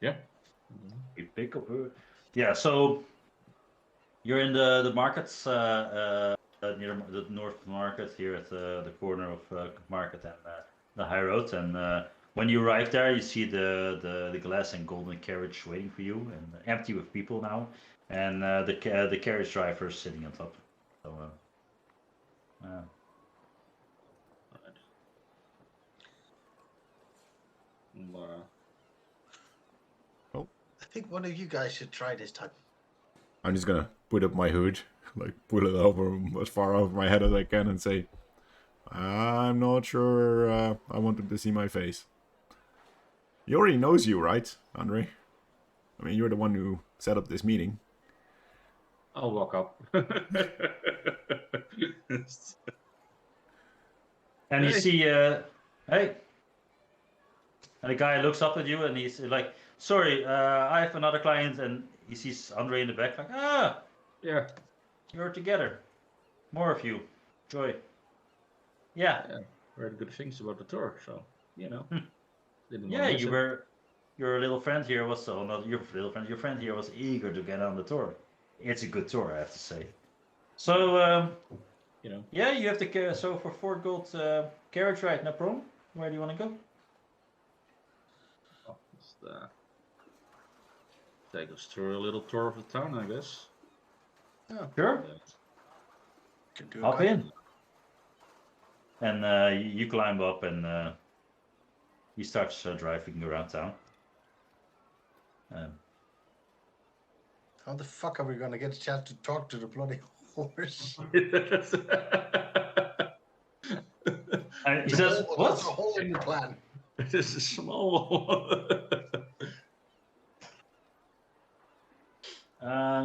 Yeah. We pick up. Yeah, so you're in the markets near the North Market here at the corner of Market and the High Road. And when you arrive there, you see the glass and golden carriage waiting for you, and empty with people now, and the carriage driver is sitting on top. So. I think one of you guys should try this time. I'm just gonna put up my hood, like pull it over as far over my head as I can, and say, "I'm not sure I want him to see my face." He already knows you, right, Andre? I mean, you're the one who set up this meeting. I'll walk up. And you see, hey. And the guy looks up at you and he's like, sorry, I have another client. And he sees Andre in the back, like, yeah, you're together. More of you. Joy. Yeah. Heard good things about the tour, so, you know. Yeah, your little friend here was, not your little friend, your friend here was eager to get on the tour. It's a good tour, I have to say. So, you know. Yeah, you have to, so for 4 gold carriage ride, no problem. Where do you want to go? Take us through a little tour of the town, I guess. Yeah, sure. Can do Hop in. And you climb up and he starts driving around town. How the fuck are we gonna get a chance to talk to the bloody horse? And he says, "What? There's a hole in the plan." It is a small.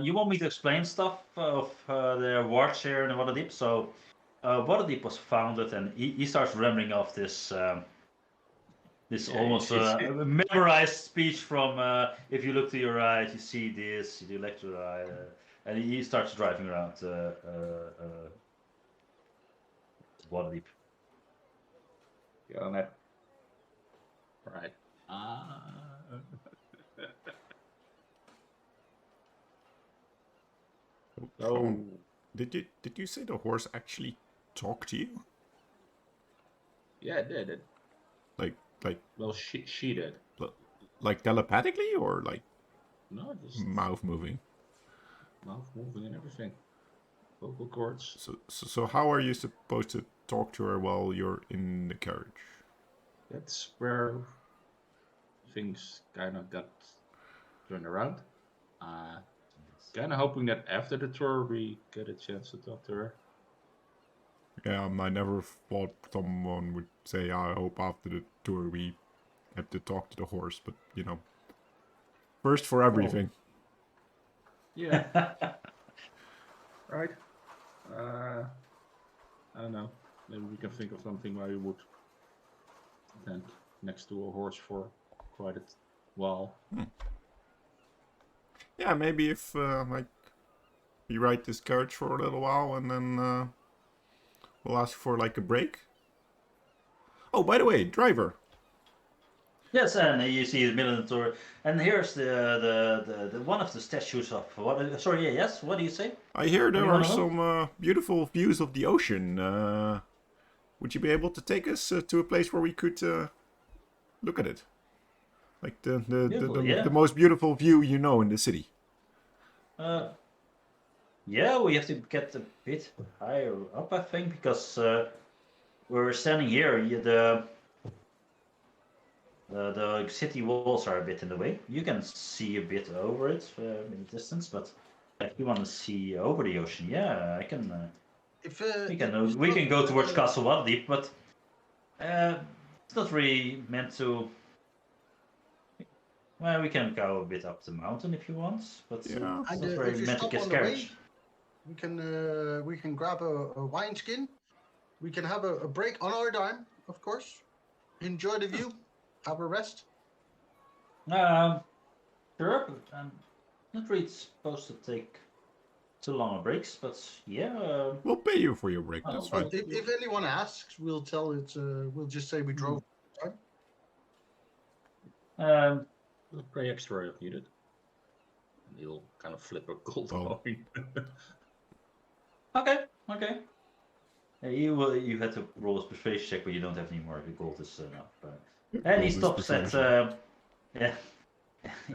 You want me to explain stuff of the awards here in Waterdeep? So, Waterdeep was founded, and he starts rambling off this almost memorized speech from if you look to your right, you see this, you do left to the right, and he starts driving around Waterdeep. Yeah, on that. Right. Oh, did you say the horse actually talked to you? Yeah, it did. Like. Well, she did. Like telepathically, or like? No, just mouth moving. Mouth moving and everything. Vocal cords. So how are you supposed to talk to her while you're in the carriage? That's where things kind of got turned around. Kind of hoping that after the tour we get a chance to talk to her. Yeah, I never thought someone would say, I hope after the tour we have to talk to the horse, but, you know, first for everything. Yeah. Right. I don't know. Maybe we can think of something where you would stand next to a horse for quite a while. Yeah, maybe if, like, we ride this carriage for a little while and then we'll ask for, like, a break. Oh, by the way, driver. Yes, and you see the middle of the tour, and here's the one of the statues of what? Sorry, yes. What do you say? I hear there are some beautiful views of the ocean. Would you be able to take us to a place where we could look at it? Like the most beautiful view you know in the city. Yeah, we have to get a bit higher up, I think, because we're standing here. The city walls are a bit in the way. You can see a bit over it in the distance, but if you want to see over the ocean, yeah, I can. We can go towards Castle Waterdeep, but it's not really meant to. Well, we can go a bit up the mountain if you want, but it's not very meant to get carriage. We can grab a wineskin. We can have a break on our dime, of course. Enjoy the view. Have a rest. Sure, but I'm not really supposed to take too long breaks, but yeah. We'll pay you for your break. That's fine. If anyone asks, we'll tell it. We'll just say we drove. We'll pay extra if needed. And he'll kind of flip a gold Oh. coin. Okay. You had to roll a persuasion check, but you don't have any more. The gold is enough. And he Gold is stops at persuasion. yeah.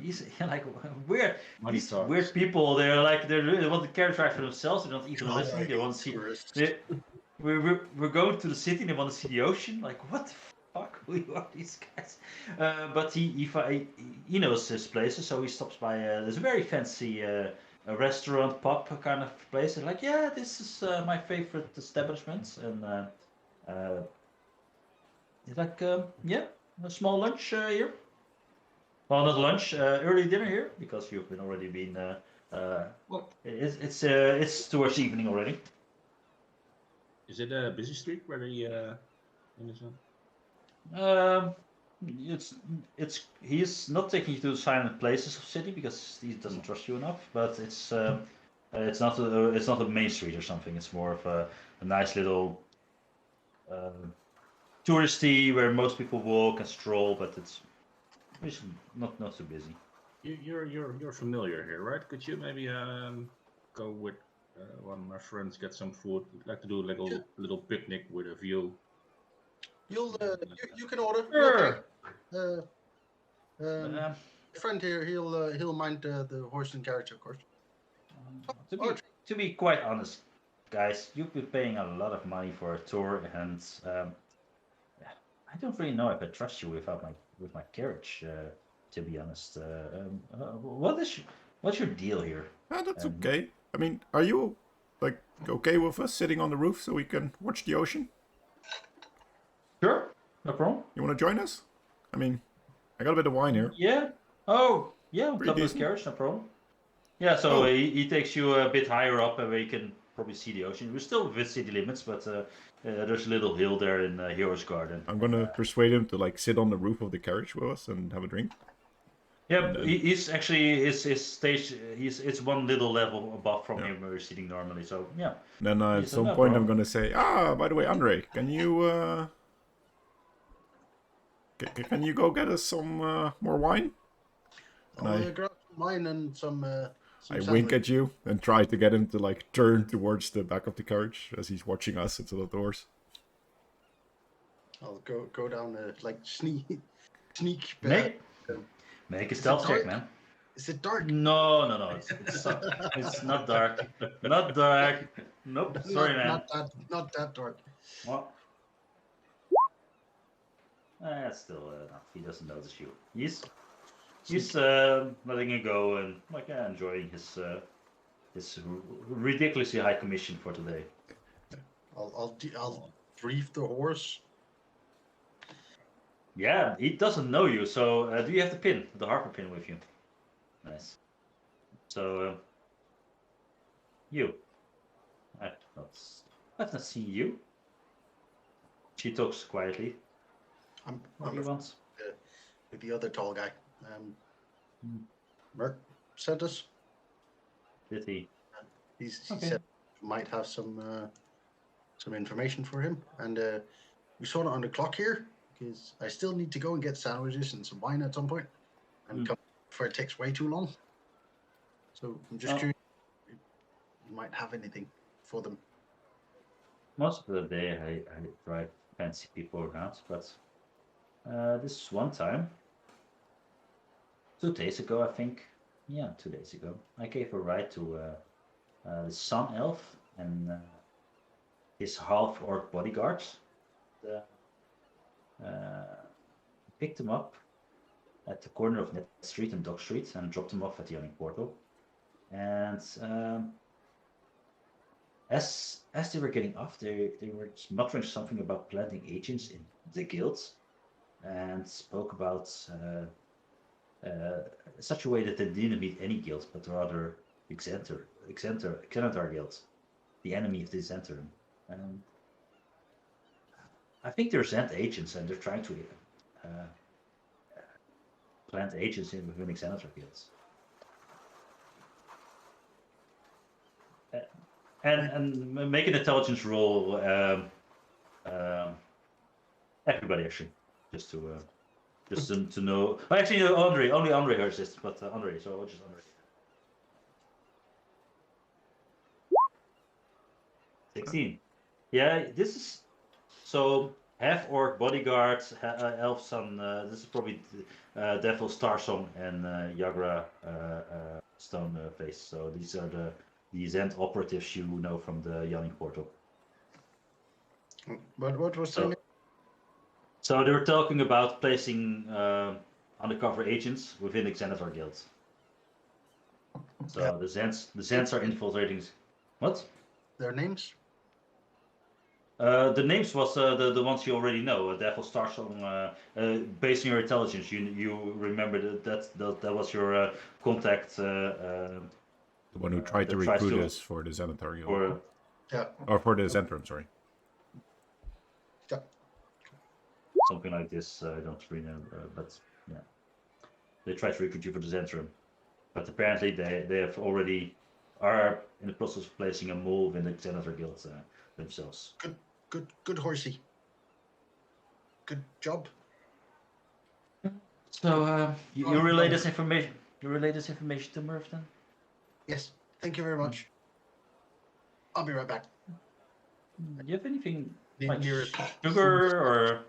He's like weird. Money These talks. weird people. They really want the carriage ride for themselves. They're not even God, listening. I They want hate to see. tourists. We're going to the city. They want to see the ocean. Like what the fuck? Who are these guys? But he knows his places, so he stops by. There's a very fancy a restaurant pub kind of place. And like, yeah, this is my favorite establishment. And he's like, yeah, a small lunch here. Well, not lunch, early dinner here because you've been already been. What? It's towards evening already. Is it a busy street where he in his He's not taking you to the silent places of city because he doesn't trust you enough. But it's not a main street or something. It's more of a nice little touristy where most people walk and stroll, but it's not too busy. You're familiar here, right? Could you maybe go with one of my friends, get some food? We'd like to do like a little picnic with a view. You can order. Sure. My friend here, he'll mind the horse and carriage, of course. To be quite honest, guys, you've been paying a lot of money for a tour, and I don't really know if I trust you with my carriage. To be honest, what's your deal here? That's okay. I mean, are you like okay with us sitting on the roof so we can watch the ocean? Sure, no problem. You want to join us? I mean, I got a bit of wine here. Yeah. Oh, yeah. Pretty Top of his decent. carriage, no problem. Yeah. So Oh. he takes you a bit higher up, where you can probably see the ocean. We're still within city limits, but there's a little hill there in Heroes Garden. I'm gonna persuade him to like sit on the roof of the carriage with us and have a drink. Yeah, he's actually his stage. It's one little level above from Yeah. him where we're sitting normally. So yeah. Then at Yes, some no point I'm problem. gonna say, by the way, Andre, can you can you go get us some more wine? And I'll grab some wine and some I wink sandwich. at you and try to get him to like turn towards the back of the carriage as he's watching us into the doors. I'll go down like sneak. Make a stealth check, dark? man. Is it dark? No. It's not dark. Not dark. Nope. Sorry, man. Not that dark. Well, that's still enough. He doesn't notice you. He's letting it go and like enjoying his ridiculously high commission for today. I'll brief the horse. Yeah, he doesn't know you. So do you have the pin, the Harper pin, with you? Nice. So you, I've not seen you. She talks quietly. I'm What do you want? with the other tall guy. Merc sent us. Did he? He Okay. said might have some information for him, and we saw it on the clock here because I still need to go and get sandwiches and some wine at some point, and come before it takes way too long. So I'm just curious. If you might have anything for them. Most of the day I drive fancy people around, but this one time, 2 days ago, I think. Yeah, 2 days ago, I gave a ride to the Sun Elf and his half-orc bodyguards. Picked them up at the corner of Net Street and Dock Street and dropped them off at the Yawning Portal. And as they were getting off, they were muttering something about planting agents in the guilds, and spoke about such a way that they didn't meet any guilds, but rather Xanatar guild, the enemy of the Xantarum. I think they're Xant agents, and they're trying to plant agents within Xanatar guilds. And make an intelligence roll, everybody actually, just to Just to know. Oh, actually, no, Andre. Only Andre hears this, but Andre. So just Andre. 16. Yeah, this is so half orc bodyguard, elf son. This is probably Devil Starsong and Yagra Stoneface. So these are the Zend operatives you know from the Yawning Portal. But what was the name? So they were talking about placing undercover agents within the Xanathar Guild. So Yeah. the Zends are infiltrating. What? Their names? The names was the ones you already know. Devil Starsong. Based on your intelligence, you remember that was your contact. The one who tried to that tries recruit to- us for the Xanathar Guild. Or Yeah. Or for the Zentrum, sorry. Yeah. something like this. I don't remember, but yeah, they tried to recruit you for the Zentrum, but apparently they have already are in the process of placing a move in the Xanathar Guild themselves. Good horsey. Good job. So you relay this information. You relay this information to Murph then? Yes. Thank you very much. I'll be right back. Do you have anything The like nearest sugar or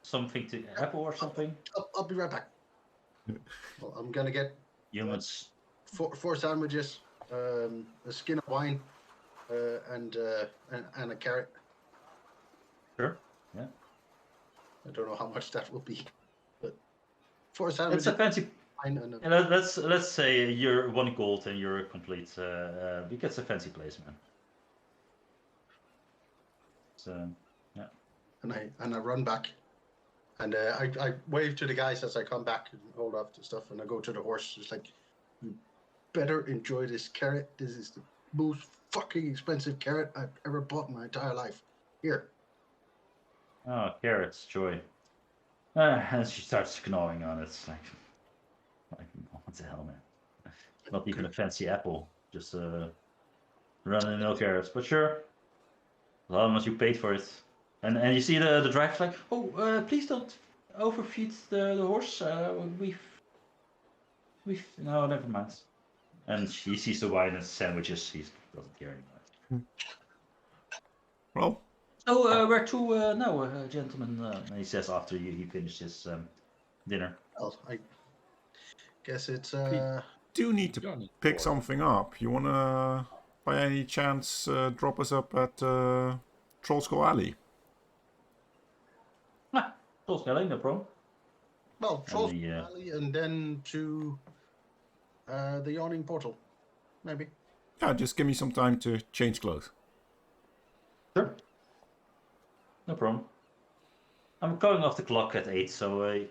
something to apple or something? I'll be right back. Well, I'm gonna get Humans. four sandwiches, a skin of wine, and a carrot. Sure. Yeah. I don't know how much that will be, but 4 It's sandwiches, a fancy. wine, and And let's say you're 1 gold and you're complete. Because it's a fancy place, man. So and I run back, and I wave to the guys as I come back and hold up the stuff, and I go to the horse. It's like, you better enjoy this carrot. This is the most fucking expensive carrot I've ever bought in my entire life. Here. oh, carrots, joy. And she starts gnawing on it. It's like what the hell, man? Not even a fancy apple. Just run-of-the-mill carrots. But sure. As long as you paid for it. And you see the driver's like, oh, please don't overfeed the horse. We've no, never mind. And he sees the wine and sandwiches. He doesn't care anymore. Well, So where to now, gentlemen? He says after he finished his dinner. Well, I guess it's do need to Johnny pick Core. something up. You wanna, by any chance, drop us up at Trollskull Alley? Tot smelling, no problem. well, Trolls the, Valley, and then to the Yawning Portal, maybe. Yeah, just give me some time to change clothes. Sure. No problem. I'm going off the clock at 8, so I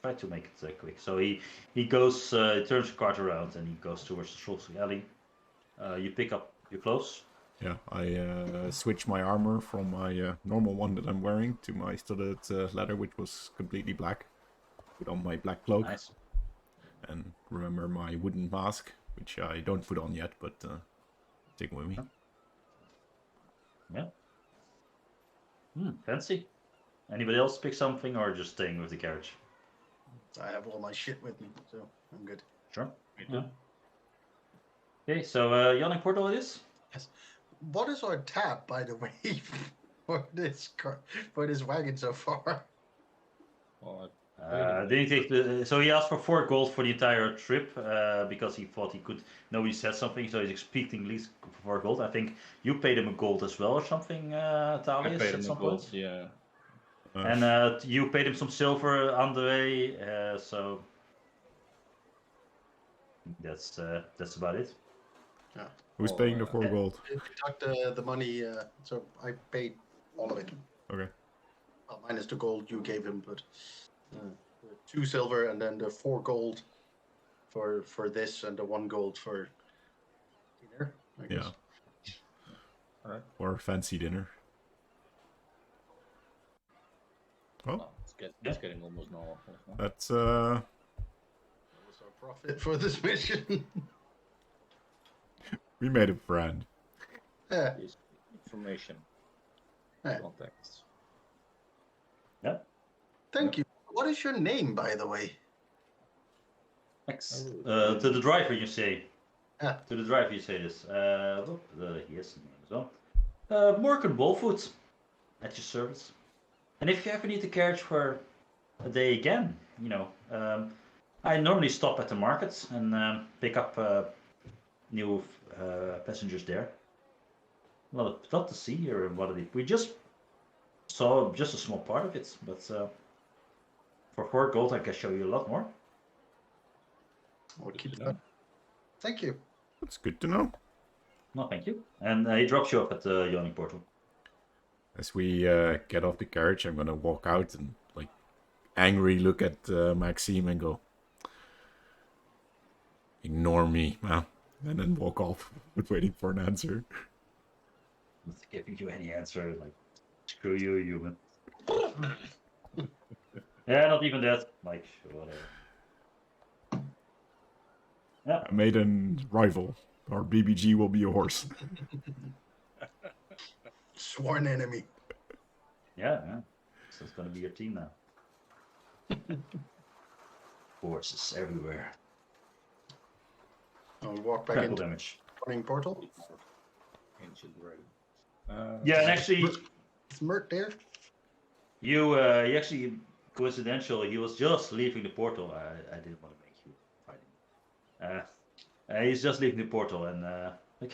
try to make it quick. So he goes, he turns the cart around and he goes towards the Trollskull Alley. You pick up your clothes. Yeah, I switched my armor from my normal one that I'm wearing to my studded leather, which was completely black. Put on my black cloak. Nice. And remember my wooden mask, which I don't put on yet, but take with me. Yeah. Fancy. Anybody else pick something or just staying with the carriage? I have all my shit with me, so I'm good. Sure. Me too. Okay, so Yawning Portal it is? Yes. What is our tab, by the way, for this wagon so far? Well, Did he take the? So he asked for 4 gold for the entire trip because he thought he could. Nobody said something, so he's expecting at least 4 gold. I think you paid him a gold as well or something, I Thalius, paid at him some the gold, point. yeah. And you paid him some silver, Andre. So that's about it. Yeah. Who's paying the 4 gold? We took the money, so I paid all of it. Okay. Well, minus the gold you gave him, but 2 silver and then the 4 gold for this and the 1 gold for dinner, I guess. Yeah. Alright. Or a fancy dinner. Well, Well, it's getting almost normal. that's That was our profit for this mission. we made a friend. Yeah. Is information. Yeah. Contacts. Yeah. Thank you. What is your name, by the way? To the driver, you say. Yeah. To the driver, you say this. He has the name as well. Morgan Wolfoot, at your service. And if you ever need the carriage for a day again, I normally stop at the markets and pick up new passengers there. A lot to see here in Waterdeep. We just saw just a small part of it, but for 4 gold, I can show you a lot more. We'll keep Good it to up. Thank you. That's good to know. No, thank you. And he drops you off at the Yawning Portal. As we get off the carriage, I'm gonna walk out and like angry look at Maxime and go, "Ignore me, man," and then walk off, but waiting for an answer. Not giving you any answer, like, screw you, human. Yeah, not even that. Like, whatever. Yeah. I made a rival. Our BBG will be a horse. Sworn enemy. Yeah. So it's gonna be your team now. Horses everywhere. I'll walk back Critical into damage. the running portal. Ancient road. Yeah, and actually, Is Mert there? you actually, coincidental, he was just leaving the portal. I didn't want to make you fight him. He's just leaving the portal and like,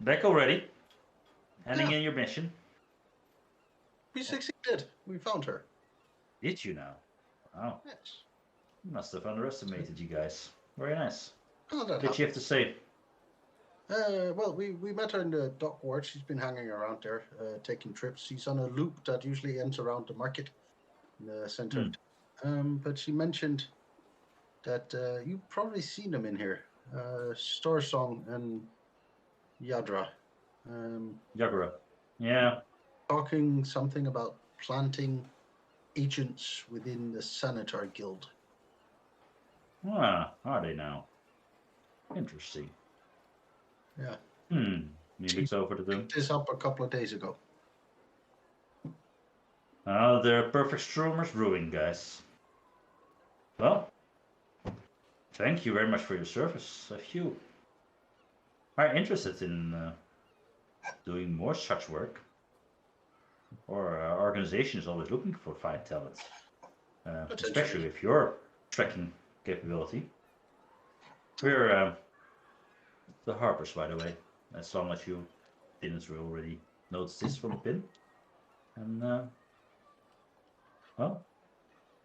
back already. Handing in your mission. We succeeded. We found her. Did you now? Wow. Yes. Must have underestimated you guys. Very nice. Oh, that What did she have to say? well, we met her in the dock ward. She's been hanging around there, taking trips. She's on a loop that usually ends around the market in the center. But she mentioned that you've probably seen them in here. Storsong and Yadra. Yagura. Yeah. Talking something about planting agents within the Sanitar Guild. Ah, are they now? Interesting. Yeah. He looks over to them. Picked this up a couple of days ago. They're perfect Stromers brewing, guys. Well, thank you very much for your service. If you are interested in doing more such work, or our organization is always looking for fine talent, especially with your trekking capability. We're the Harpers, by the way, as long as you didn't already notice this from the pin. And well,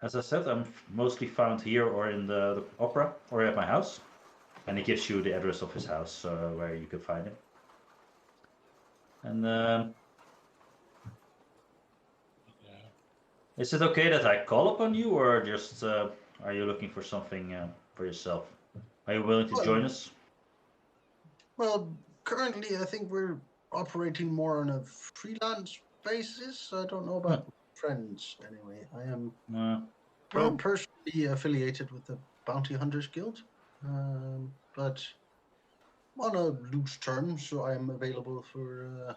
as I said, I'm mostly found here or in the opera or at my house, and he gives you the address of his house where you can find him. And is it okay that I call upon you, or just are you looking for something for yourself? Are you willing to join us? Well, currently I think we're operating more on a freelance basis. I don't know about friends anyway. I am personally affiliated with the Bounty Hunters Guild, but on a loose term, so I am available for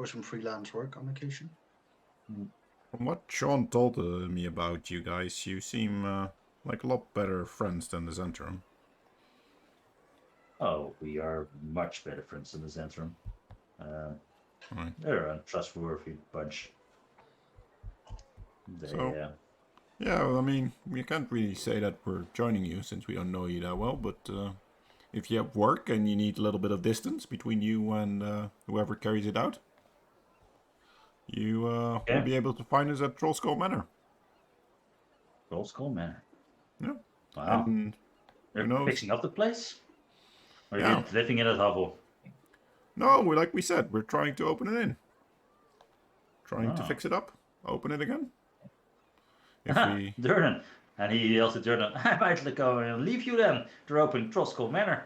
some freelance work on occasion. From what Sean told me about you guys, you seem like a lot better friends than the Zentrum. Oh, we are much better friends than the Zentrum. Right. They're a trustworthy bunch. Yeah, well, I mean, we can't really say that we're joining you since we don't know you that well, but if you have work and you need a little bit of distance between you and whoever carries it out, you will be able to find us at Trollskull Manor. Trollskull Manor? Yeah. Wow. And they're fixing up the place? Or are you living in a hovel? No, like we said, we're trying to open it in. Trying to fix it up. Open it again. Durnan. And he yells at Durnan, I might go and leave you then. They're opening Trollskull Manor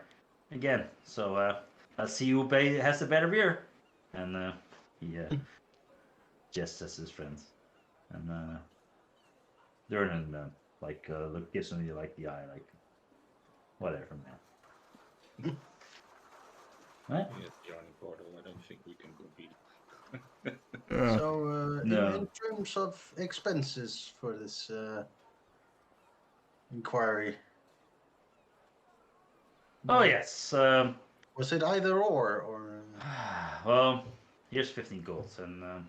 again. So let's see who has the better beer. And he jests as his friend. And Durnan gives him the eye, like, whatever, man. Right? Yeah, the Yawning Portal, I don't think we can compete. Yeah. So, No. in terms of expenses for this inquiry, Oh yes. was it either or? Well, here's 15 gold, and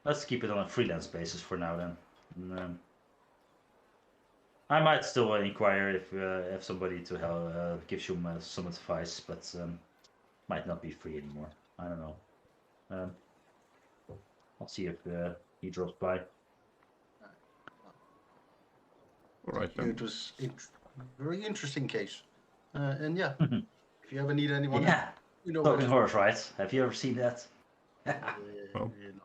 let's keep it on a freelance basis for now then. And, I might still inquire if somebody to help gives you some advice, but might not be free anymore. I don't know. I'll see if he drops by. All right You know, then. it was a very interesting case, and yeah, if you ever need anyone, Yeah, you know where talking to. horse, right? Have you ever seen that? Well. You know.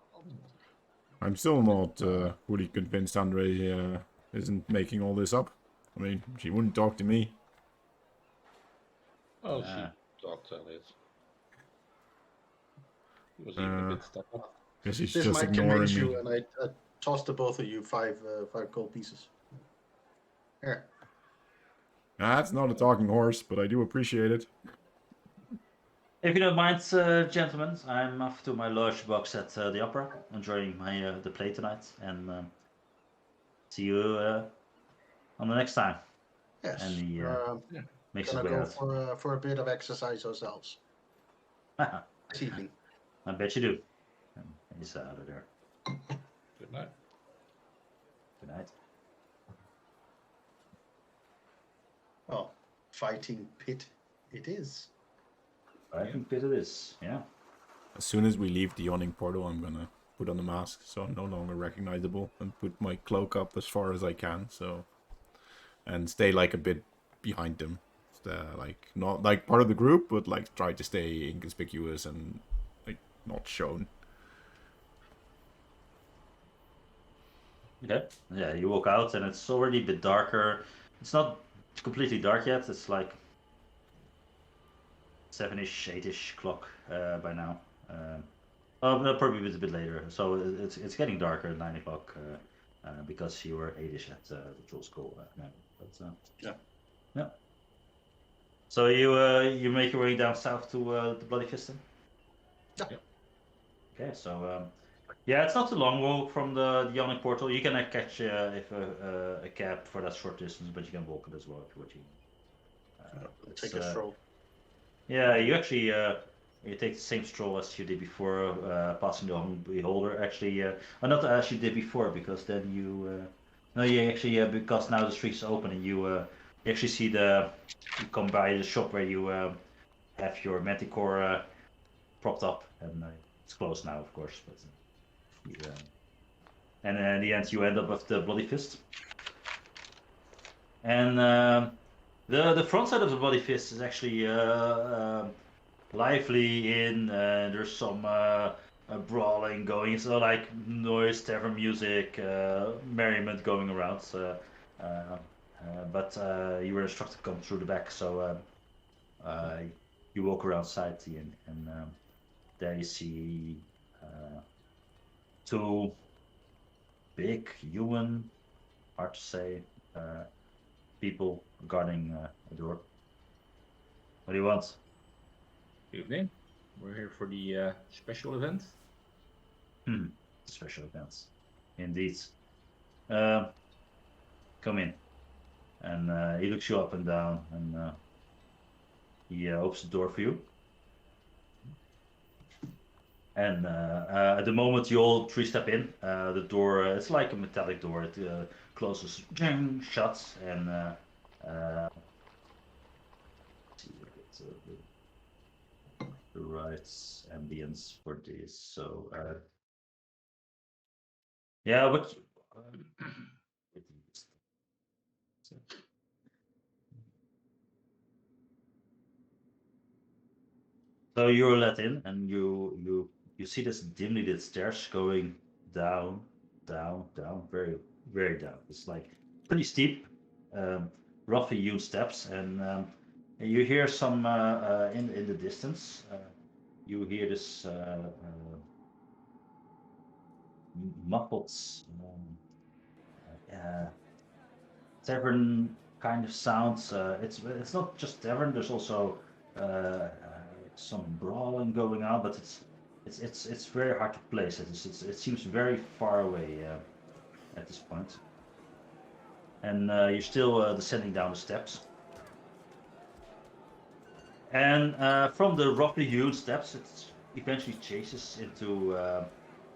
I'm still not fully convinced Andre isn't making all this up. I mean, she wouldn't talk to me. Oh, Ah. she talked Elliot. He was even a bit stuck up. Guess she's This just might ignoring convince me. you, and I tossed to both of you five gold pieces. Here. That's not a talking horse, but I do appreciate it. If you don't mind, gentlemen, I'm off to my large box at the opera, enjoying my the play tonight, and see you on the next time. Yes. And he makes his Gonna way go for a bit of exercise ourselves out. this evening. I bet you do. And he's out of there. Good night. Good night. Oh, fighting pit it is. I think that it is. Yeah. As soon as we leave the yawning portal, I'm gonna put on the mask so I'm no longer recognizable and put my cloak up as far as I can. So, and stay like a bit behind them, like not like part of the group, but like try to stay inconspicuous and like not shown. Okay. Yeah, you walk out and it's already a bit darker. It's not completely dark yet. It's like 7-ish, 8-ish clock by now. Oh, no, probably a bit later. So it's getting darker at 9 o'clock because you were 8-ish at the Troll School. Yeah. Yeah. So you make your way down south to the Bloody Fist then? Yeah. Okay, so yeah, it's not a long walk from the Yawning Portal. You can catch a cab for that short distance, but you can walk it as well if you want to. Take a stroll. Yeah, you actually you take the same stroll as you did before, passing the Hung Beholder. Actually, not as you did before, because then you no, you actually because now the street's open and you actually see you come by the shop where you have your Manticore propped up, and it's closed now, of course. But and in the end, you end up with the Bloody Fist. And the front side of the Bloody Fist is actually lively in. There's some brawling going. It's like noise, tavern music, merriment going around. But you were instructed to come through the back, so you walk around side the inn, and there you see two big human, hard to say, people guarding a door. What do you want? Evening. We're here for the special event. Special events, indeed. Come in. And he looks you up and down, and he opens the door for you. And at the moment you all three step in, the door, it's like a metallic door. It closes, shuts, and the right ambience for this. So yeah, what? So you're let in, and you see this dimly lit stairs going down, down, down, very, very down. It's like pretty steep, roughly hewn steps, and you hear some in the distance. You hear this muffled tavern kind of sounds. It's not just tavern. There's also some brawling going on, but it's very hard to place. It seems very far away at this point. And you're still descending down the steps. And from the roughly hewn steps, it eventually changes into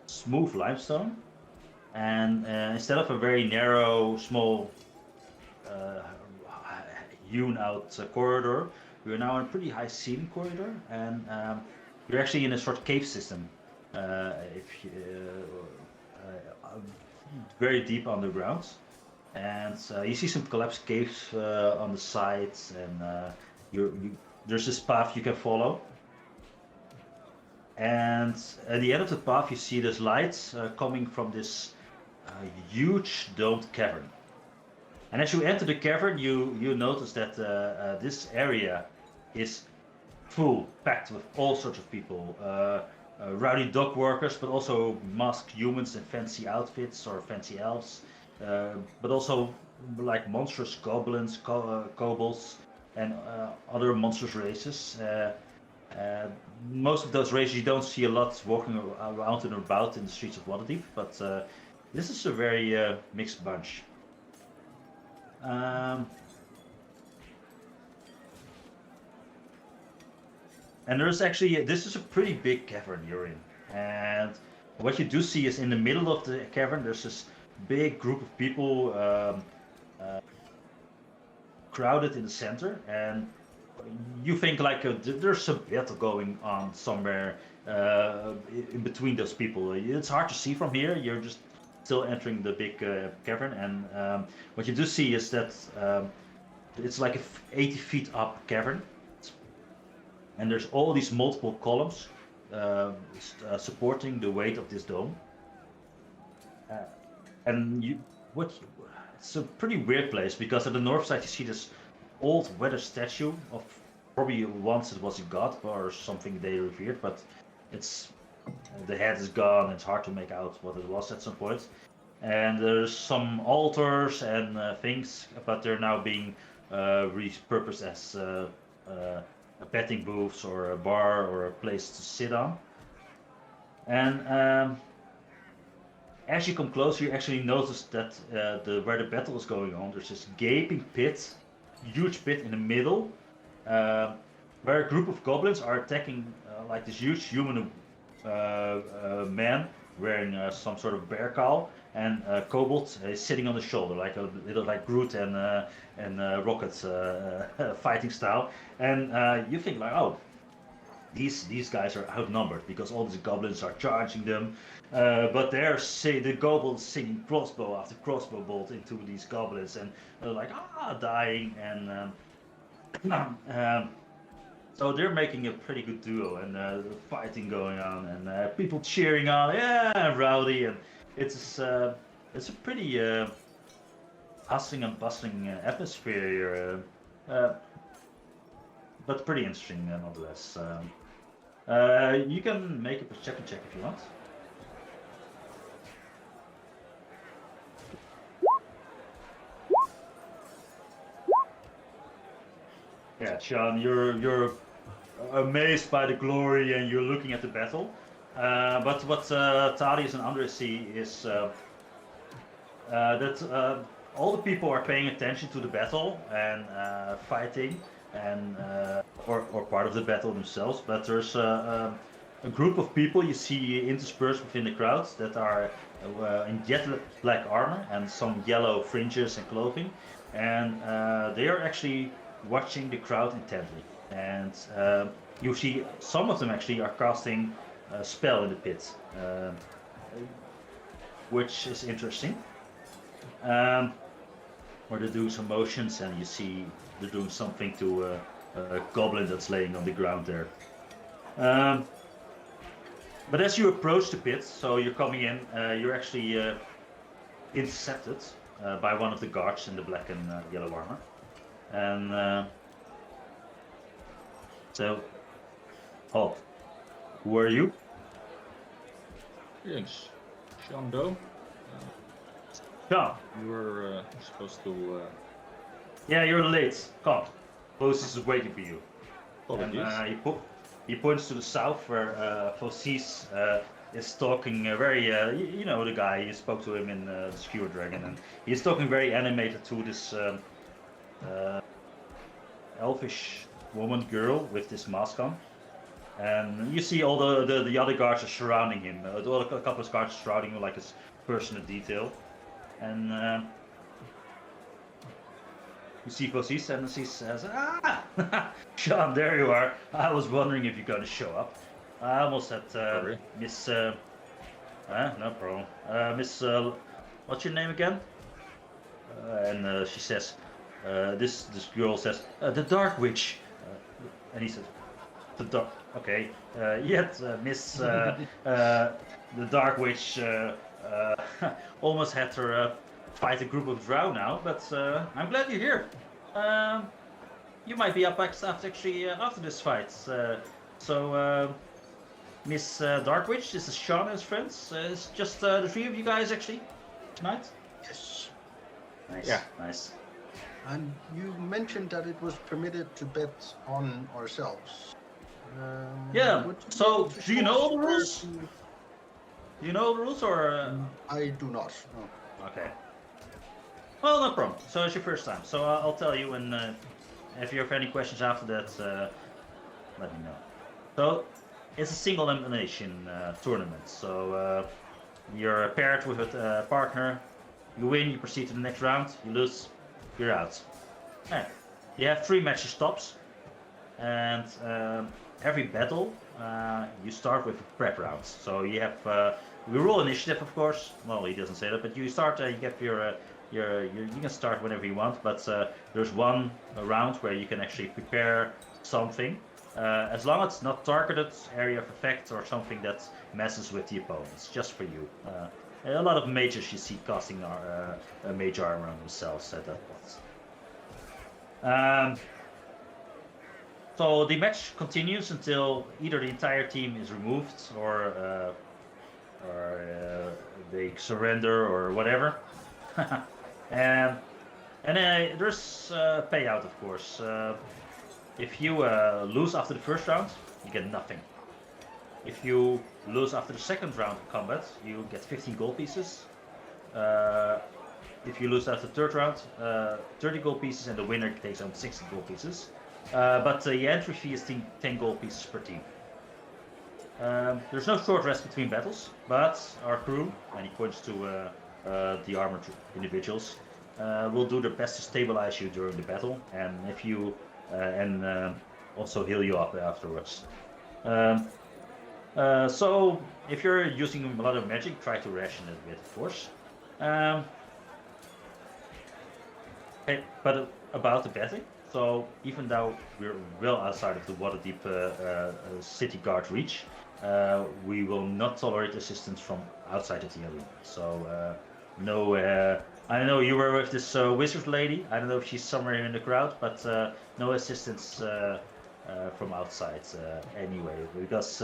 smooth limestone. And instead of a very narrow, small, hewn out corridor, we're now in a pretty high ceiling corridor, and you're actually in a sort of cave system. If you, very deep underground, and you see some collapsed caves on the sides, and there's this path you can follow. And at the end of the path, you see this light coming from this huge domed cavern. And as you enter the cavern, you notice that this area is full, packed with all sorts of people. Rowdy dock workers, but also masked humans in fancy outfits or fancy elves. But also like monstrous goblins, kobolds, and other monstrous races. Most of those races you don't see a lot walking around and about in the streets of Waterdeep, but this is a very mixed bunch. And there's actually, this is a pretty big cavern you're in. And what you do see is in the middle of the cavern, there's this big group of people crowded in the center. And you think like there's a battle going on somewhere in between those people. It's hard to see from here. You're just still entering the big cavern. And what you do see is that it's like a 80 feet up cavern. And there's all these multiple columns supporting the weight of this dome. It's a pretty weird place, because at the north side you see this old weathered statue of probably once it was a god or something they revered, but it's the head is gone. It's hard to make out what it was at some point. And there's some altars and things, but they're now being repurposed as betting booths or a bar or a place to sit on. And as you come closer, you actually notice that where the battle is going on, there's this gaping pit, huge pit in the middle, where a group of goblins are attacking like this huge human man wearing some sort of bear cowl, and Kobold is sitting on the shoulder, like a little like Groot and Rocket fighting style. And you think like, oh, these guys are outnumbered because all these goblins are charging them. But the goblins singing crossbow after crossbow bolt into these goblins, and they're like dying. And so they're making a pretty good duo, and fighting going on, and people cheering on, yeah, rowdy, and it's a pretty hustling and bustling atmosphere here, but pretty interesting nonetheless. You can make a perception check if you want. Yeah, Sean, you're amazed by the glory, and you're looking at the battle. But what Thaddeus and Andres see is that all the people are paying attention to the battle and fighting, and or part of the battle themselves. But there's a group of people you see interspersed within the crowd that are in jet black armor and some yellow fringes and clothing, and they are actually watching the crowd intently. And you see some of them actually are casting a spell in the pit, which is interesting. Or they're doing some motions, and you see they're doing something to a goblin that's laying on the ground there. But as you approach the pit, so you're coming in, you're actually intercepted by one of the guards in the black and yellow armor. And so, who are you? Yes, Sean Doe. Sean. You were supposed to. Yeah, you're late. Come, Moses is waiting for you. Apologies. And he points to the south where Fosis is talking very, you know, the guy, you spoke to him in the Skewer Dragon, and he's talking very animated to this elfish woman girl with this mask on. And you see all the other guards are surrounding him. A couple of guards surrounding him like a person in detail. And you see Fosis, and he says, "Ah, Sean, there you are. I was wondering if you're going to show up. I almost had Sorry. Miss... no problem. Miss... what's your name again?" And she says, this girl says, "The Dark Witch." And he says, "The Dark... Okay. Yet, Miss... the Dark Witch almost had her fight a group of drow now, but I'm glad you're here. You might be up after this fight. So, Miss Dark Witch, this is Sean and his friends. It's just the three of you guys actually tonight." Yes. Nice. Yeah. Nice. And you mentioned that it was permitted to bet on ourselves. Yeah, would you so, be able to do you show know us all the where rules? to- Do you know the rules or? I do not. No. Okay. Well, no problem. So it's your first time. So I'll tell you, and if you have any questions after that, let me know. So it's a single elimination tournament. So you're paired with a partner. You win, you proceed to the next round. You lose, you're out. Yeah. You have 3 matches tops, and every battle you start with prep rounds. So you have we roll initiative, of course. Well, he doesn't say that, but you start. You get your you can start whenever you want, but there's one round where you can actually prepare something, as long as it's not targeted area of effect or something that messes with the opponents, just for you. A lot of mages you see casting mage armor on themselves at that point. So the match continues until either the entire team is removed or they surrender or whatever. and there's payout, of course. If you lose after the first round, you get nothing. If you lose after the second round of combat, you get 15 gold pieces. If you lose after the third round, 30 gold pieces, and the winner takes home 60 gold pieces. But the entry fee is 10 gold pieces per team. There's no short rest between battles, but our crew, and he points to the armored individuals, will do their best to stabilize you during the battle, and if you also heal you up afterwards. So if you're using a lot of magic, try to ration it a bit, of course. But about the betting, so even though we're well outside of the Waterdeep city guard reach, we will not tolerate assistance from outside of the arena. So no, I know you were with this wizard lady. I don't know if she's somewhere in the crowd, but no assistance from outside anyway, because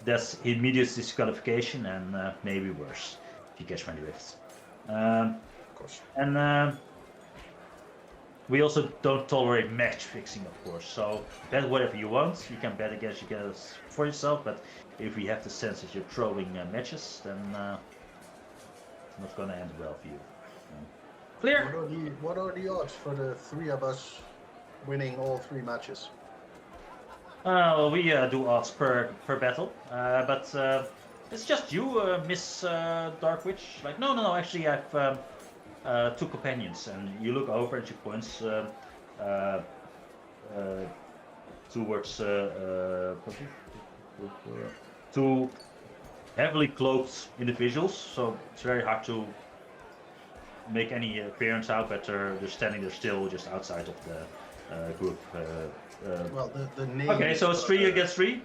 that's immediate disqualification and maybe worse, if you catch my drift. Of course. And we also don't tolerate match fixing, of course. So bet whatever you want. You can bet against for yourself, but if we have the sense that you're throwing matches, then it's not going to end well for you. Clear? What are the odds for the 3 of us winning all 3 matches? Well, we do odds per battle, but it's just you, Miss Dark Witch. Like, no. Actually, I've 2 companions, and you look over and she points towards 2 heavily cloaked individuals. So it's very hard to make any appearance out, but they're standing there still, just outside of the group. Well, the name. Okay, so it's 3 against 3.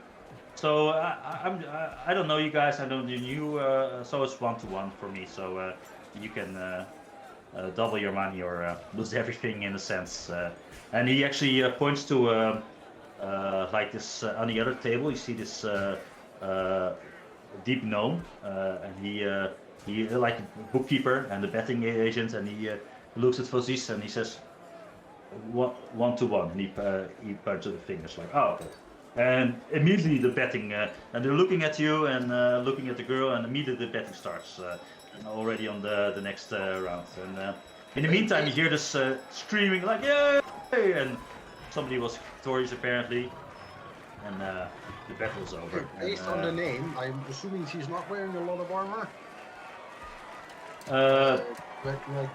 So I don't know you guys. I don't know you. So it's 1-to-1 for me. So you can double your money or lose everything in a sense. And he actually points to like this on the other table. You see this deep gnome, and he like a bookkeeper and the betting agent, and he looks at Fosis and he says 1-to-1, and he points to the fingers like, oh, okay. And immediately the betting, and they're looking at you and looking at the girl, and immediately the betting starts already on the next round. And in the meantime, you hear this screaming like "Yay!" and somebody was victorious apparently, and the battle's over. Based on the name, I'm assuming she's not wearing a lot of armor. But like,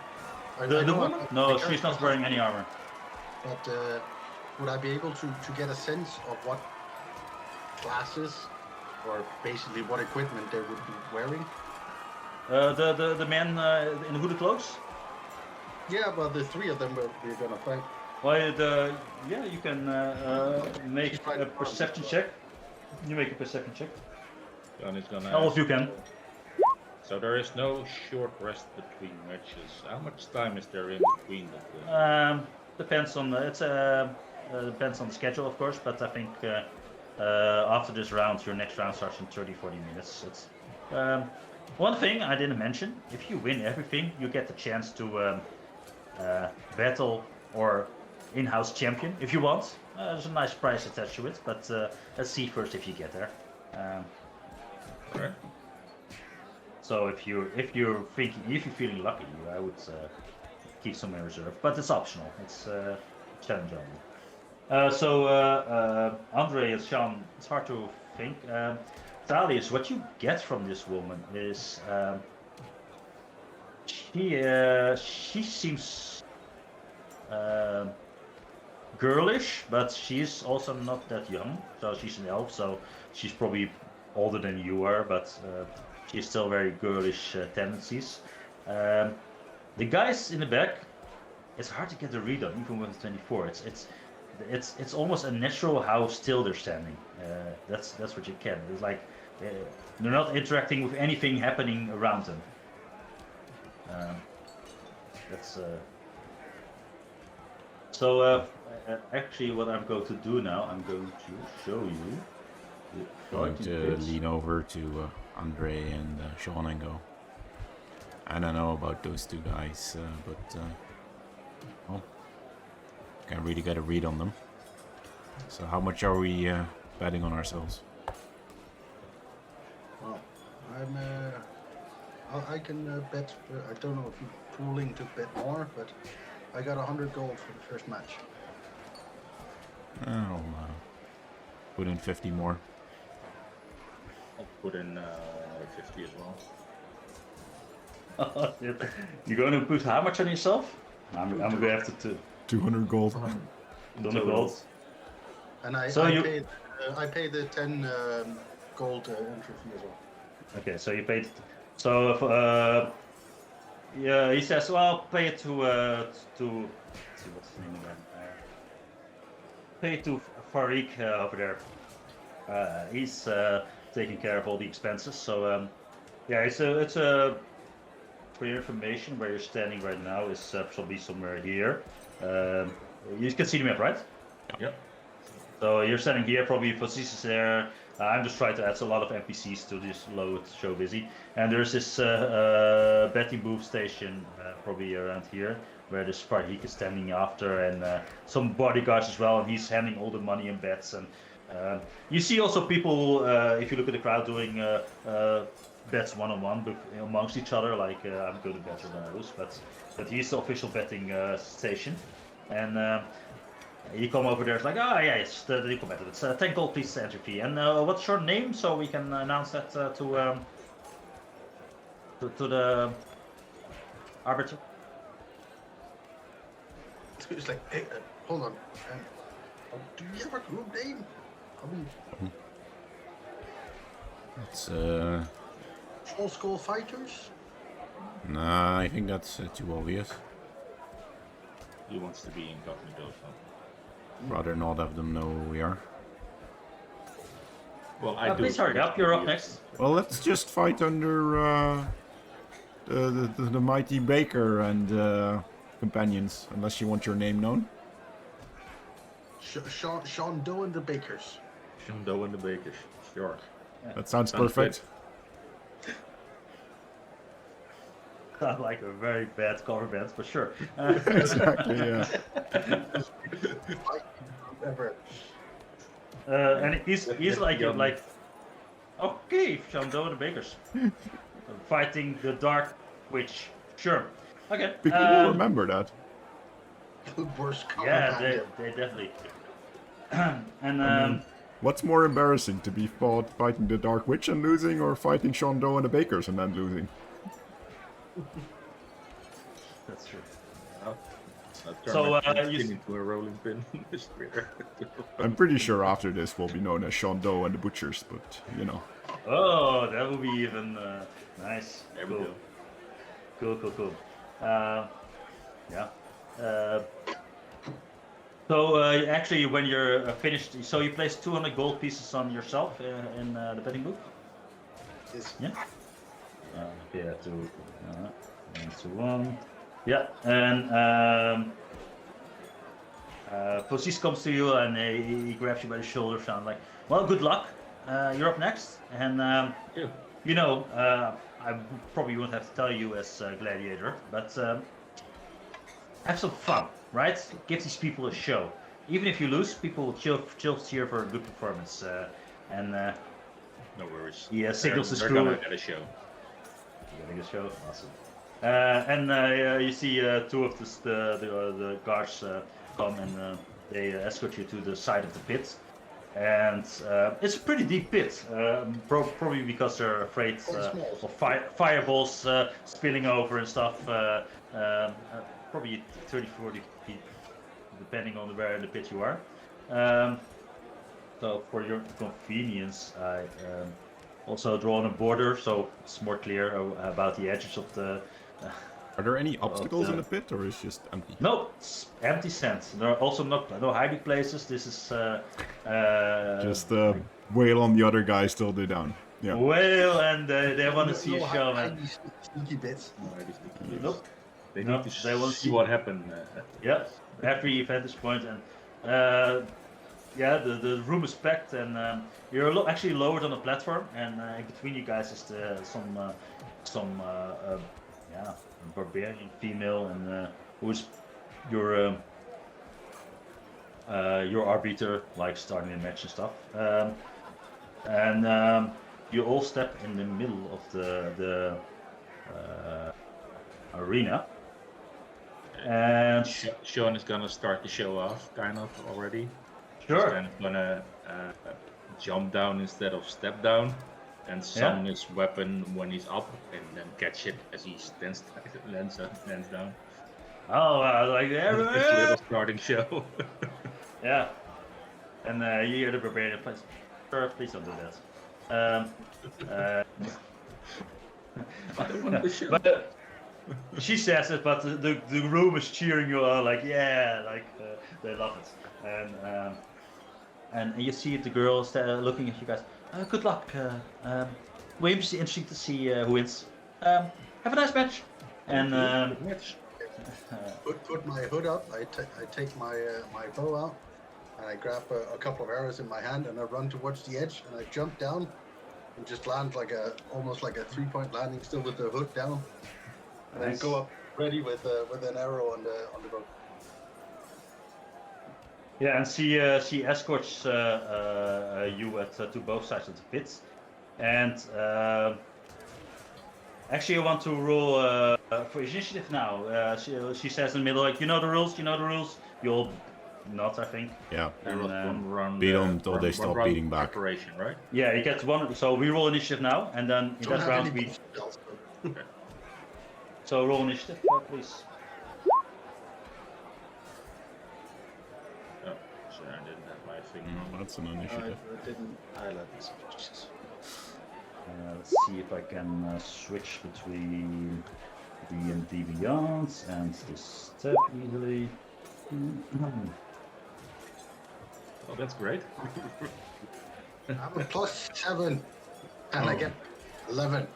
I The know woman? I No, can't- she's not wearing any armor. But would I be able to get a sense of what classes or basically what equipment they would be wearing? The man in the hooded clothes. Yeah, but the three of them we're gonna fight. Well, you can make a perception check. You make a perception check. John is gonna. All of you can. So there is no short rest between matches. How much time is there in between the? Depends on depends on the schedule, of course. But I think after this round, your next round starts in 30-40 minutes. It's one thing I didn't mention. If you win everything, you get the chance to battle or in-house champion if you want. There's a nice price attached to it, but let's see first if you get there. Alright. So if you're feeling lucky, I would keep some in reserve, but it's optional. It's challenge only. So Andre and Sean, it's hard to think. Thalius, what you get from this woman is she seems girlish, but she's also not that young. So she's an elf, so she's probably older than you are, but she's still very girlish tendencies. The guys in the back, it's hard to get a read on, even with 24. It's almost unnatural how still they're standing. That's what you can. It's like they're not interacting with anything happening around them. So actually, what I'm going to do now, I'm going to show you. Going to lean over to Andre and Sean and go, I don't know about those two guys, but well, can't really get a read on them. So how much are we betting on ourselves? Well, I can bet. I don't know if you're pooling to bet more, but I got 100 gold for the first match. I'll put in 50 more. I'll put in 50 as well. You're going to put how much on yourself? I'm going to have to 200 gold. 200 gold. And I pay the 10 gold entry fee as well. Okay, so you paid. So if, yeah, he says, well, pay it to let's see what's his name again. Pay it to Farik over there. He's taking care of all the expenses. So yeah, it's a for your information, where you're standing right now is probably somewhere here. You can see the map, right? Yep. So you're standing here, probably Fossis is there. I'm just trying to add a lot of NPCs to this load show busy. And there's this betting booth station probably around here, where this Farik is standing after, and some bodyguards as well, and he's handing all the money and bets. And you see also people, if you look at the crowd, doing bets one-on-one amongst each other, like I'm good at better than I lose, but he's the official betting station. And you come over there, it's like, oh yeah, it's the equal method. It's 10 gold, please, entry fee. And what's your name, so we can announce that to the arbiter? It's like, hey, hold on. Do you have a group name? I mean, It's Small Skull Fighters? nah, I think that's too obvious. He wants to be incognito, so. Rather not have them know who we are. Well, I do. Please hurry up, you're up next. Well, let's just fight under the mighty Baker and companions, unless you want your name known. Sean Doe and the Bakers. Sean Doe and the Bakers. Sure. That sounds Sounds perfect. Sounds like a very bad cover band, but sure. Exactly, yeah. Ever. And he's like, you're like, okay, Shandong and the Bakers fighting the Dark Witch. Sure. Okay. People will remember that. The worst Yeah, combat they definitely. I mean, what's more embarrassing, to be fighting the Dark Witch and losing, or fighting Shondo and the Bakers and then losing? That's true. So you you into a rolling pin. I'm pretty sure after this we'll be known as Shondo and the Butchers, but you know. Oh, that would be even nice. There we Cool. go. Cool. Yeah. So actually, when you're finished, so you place 200 gold pieces on yourself in the betting booth. Yes. Yeah. Yeah. To 1. Yeah, and Posis comes to you and he grabs you by the shoulders and like, well, good luck. You're up next, and you know, I probably won't have to tell you as gladiator, but have some fun, right? Give these people a show. Even if you lose, people will chill cheer for a good performance. And No worries. yeah, signals the They're screw. gonna get a show. Getting a show, awesome. You see two of the guards come and they escort you to the side of the pit. And it's a pretty deep pit, probably because they're afraid of fireballs spilling over and stuff. Probably 30, 40 feet, depending on where in the pit you are. So for your convenience, I also drawn a border so it's more clear about the edges of the. Are there any obstacles in the pit, or is it just empty? No, it's empty sand. There are also no hiding places. This is Just wail on the other guy still do down. Yeah. whale, and they want to see a show, man. Sneaky bits. Nope. They No, need to they won't see what happened. Yeah, every vantage point, and yeah, the room is packed, and you're actually lowered on a platform, and in between you guys is some yeah, barbarian female, and who's your arbiter, like starting a match and stuff, and you all step in the middle of the arena. And Sean is gonna start the show off, kind of already. sure, He's kind of gonna jump down instead of step down, and summon his weapon when he's up, and then catch it as he lands down. oh, like It's a little starting show. yeah, and you hear the barbarian place. Sure, please don't do that. I don't want the show. But she says it, but the room is cheering you on, like yeah, like they love it, and you see the girls looking at you guys. Good luck. We're interested to see who wins. Have a nice match. And Put my hood up. I take my my bow out, and I grab a couple of arrows in my hand, and I run towards the edge, and I jump down, and just land almost like a 3-point landing, still with the hood down, and then Nice. go up ready with an arrow on the bow. yeah, and she escorts you to both sides of the pit, and actually I want to roll for initiative now. She says in the middle, like, you know the rules. You'll not, I think. Yeah. There was one run. beat 'em till they stop round beating back. Preparation, right? Yeah, you get one. So we roll initiative now, and then in Don't that have round any we. spells, So roll initiative, please. Oh, sorry, I didn't have my thing. That's an initiative. I didn't highlight this. Jesus. Let's see if I can switch between D&D Beyond and the step easily. Oh, that's great. I'm a +7, and I get 11.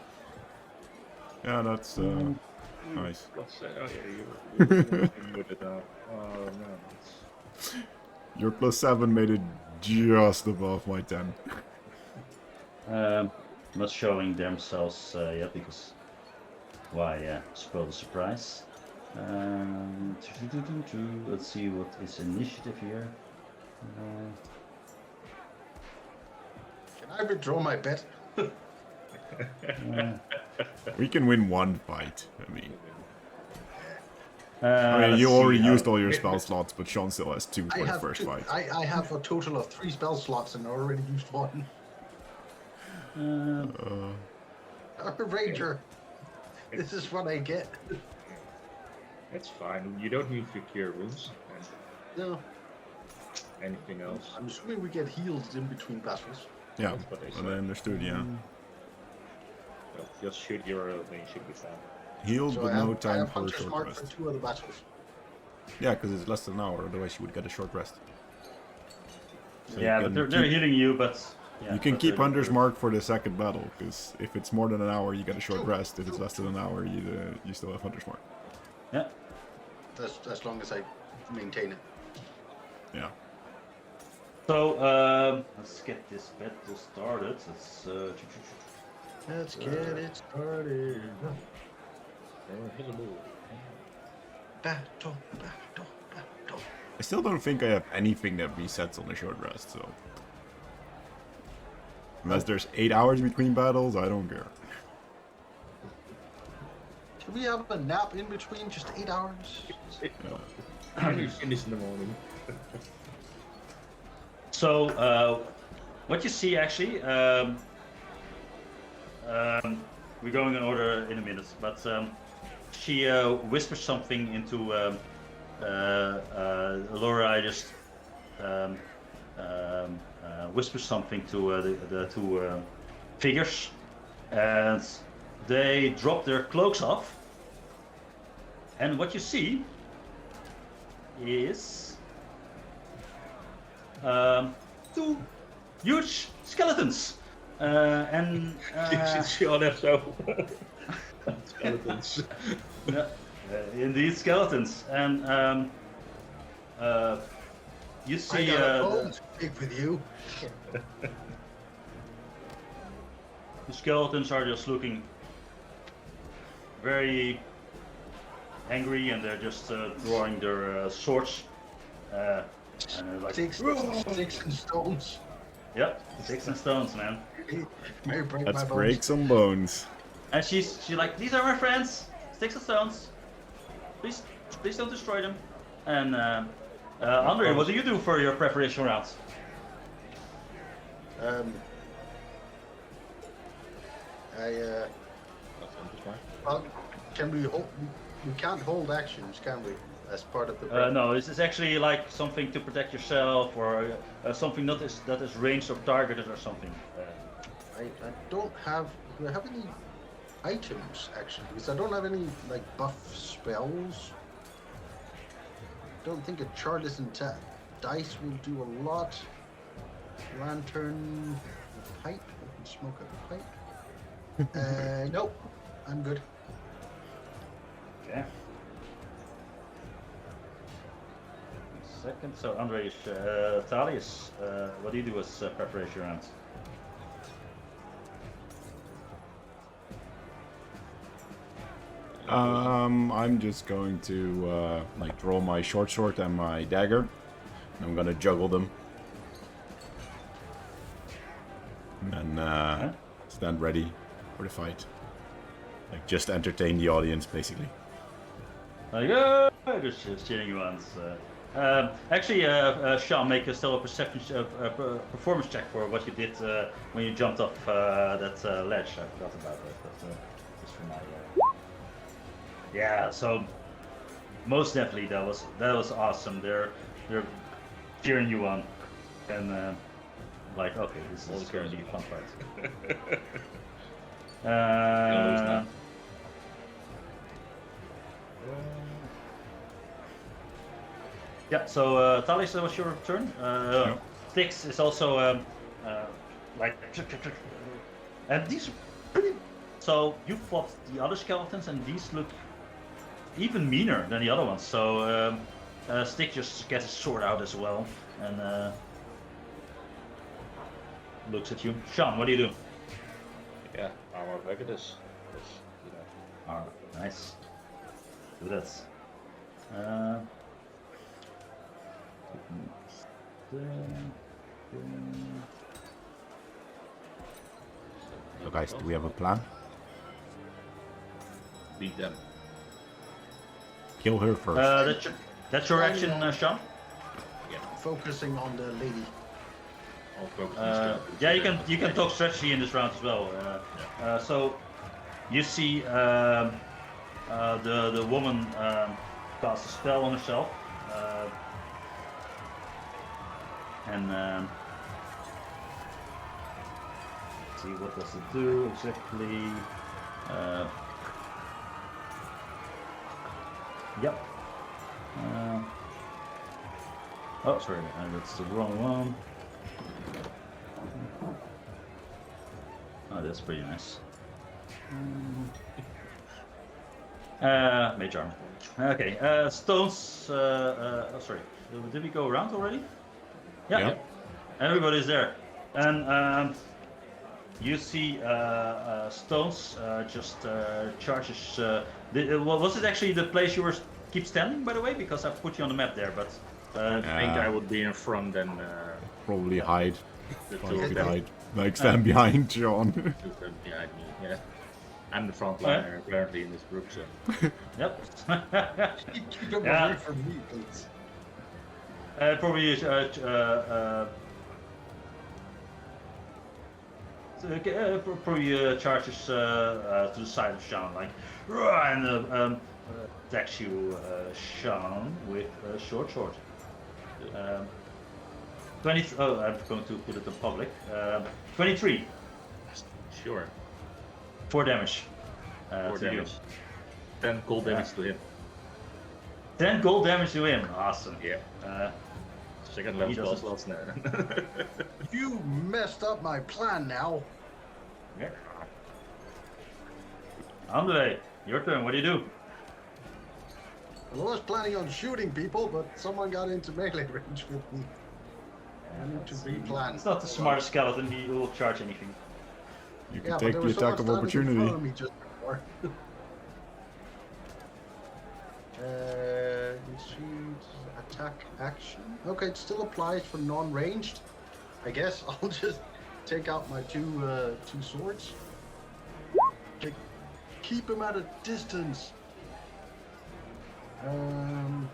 Yeah, that's nice. Plus, oh yeah, you with it now. Oh no. Your +7 made it just above my 10. Not showing themselves yet because why? Spoil the surprise. Let's see what is initiative here. I withdraw my bet. We can win one fight. I mean, let's you already see, used all your spell slots, but Sean still has 2 I for the have first fight. I have a total of 3 spell slots and I already used 1. I'm a ranger. This is what I get. That's fine. You don't need to cure wounds and No, anything else. I'm assuming we get healed in between battles. Yeah, That's what they but I said. understood, yeah. Well, just shoot your arrow, then you should be fine. Healed, So but I have, no I time have for a Hunter's short Mark for rest. 2 of the battles. Yeah, because it's less than an hour, otherwise you would get a short rest. So Yeah, you but can they're keep- healing you, but... Yeah, You can but keep they're- Hunter's Mark for the second battle, because if it's more than an hour, you get a short True, rest. If it's true. less than an hour, you still have Hunter's Mark. Yeah. That's as long as I maintain it. Yeah. So, let's get this battle started. Let's get it started. Battle, battle, battle. I still don't think I have anything that resets on a short rest, so... Unless there's 8 hours between battles, I don't care. Can we have a nap in between? Just 8 hours? Can you finish in the morning? So, what you see actually, we're going in order in a minute, but she whispers something into Laura. Just whispers something to the 2 figures, and they drop their cloaks off. And what you see is 2 huge skeletons, and She all have so skeletons. yeah, indeed skeletons, and you I see got a bone to pick with you. the skeletons are just looking very angry, and they're just drawing their swords, and they're like, Sticks and stones. yep, sticks and stones, man. May break Let's my bones. break some bones. And she's like, these are my friends, sticks and stones. Please don't destroy them. And Andre, what do you do for your preparation rounds? Well, can we hold? We can't hold actions, can we? As part of the. No, this is actually like something to protect yourself, or something that is ranged or targeted or something. I don't have. Do I have any items actually? Because I don't have any like buff spells. Don't think a charlatan and dice will do a lot. Lantern, pipe. I can smoke a pipe. Nope, I'm good. Okay. Second, so Andre, Thalius, what do you do as preparation rounds? I'm just going to like draw my short sword and my dagger. And I'm gonna juggle them. And stand ready for the fight. Like just entertain the audience, basically. Like, just cheering you on. Actually, Sean, make still a perception, performance check for what you did when you jumped off that ledge. I forgot about that, but just for my. Yeah, so most definitely that was awesome. They're cheering you on, and like, okay, this is going to be a fun fight. Yeah, so Talis, that was your turn. Styx is also like, and these are pretty. So you fought the other skeletons, and these look even meaner than the other ones. So Styx just gets his sword out as well, and looks at you. Sean, what do you do? Yeah, armor of Vegadus. Oh, nice. Do that. So guys, do we have a plan? Beat them. Kill her first. That's your action, Sean? Focusing on the lady. I'll focus on skeleton. Yeah, you can talk strategy in this round as well. So you see the woman cast a spell on herself, and let's see what does it do exactly. Yep. Oh, sorry, that's the wrong one. Oh, that's pretty nice. Mage armor. Okay, stones. Oh, sorry. Did we go around already? Yeah. Yeah. Everybody's there, and you see stones just charges. Was it actually the place you were keep standing, by the way? Because I put you on the map there, but. I think I would be in front and Probably hide. the two Like, of them hide. Like stand behind Sean. behind me. Yeah, I'm the front liner apparently in this group. So Yep. Keep them Yeah. away from me, please. Probably charges to the side of Sean, like, and attacks you, Sean, with a short sword. 20. Oh, I'm going to put it in public. 23. sure, 4 damage. 4 to you. damage. 10 cold damage to him. 10 gold damage to him. Awesome. Yeah. Second level he spell doesn't- slots now. You messed up my plan now. Yeah. Andre, your turn. What do you do? Well, I was planning on shooting people, but someone got into melee range with me. I need to replan. It's not the smartest skeleton. He will charge anything. You can Yeah, but take there the was attack of someone standing in front opportunity. of me just before. Shoot, attack action. Okay, it still applies for non-ranged. I guess I'll just take out my two swords. Keep him at a distance.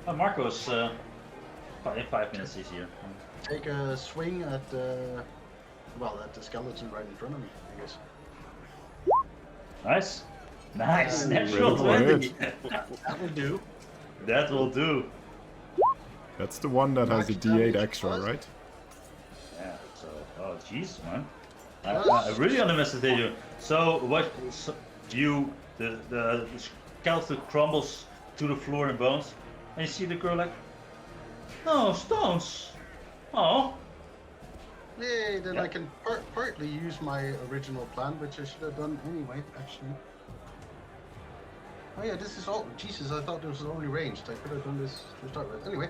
Marco's in 5 minutes easier. Take a swing at the skeleton right in front of me, I guess. Nice. Nice. Natural Really 20. That will do. That will do. That's the one that has a Max D8 damage extra, plus. right? Yeah. So, oh jeez, man. I really underestimated you. So what? So you the skeleton crumbles to the floor in bones, and you see the girl like, no stones. Oh. Yay, then Yeah. I can partly use my original plan, which I should have done anyway, actually. Oh yeah, this is all... Jesus, I thought this was only ranged. I could have done this to start with. Anyway,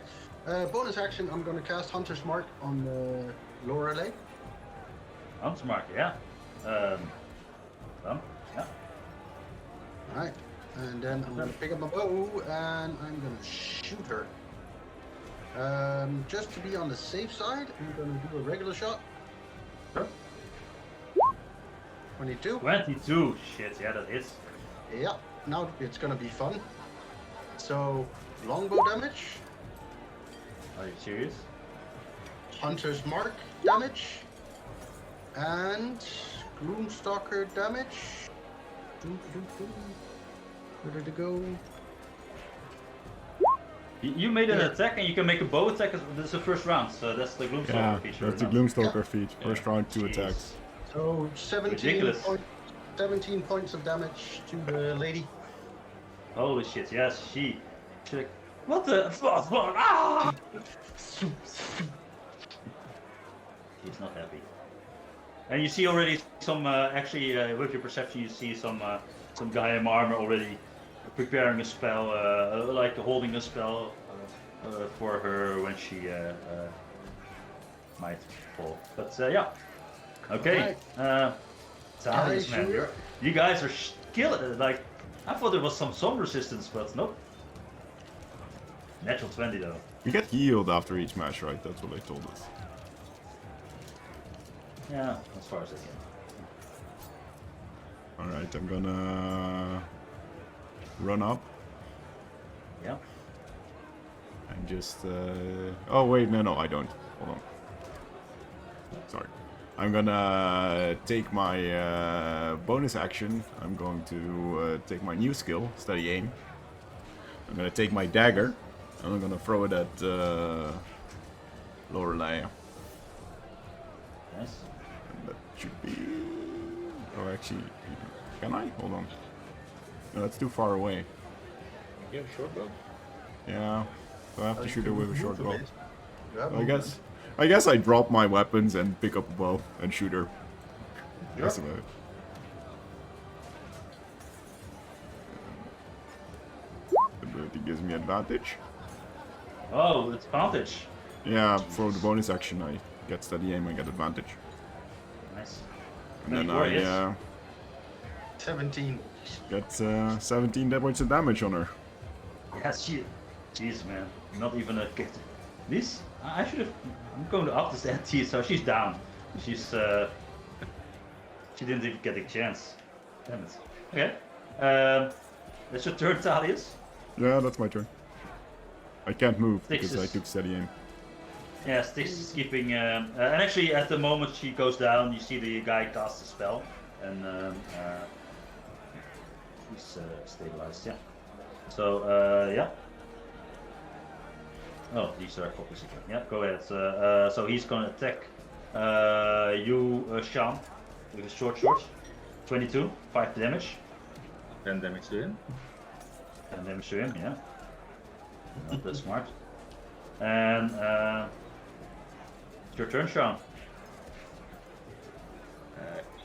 bonus action, I'm going to cast Hunter's Mark on Lorelei. Hunter's Mark, yeah. Yeah. Alright, and then I'm going to pick up my bow, and I'm going to shoot her. Just to be on the safe side, I'm going to do a regular shot. Sure. 22. 22. Shit, yeah, that hits. Yeah, now it's gonna be fun. So, longbow damage, Are you serious? Hunter's Mark damage, and Gloomstalker damage. Where did it go? You made an Yeah. attack and you can make a bow attack. This is the first round, so that's the Gloomstalker Yeah, feature. that's the no? Gloomstalker feat. First round, 2 Jeez. attacks. So, 17, Ridiculous. 17 points of damage to the lady. Holy shit, yes, she like, what the? Ah! He's not happy. And you see already some, actually, with your perception, you see some guy in armor already preparing a spell, like holding a spell for her when she might fall. But yeah, okay. Thaddeus, Guys, man, you- you guys are killing. Like, I thought there was some resistance, but nope. Natural 20 though. We get healed after each match, right? That's what they told us. Yeah, as far as I can. Alright, I'm gonna run up Yeah. and just... Oh, wait, no, I don't. Hold on. Sorry. I'm gonna take my bonus action. I'm going to take my new skill, Steady Aim. I'm gonna take my dagger, and I'm gonna throw it at Lorelei. Nice. And that should be... Oh, actually, can I? Hold on. No, that's too far away. Yeah, short bow. Yeah, so I have to shoot her with a short bow. You have I guess I drop my weapons and pick up a bow and shoot her. That's about it. Ability gives me advantage. Oh, it's advantage. Yeah, for the bonus action I get steady aim, I get advantage. Nice. And then Four I hits. 17. get 17 points of damage on her. Yeah, jeez, man, not even a kid. This, I should have. I'm going to up this NT, so she's down. She's she didn't even get a chance. Damn it. Okay. That's your turn, Thalius. Yeah, that's my turn. I can't move Sticks because I is- took steady aim. Yeah, Styx is keeping. And actually, at the moment she goes down, you see the guy cast a spell, and he's stabilized. Yeah. So yeah. Oh, these are copies again. Yeah, go ahead. So he's gonna attack you, Sean, with his short sword. 22, 5 damage. 10 damage to him. And damage to him, yeah. Not that smart. And it's your turn, Sean.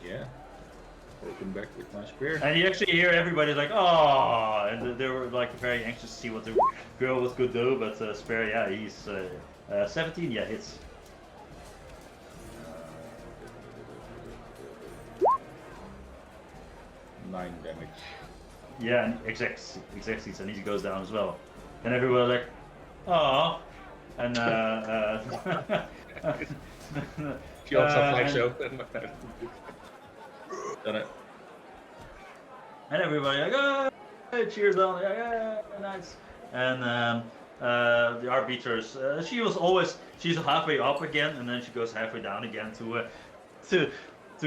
Yeah. Poke him back with my spear. And you actually hear everybody like, oh, and they were like very anxious to see what the girl was good do, but Spare, yeah, he's 17, yeah, hits. 9 damage. Yeah, and exactly, and he goes down as well. And everyone like, oh, and She also and- flags so. Done it. And everybody like, oh, cheers on, yeah, nice. And the arbiters, she's halfway up again, and then she goes halfway down again to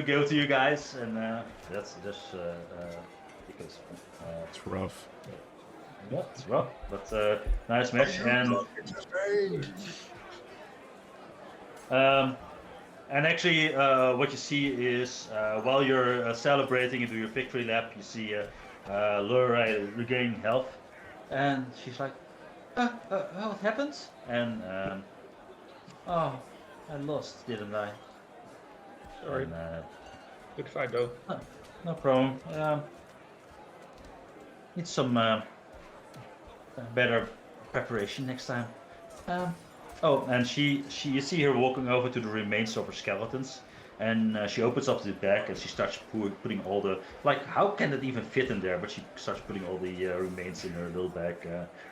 go to you guys, and that's just because It's rough. yeah, it's rough, but nice match. And actually, what you see is while you're celebrating and do your victory lap, you see Lorelei regaining health, and she's like, "What happened?" And oh, I lost, didn't I? Sorry. And, Good fight though. no problem. Need some better preparation next time. Oh, and you see her walking over to the remains of her skeletons, and she opens up the bag and she starts putting all the, like, how can it even fit in there? But she starts putting all the remains in her little bag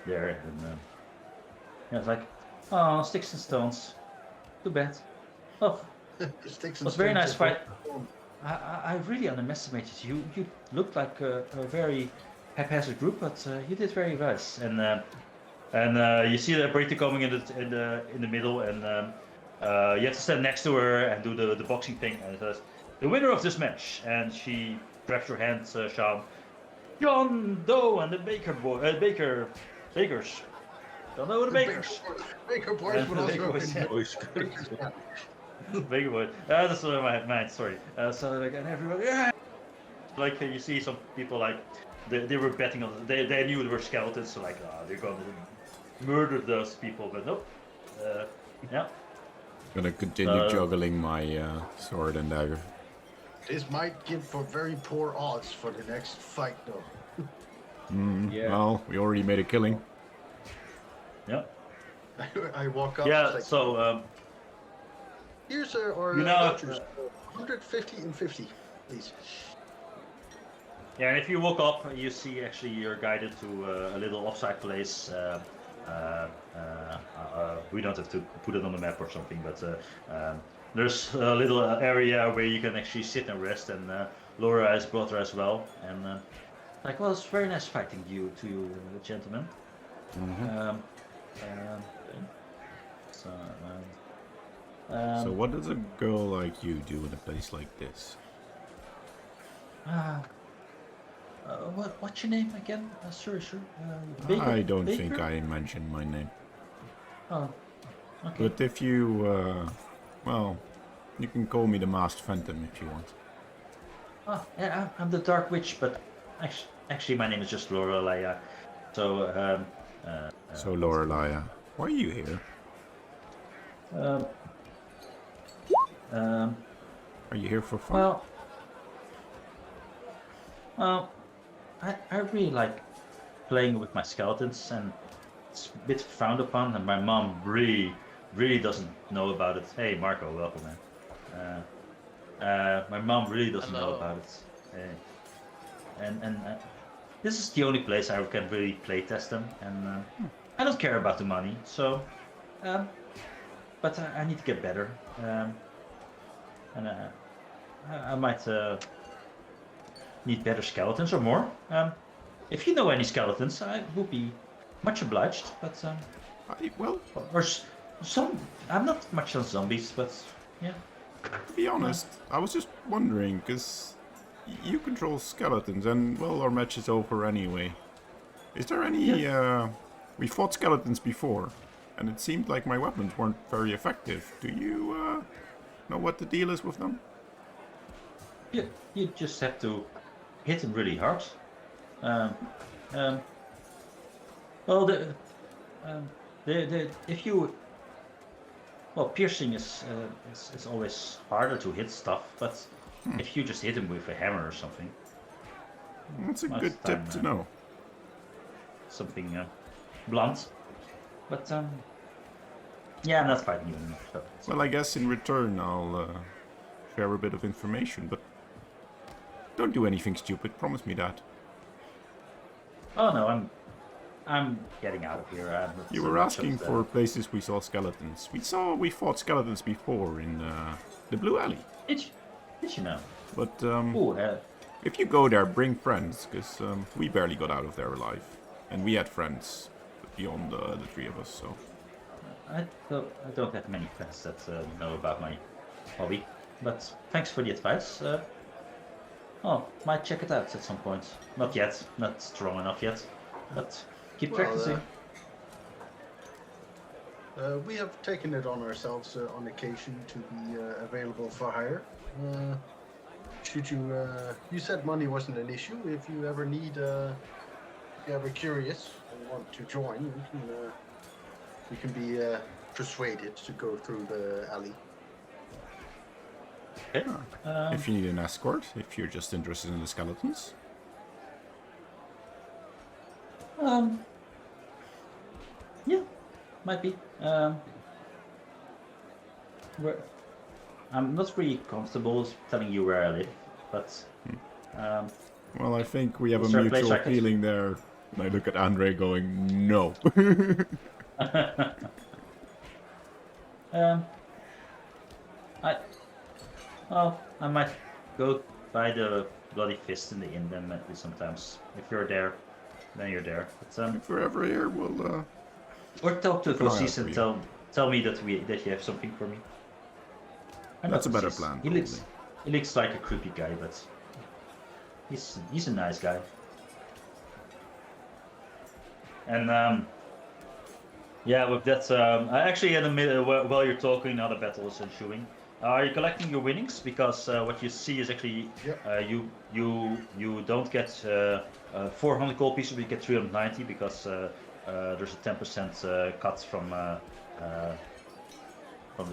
there, and yeah, it's like, oh, sticks and stones, too bad. Oh, Sticks it was a very nice fight. I really underestimated you. You looked like a very haphazard group, but you did very nice. And you see the Brita coming in the middle, and you have to stand next to her and do the boxing thing. And it says, "The winner of this match," and she grabs your hand, Sean. John Doe and the Bakers. John Doe and the Bakers. Baker boys And would the also Baker boys, have yeah. been- Big boy. That's what I meant. Sorry. So like, and everybody, yeah. Like you see some people like they were betting on. They knew they were skeletons, so like they're gonna murder those people, but nope. Yeah. Gonna continue Uh, juggling my sword and dagger. This might give for very poor odds for the next fight, though. Yeah. Well, we already made a killing. Yeah. I walk up. Yeah. it's like, So here's our you know, vouchers. 150 and 50, please. yeah. And if you walk up, you see actually you're guided to a little offside place. We don't have to put it on the map or something, but there's a little area where you can actually sit and rest, and Laura has brought her as well. And like, well, it's very nice fighting you gentlemen. Um, so, So what does a girl like you do in a place like this? what's your name again? Sure. I don't think I mentioned my name. Oh, okay. But if you, well, you can call me the Masked Phantom if you want. Oh, yeah, I'm the Dark Witch, but actually my name is just Lorelei. So, So Lorelei, why are you here? Are you here for fun? Well, I really like playing with my skeletons, and it's a bit frowned upon, and my mom really doesn't know about it. Hey, Marco, welcome, man. My mom really doesn't know about it. And this is the only place I can really play test them, and I don't care about the money, so but I need to get better, and I might need better skeletons or more. If you know any skeletons, I would be much obliged. But Well, or some, I'm not much on zombies, but yeah. to be honest, I was just wondering, because you control skeletons, and, well, our match is over anyway. Is there any, we fought skeletons before, and it seemed like my weapons weren't very effective. Do you, know what the deal is with them? You just have to hit them really hard. Well, if you, well, piercing is always harder to hit stuff, but if you just hit them with a hammer or something, That's a most good of the tip time, to know. something blunt. But yeah, I'm not fighting you anymore. So Well, I guess in return I'll share a bit of information, but don't do anything stupid, promise me that. oh no, I'm getting out of here. I'm not You so were much asking of the- for places we saw skeletons. We fought skeletons before in the Blue Alley. Did you know? But Oh, if you go there, bring friends, because we barely got out of there alive. And we had friends beyond the three of us, so... I don't have many friends that know about my hobby, but thanks for the advice. Might check it out at some point. Not yet, not strong enough yet, but keep practicing. We have taken it on ourselves on occasion to be available for hire. Should you? You said money wasn't an issue. If you ever need, if you're ever curious and want to join, we can be persuaded to go through the alley. Okay. if you need an escort, if you're just interested in the skeletons. Yeah, might be. I'm not really comfortable telling you where I live, but Well, I think we have a Is there a place mutual I can- feeling there. And I look at Andre going, no. I might go buy the bloody fist in the inn then maybe sometimes. If you're there, then you're there. But If we're ever here, we'll... or talk to Keep an eye out Vosis for and you. tell me that you have something for me. I know That's a better Vosis. plan, He looks like a creepy guy, but he's a nice guy. And yeah, with that, I actually in the middle while you're talking, another battle is ensuing. Are you collecting your winnings? Because what you see is actually you don't get 400 gold pieces, but you get 390 because there's a 10% cut from the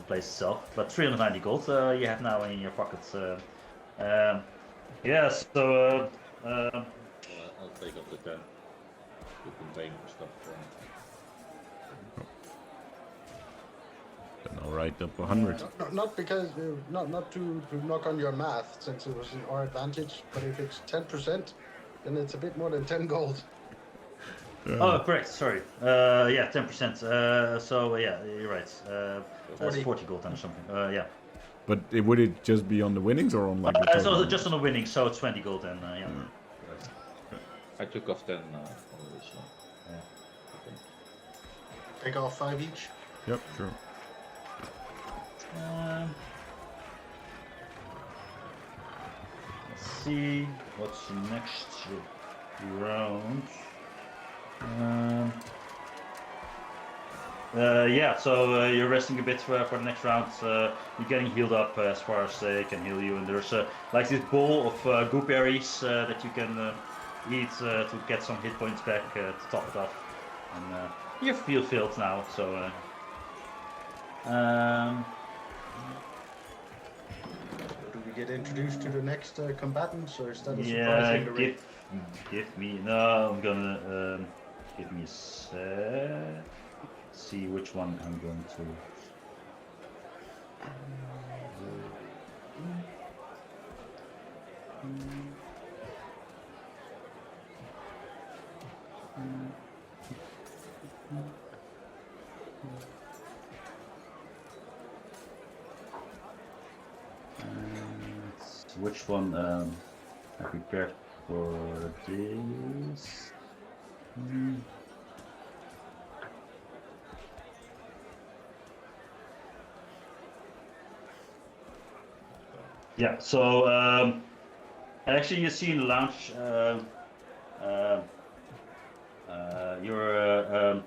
place itself. But 390 gold you have now in your pockets. Yeah, so I'll take up the 10. You've been paying for stuff for me. Then I'll write up 100. Not because not to knock on your math, since it was in our advantage. But if it's 10%, then it's a bit more than 10 gold. oh, correct. Sorry. Yeah, 10%. So yeah, you're right. That's 40. 40 gold then or something. Yeah. But would it just be on the winnings or on like the It's total? also just on the winning, so 20 gold and yeah. I took off 10 already, so. Yeah. I think. Take off 5 each. Yep, sure. Let's see what's the next round. Yeah, so you're resting a bit for the next round. You're getting healed up as far as they can heal you, and there's like this bowl of gooberries that you can eat to get some hit points back to top it off. And you feel filled now, so. Do we get introduced to the next combatants, or is that a surprise Yeah, in the ring? give me. No, I'm gonna give me a sec. See which one I'm going to. Which one I prepared for this? Yeah, so actually you see in the lounge your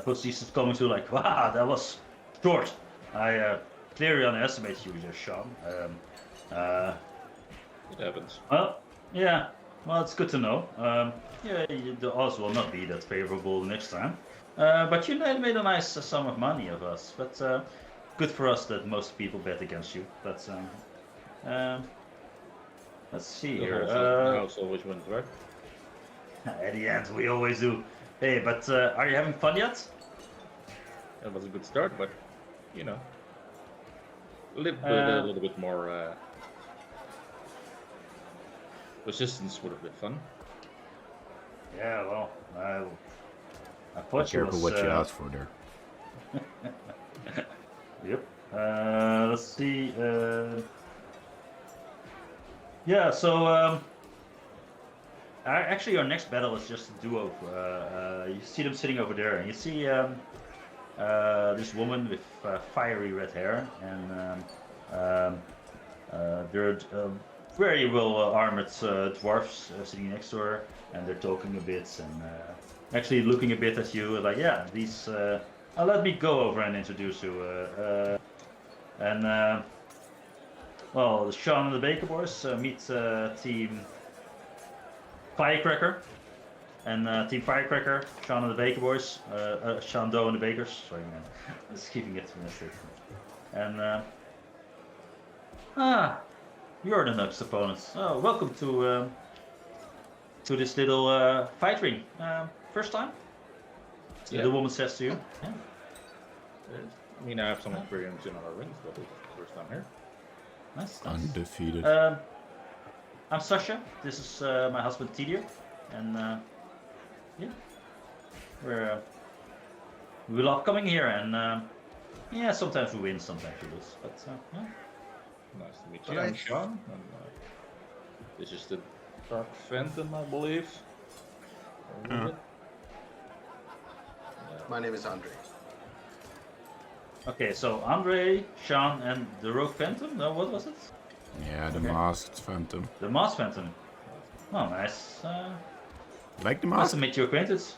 footsteps is coming to like, wow, that was short. I clearly underestimated you there, Sean. It happens. Well, yeah, well, it's good to know. Yeah, the odds will not be that favorable next time. But you made a nice sum of money of us. But good for us that most people bet against you. But let's see The here. house always wins, right? At the end, we always do. Hey, but are you having fun yet? That was a good start, but you know, a little bit more resistance would have been fun. Yeah, well, I Be thought you careful was, what you ask for there. Yep. Let's see. Yeah. So actually, our next battle is just a duo. You see them sitting over there, and you see this woman with fiery red hair, and they're very well armored dwarfs sitting next to her, and they're talking a bit and actually looking a bit at you, like, yeah, these. Let me go over and introduce you. Well, Sean and the Baker Boys meet Team Firecracker. And Team Firecracker, Sean and the Baker Boys, Sean Doe and the Bakers. Sorry, man. Just keeping it domestic. And you're the next opponents. Oh, welcome to this little fight ring. First time? Yeah. The woman says to you. Yeah. I mean, I have some experience in other rings, but it's the first time here. Nice. Undefeated. I'm Sasha. This is my husband Tidir, and yeah, we love coming here, and yeah, sometimes we win, sometimes we lose, but yeah. Nice to meet you. I'm Sean, and this is the Dark Phantom, I believe. Yeah. My name is Andre. Okay, so Andre, Sean, and the Rogue Phantom. No, what was it? Yeah, the Okay. masked phantom. The Masked Phantom. Oh, nice. Like the Nice mask? to meet your acquaintance.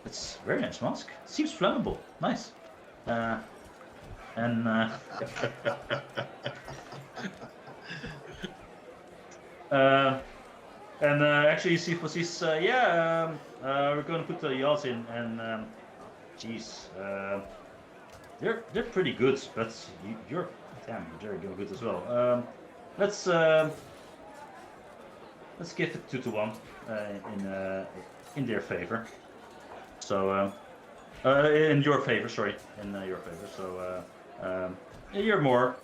It's a very nice mask. Seems flammable. Nice. And actually, you see for this, yeah, we're going to put the yachts in, and geez, they're pretty good, but you're damn, you're very good as well. Let's give it 2-1 in their favor. So in your favor, sorry, in your favor. So you're more,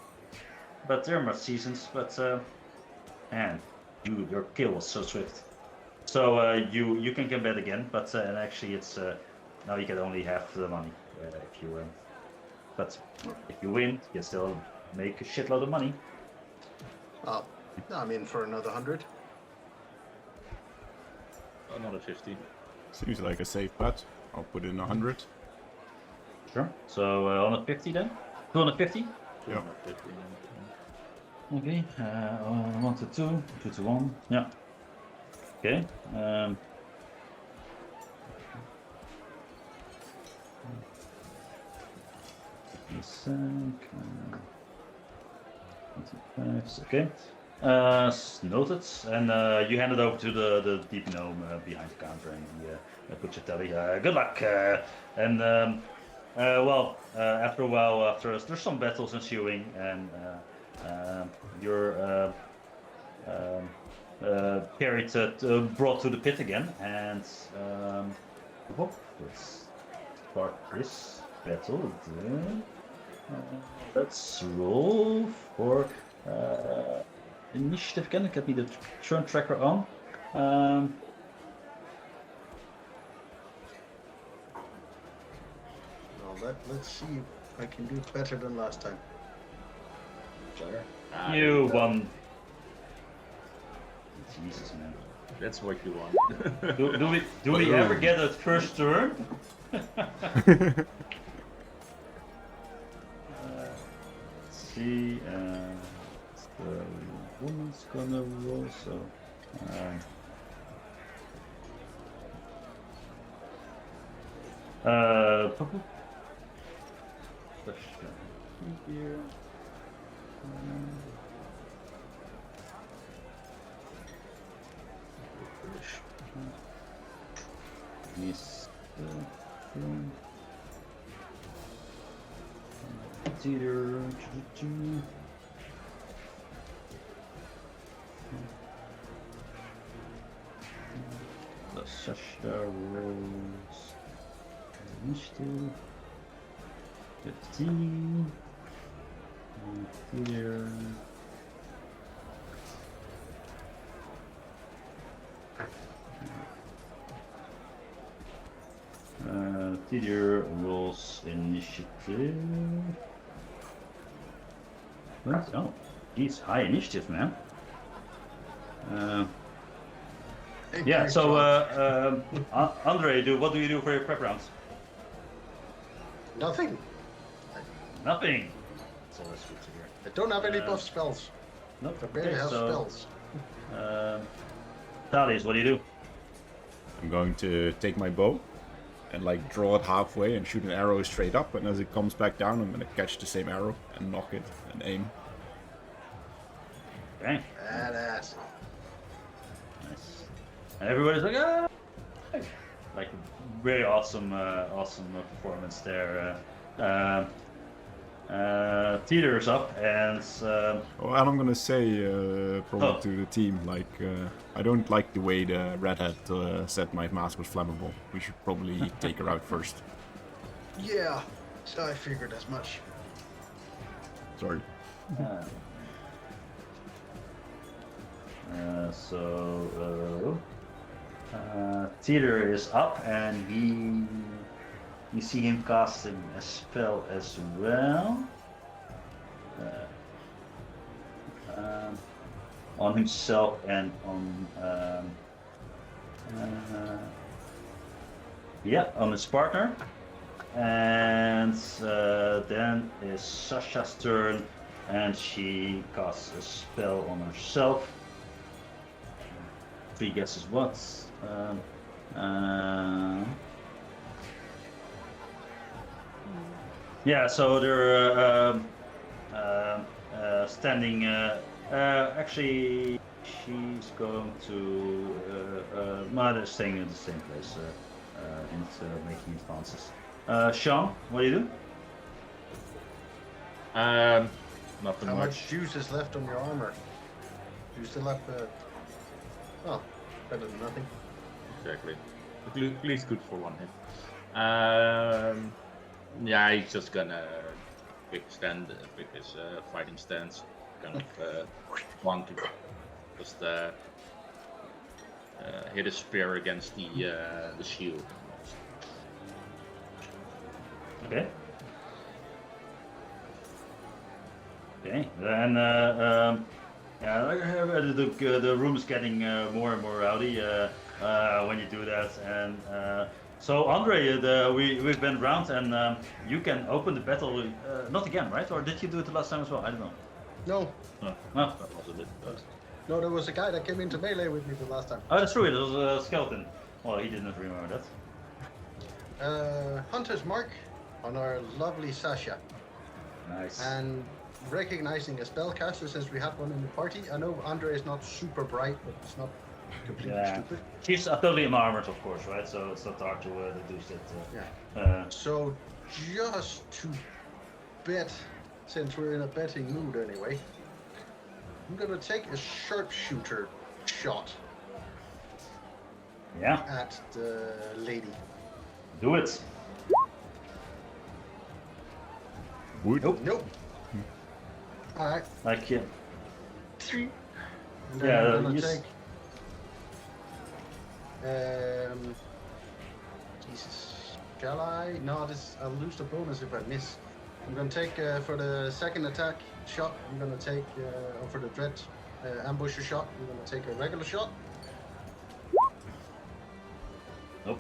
but they're more seasoned. But man, your kill was so swift. So you can get bet again, but and actually it's now you get only half the money if you win. But if you win, you still make a shitload of money. I'm in for another 100. Another 50. Seems like a safe bet. I'll put in 100. Sure. So 150 then? 250? Yep. 250. Okay. 1 to 2, 2 to 1. Yeah. Okay. Okay. Noted. And you hand it over to the deep gnome behind the counter, and he puts your tally. Good luck. After a while, there's some battles ensuing, and you're carried brought to the pit again, and let's start this battle. Let's roll for initiative again. Get me the turn tracker on. Let's see if I can do better than last time. Sure. You won. Jesus, man. That's what you want. Do we ever get a first turn? Let's see. The woman's gonna roll, so. Here. Yes. Theater. The Sashta rolls initiative 15. Theater. Theater rolls initiative. What? Oh, geez, high initiative, man. Yeah. So, Andre, what do you do for your prep rounds? Nothing. Nothing. So that's good to hear. I don't have any buff spells. Nope. I barely have spells. Thales, what do you do? I'm going to take my bow and like draw it halfway and shoot an arrow straight up, and as it comes back down, I'm gonna catch the same arrow and knock it and aim. Okay. Badass. Nice. And everybody's like, ah! Like, very awesome, performance there. Theater's up, and Oh, and I'm gonna say probably to the team, like, I don't like the way the redhead said my mask was flammable. We should probably take her out first. Yeah, so I figured as much. Sorry. Theater is up, and you see him casting a spell as well on himself and on on his partner. And then is Sasha's turn, and she casts a spell on herself. 3 guesses what? Yeah, so they're standing. Actually, she's going to. They're staying in the same place and making advances. Sean, what do you do? Nothing How much. much juice is left on your armor? Do you still have oh, better than nothing. Exactly. At least good for one hit. Yeah, he's just gonna pick his fighting stance. Kind of want to just hit a spear against the shield. Okay. Okay, and yeah, the room is getting more and more rowdy when you do that. And so, Andre, we've been round, and you can open the battle. Not again, right? Or did you do it the last time as well? I don't know. No, No. That was a bit. no, there was a guy that came into melee with me the last time. Oh, that's true. It was a skeleton. Well, he didn't remember that. Hunter's mark on our lovely Sasha. Nice. And recognizing a spellcaster since we had one in the party. I know Andre is not super bright, but it's not completely Yeah. stupid. She's totally unarmored, of course, right? So it's not hard to deduce it. Yeah. So just to bet, since we're in a betting mood anyway, I'm gonna take a sharpshooter shot Yeah, at the lady. do it. Wood. Nope. All right. Like, yeah. 3. And then Yeah, I'm gonna you take. Jesus. Shall I? No, I'll lose the bonus if I miss. I'm gonna take for the second attack shot. I'm gonna take or for the dread ambusher shot. I'm gonna take a regular shot. Nope.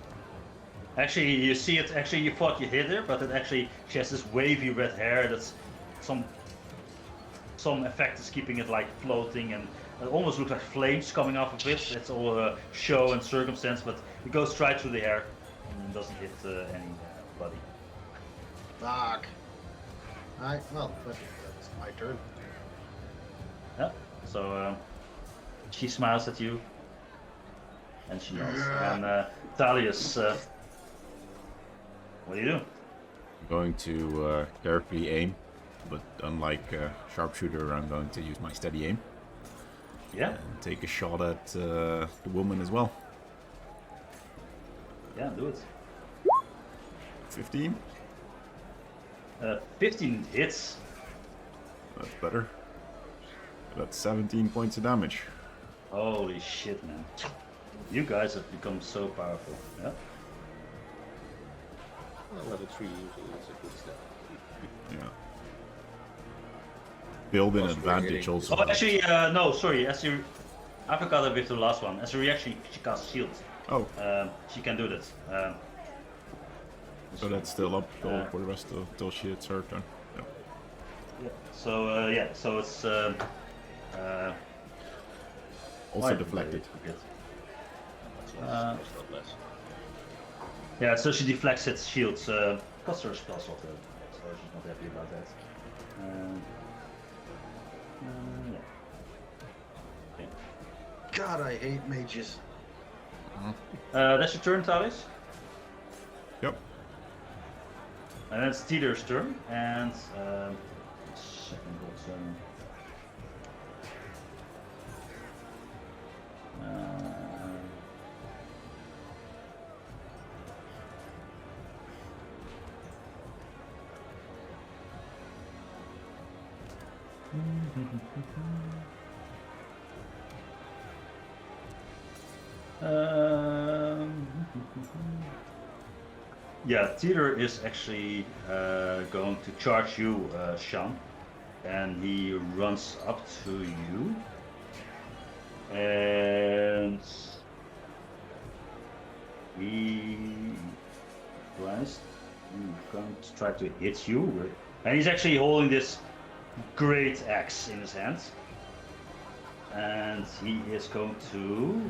Actually, you see it. Actually, you thought you hit her, but it actually she has this wavy red hair. That's some effect is keeping it like floating, and it almost looks like flames coming off of it. It's all show and circumstance, but it goes right through the hair and doesn't hit anybody. Fuck. Alright, well, that's my turn. Yeah. So she smiles at you, and she nods. And Thalius, what do you do? I'm going to carefully aim, but unlike sharpshooter, I'm going to use my steady aim Yeah. and take a shot at the woman as well. Yeah, do it. 15. 15 hits. That's better. That's 17 points of damage. Holy shit, man. You guys have become so powerful. Yeah. Well, level 3 usually is a good step. Yeah. Build-in Plus we're advantage hitting- also. Oh, actually, no, sorry. I forgot a bit the last one. As a reaction, she casts shield. Oh, She can do that. so that's still up for the rest of till she hits her turn. Yeah. Yeah. So yeah, so it's Also why deflected. did I forget? That's not less. Yeah, so she deflects its shields. Costs her a spell slot, so she's not happy about that. Yeah. Okay. God, I hate mages. That's your turn, Talis. Yep. And then it's Teeter's turn, and second what's yeah, Teeter is actually going to charge you, Sean, and he runs up to you, and he tries to try to hit you, and he's actually holding this great axe in his hand, and he is going to.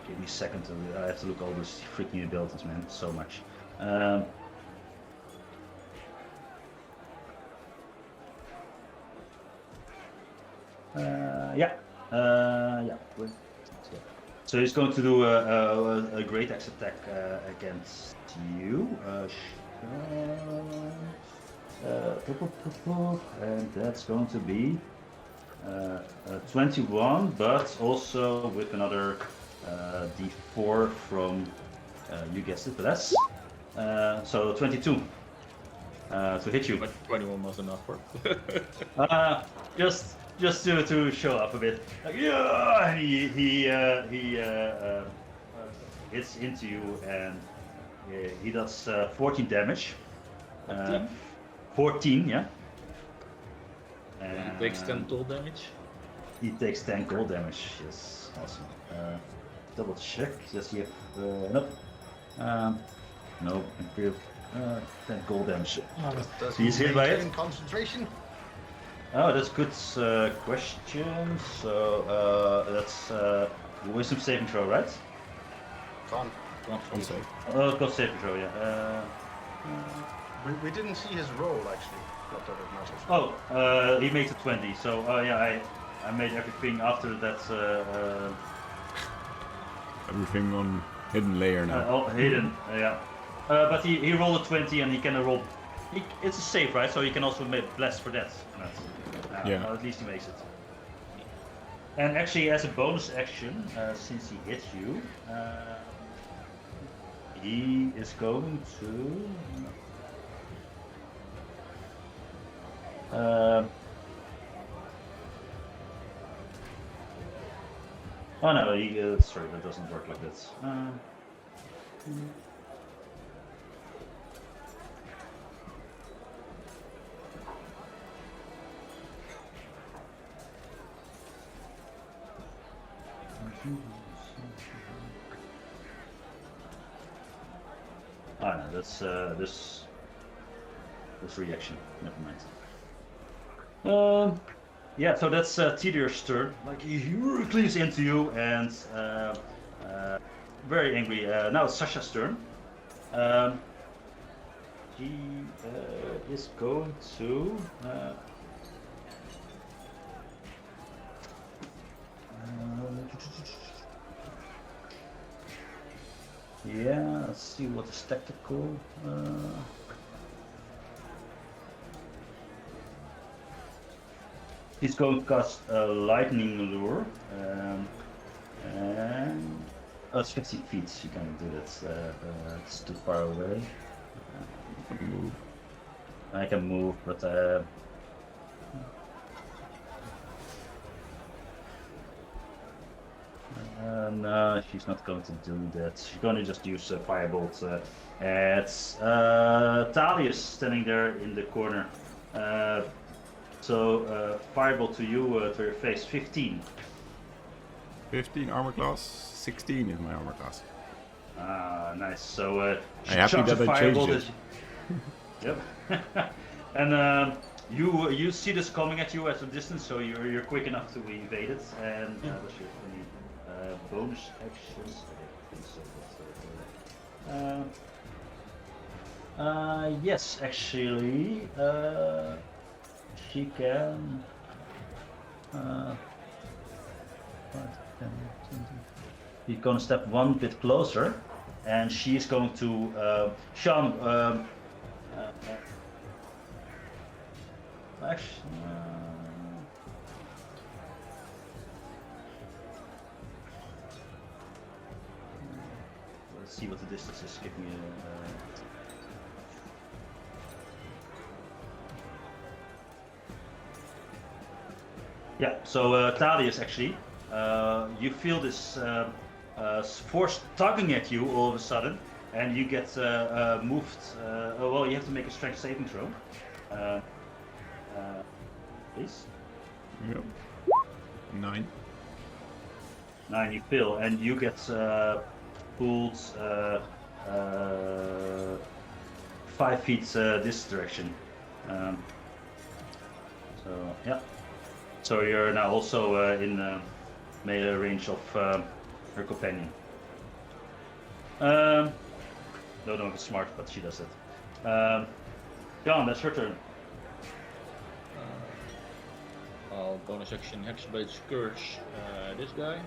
Give me a second. I have to look over these freaking abilities, man. So much. Yeah. So he's going to do a great axe attack against you. And that's going to be 21, but also with another D4 from, you guessed it, but that's so 22 to hit you. But 21 was enough for. Just to show up a bit. Like, yeah, he hits into you, and he does 14 damage. 14, yeah. He takes 10 cold damage. He takes 10 cold damage. Yes, awesome. Double check. Does he have nope. No, improved. 10 cold damage. Does He's he hit by it? maintain concentration? Oh, that's a good question. So that's wisdom saving throw, right? Con. I'll say. Oh, God saving throw, yeah. We didn't see his roll actually. Not that it matters. Oh, he makes a 20. So yeah, I made everything after that. Everything on hidden layer now. Hidden, yeah. But he rolled a 20 and he can roll. It's a save, right? So he can also make bless for that. Yeah. At least he makes it. And actually, as a bonus action, since he hit you, he is going to. Oh no, sorry, that doesn't work like this. Ah, no, that's this reaction. Never mind. Yeah, so that's Tidyr's turn. Like he cleaves into you and very angry. Now it's Sasha's turn. He is going to. Yeah, let's see what is tactical. He's going to cast a lightning lure, and it's 50 feet. You can't do that. It's too far away. Move. I can move, but no, she's not going to do that. She's going to just use Firebolt. It's Thalius standing there in the corner. So Firebolt to you, to your face, 15. 15 armor class. 16 is my armor class. Ah, nice. So she I'm happy chucks that a I changed Firebolt it. Yep. And you see this coming at you at a distance, so you're quick enough to evade it. And what's your bonus actions? Yes, actually, she can. 5, 10, 20. He's going to step one bit closer, and she's going to. Sean. Actually. Let's see what the distance is. Give me Yeah, so Thalius actually, you feel this force tugging at you all of a sudden, and you get moved. Well, you have to make a strength saving throw. Please. Yep. 9. 9, you fail, and you get pulled 5 feet this direction. So yeah. So you're now also in melee range of her companion. Don't know if it's smart, but she does it. John, that's her turn. I'll bonus action Hexblade Scourge this guy.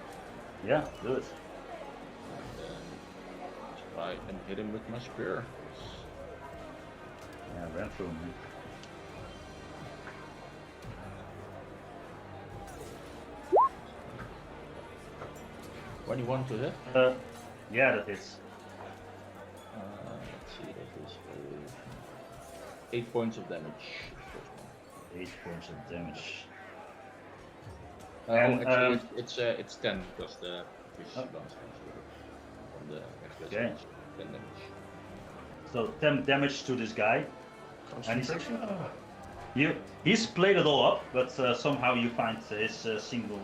Yeah, do it. And then try and hit him with my spear. Yeah, ran through him. When you want to hit? Yeah, that is. Let's see, that is 8 points of damage. 8 points of damage. And And, actually, it's 10 because the fish bounce from the express Okay. 10 damage. So 10 damage to this guy. And he's, Concentration? he's played it all up, but somehow you find his single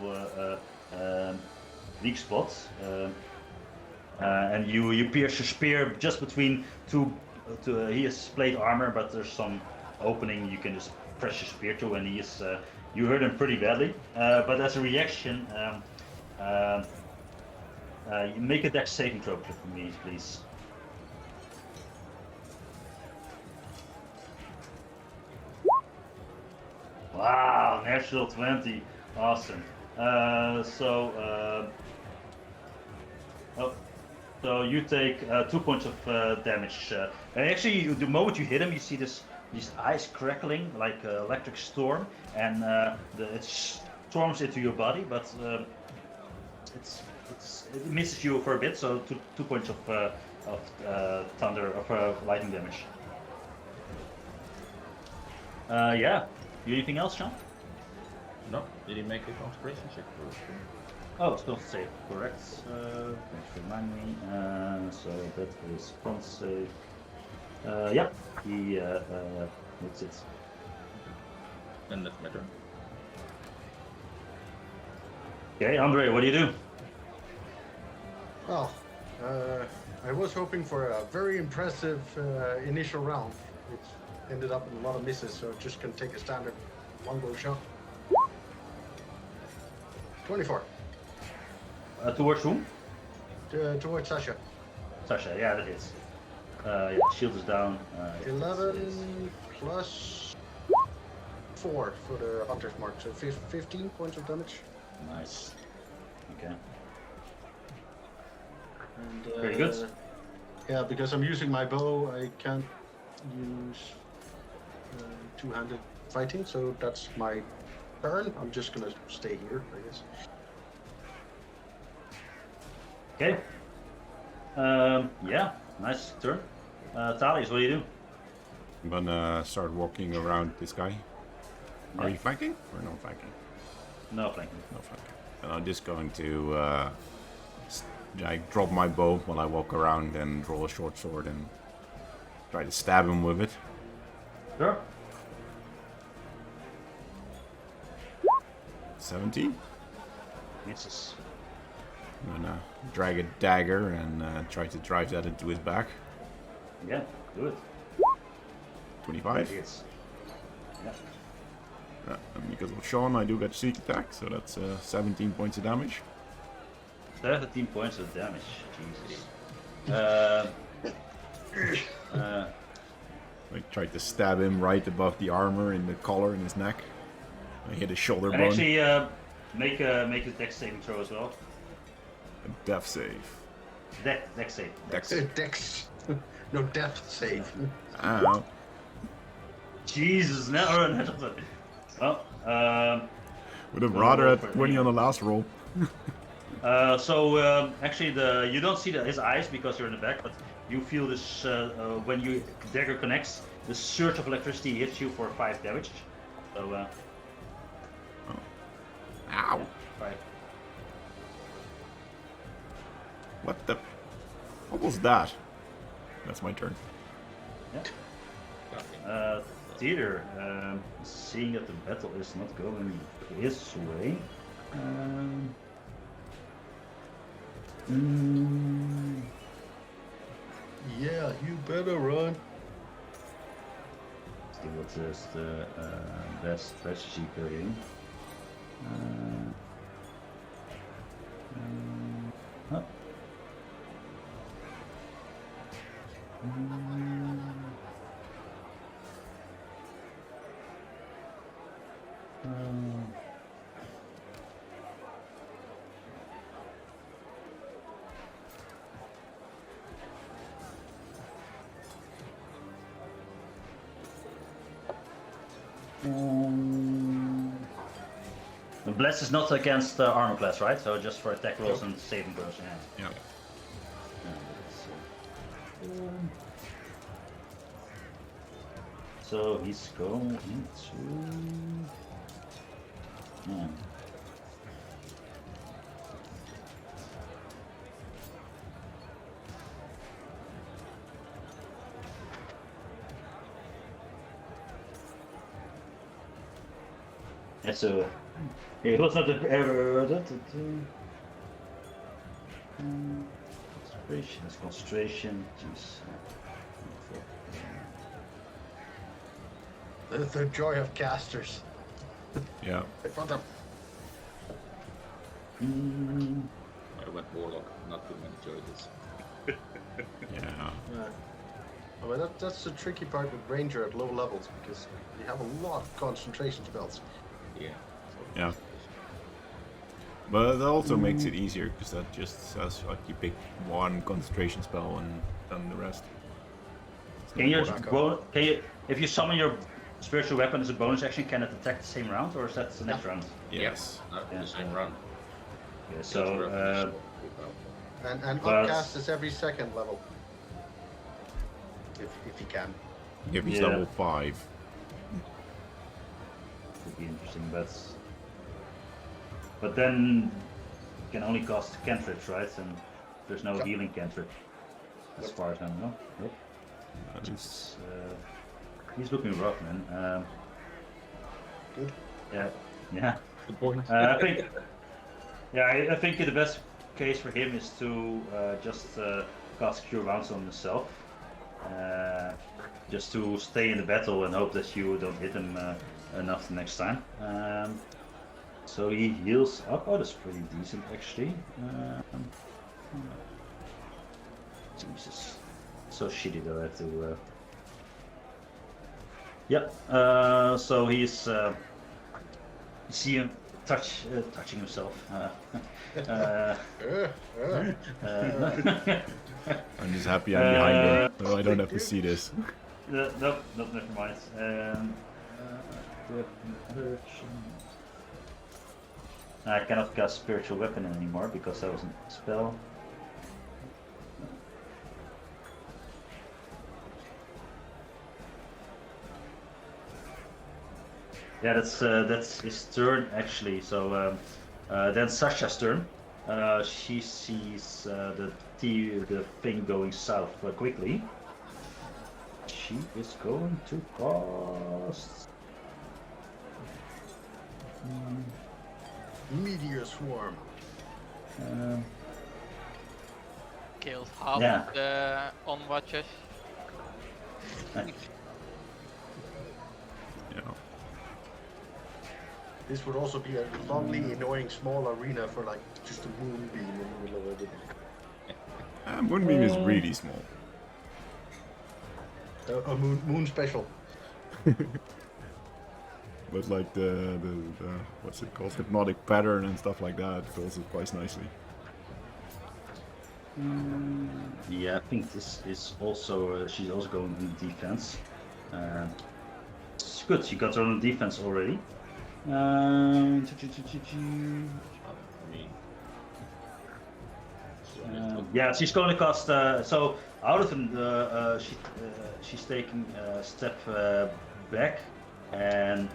weak spots. And you pierce your spear just between two. He has plate armor, but there's some opening you can just press your spear to, and he is. You hurt him pretty badly. But as a reaction, you make a dex saving throw for me, please. Wow, natural 20, awesome. So you take 2 points of damage. And actually, the moment you hit him, you see these eyes crackling like electric storm, and it storms into your body, but it misses you for a bit. So 2 points of thunder of lightning damage. Yeah. You anything else, Sean? No, did he make a concentration check first? Oh, it's not save, correct. Thanks for reminding me. So that is front save. Yeah, he makes it. Then that's my turn. Okay, Andre, what do you do? Well, I was hoping for a very impressive initial round, which ended up in a lot of misses, so just gonna take a standard longbow shot. 24. Towards whom? Towards Sasha. Sasha, yeah, that hits. Yeah, shield is down. 11 plus 4 for the hunter's mark, so 15 points of damage. Nice. Okay. And, Very good. Yeah, because I'm using my bow, I can't use two-handed fighting, so that's my turn. I'm just gonna stay here, I guess. Okay. Yeah, nice turn. Thales, what do you do? I'm gonna start walking around this guy. Are Yeah. you flanking or no flanking? No flanking. No flanking. And I'm just going to like drop my bow while I walk around and draw a short sword and try to stab him with it. Sure. 17. Misses. I'm gonna drag a dagger and try to drive that into his back. Yeah, do it. 25. Hits. Yeah. And because of Sean, I do get sneak attack, so that's 17 points of damage. 17 points of damage. Jesus. I tried to stab him right above the armor in the collar in his neck. I hit his shoulder And bone. actually, make a dex saving throw as well. A death save. Dex save. Dex save. Dex. No depth save. Ow. Jesus, no. Well, Would have Well, rather roll had for 20 me. on the last roll. actually, you don't see his eyes because you're in the back, but you feel this when your dagger connects. The surge of electricity hits you for 5 damage. So, Ow. 5. What the? What was that? That's my turn. Yeah. Theater, seeing that the battle is not going his way. Yeah, you better run. See what is the best strategy going. Up. The bless is not against armor class, right? So just for attack rolls and saving throws. Yeah. Yeah. So he's going into. Yeah. Yeah, so it was not an error. Concentration is concentration. Jeez. The joy of casters. Yeah. I found them. I went Warlock, not too many choices. Yeah. Yeah. Oh, well, that's the tricky part with Ranger at low levels because you have a lot of concentration spells. Yeah. Yeah. But that also makes it easier because that just says like you pick one concentration spell and then the rest. Can you, Backup. if you summon your spiritual weapon as a bonus action, can it attack the same round, or is that the next round? Yes. Not Yeah. the same run. Yeah, so, And But- upcast is every second level. If you can. If he's Yeah. level 5. could be interesting, but then you can only cast cantrips, right? And there's no Yep. healing cantrip, as Yep. far as I know. Yep. That is, It's, he's looking rough, man. Good. Yeah, yeah. Good point. I think, I think the best case for him is to just cast Cure Wounds on himself, just to stay in the battle and hope that you don't hit him enough the next time. So he heals up. Oh, that's pretty decent actually. Jesus, so shitty though. I have to. Yep. So he's. You see him touching himself. I'm just happy I'm behind her, so I don't have to see this. No, never mind. I cannot cast spiritual weapon anymore because that was a spell. Yeah, that's his turn actually. So then Sasha's turn. She sees the thing going south quickly. She is going to cast. Meteor swarm. Kills half Yeah. of the on-watchers. Yeah. This would also be a lovely, annoying small arena for like just a moonbeam in the middle of everything. Moonbeam is really small. A moon special. But like the what's it called, hypnotic pattern and stuff like that fills it quite nicely. Yeah, I think this is also she's also going in defense. It's good. She got her own defense already. For me. Yeah, she's going to cast. So out of the she's taking a step back, and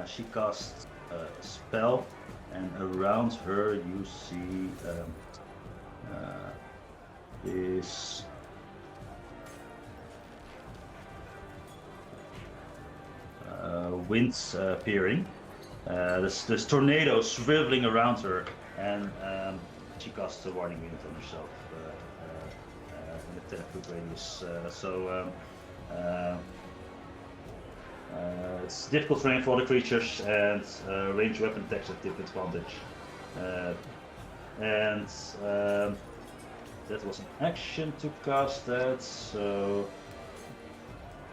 she casts a spell, and around her you see this. Winds appearing. There's tornadoes swiveling around her, and she casts a warning wind on herself in a 10-foot radius. It's difficult terrain for other creatures, and ranged weapon attacks at disadvantage. And that was an action to cast that. So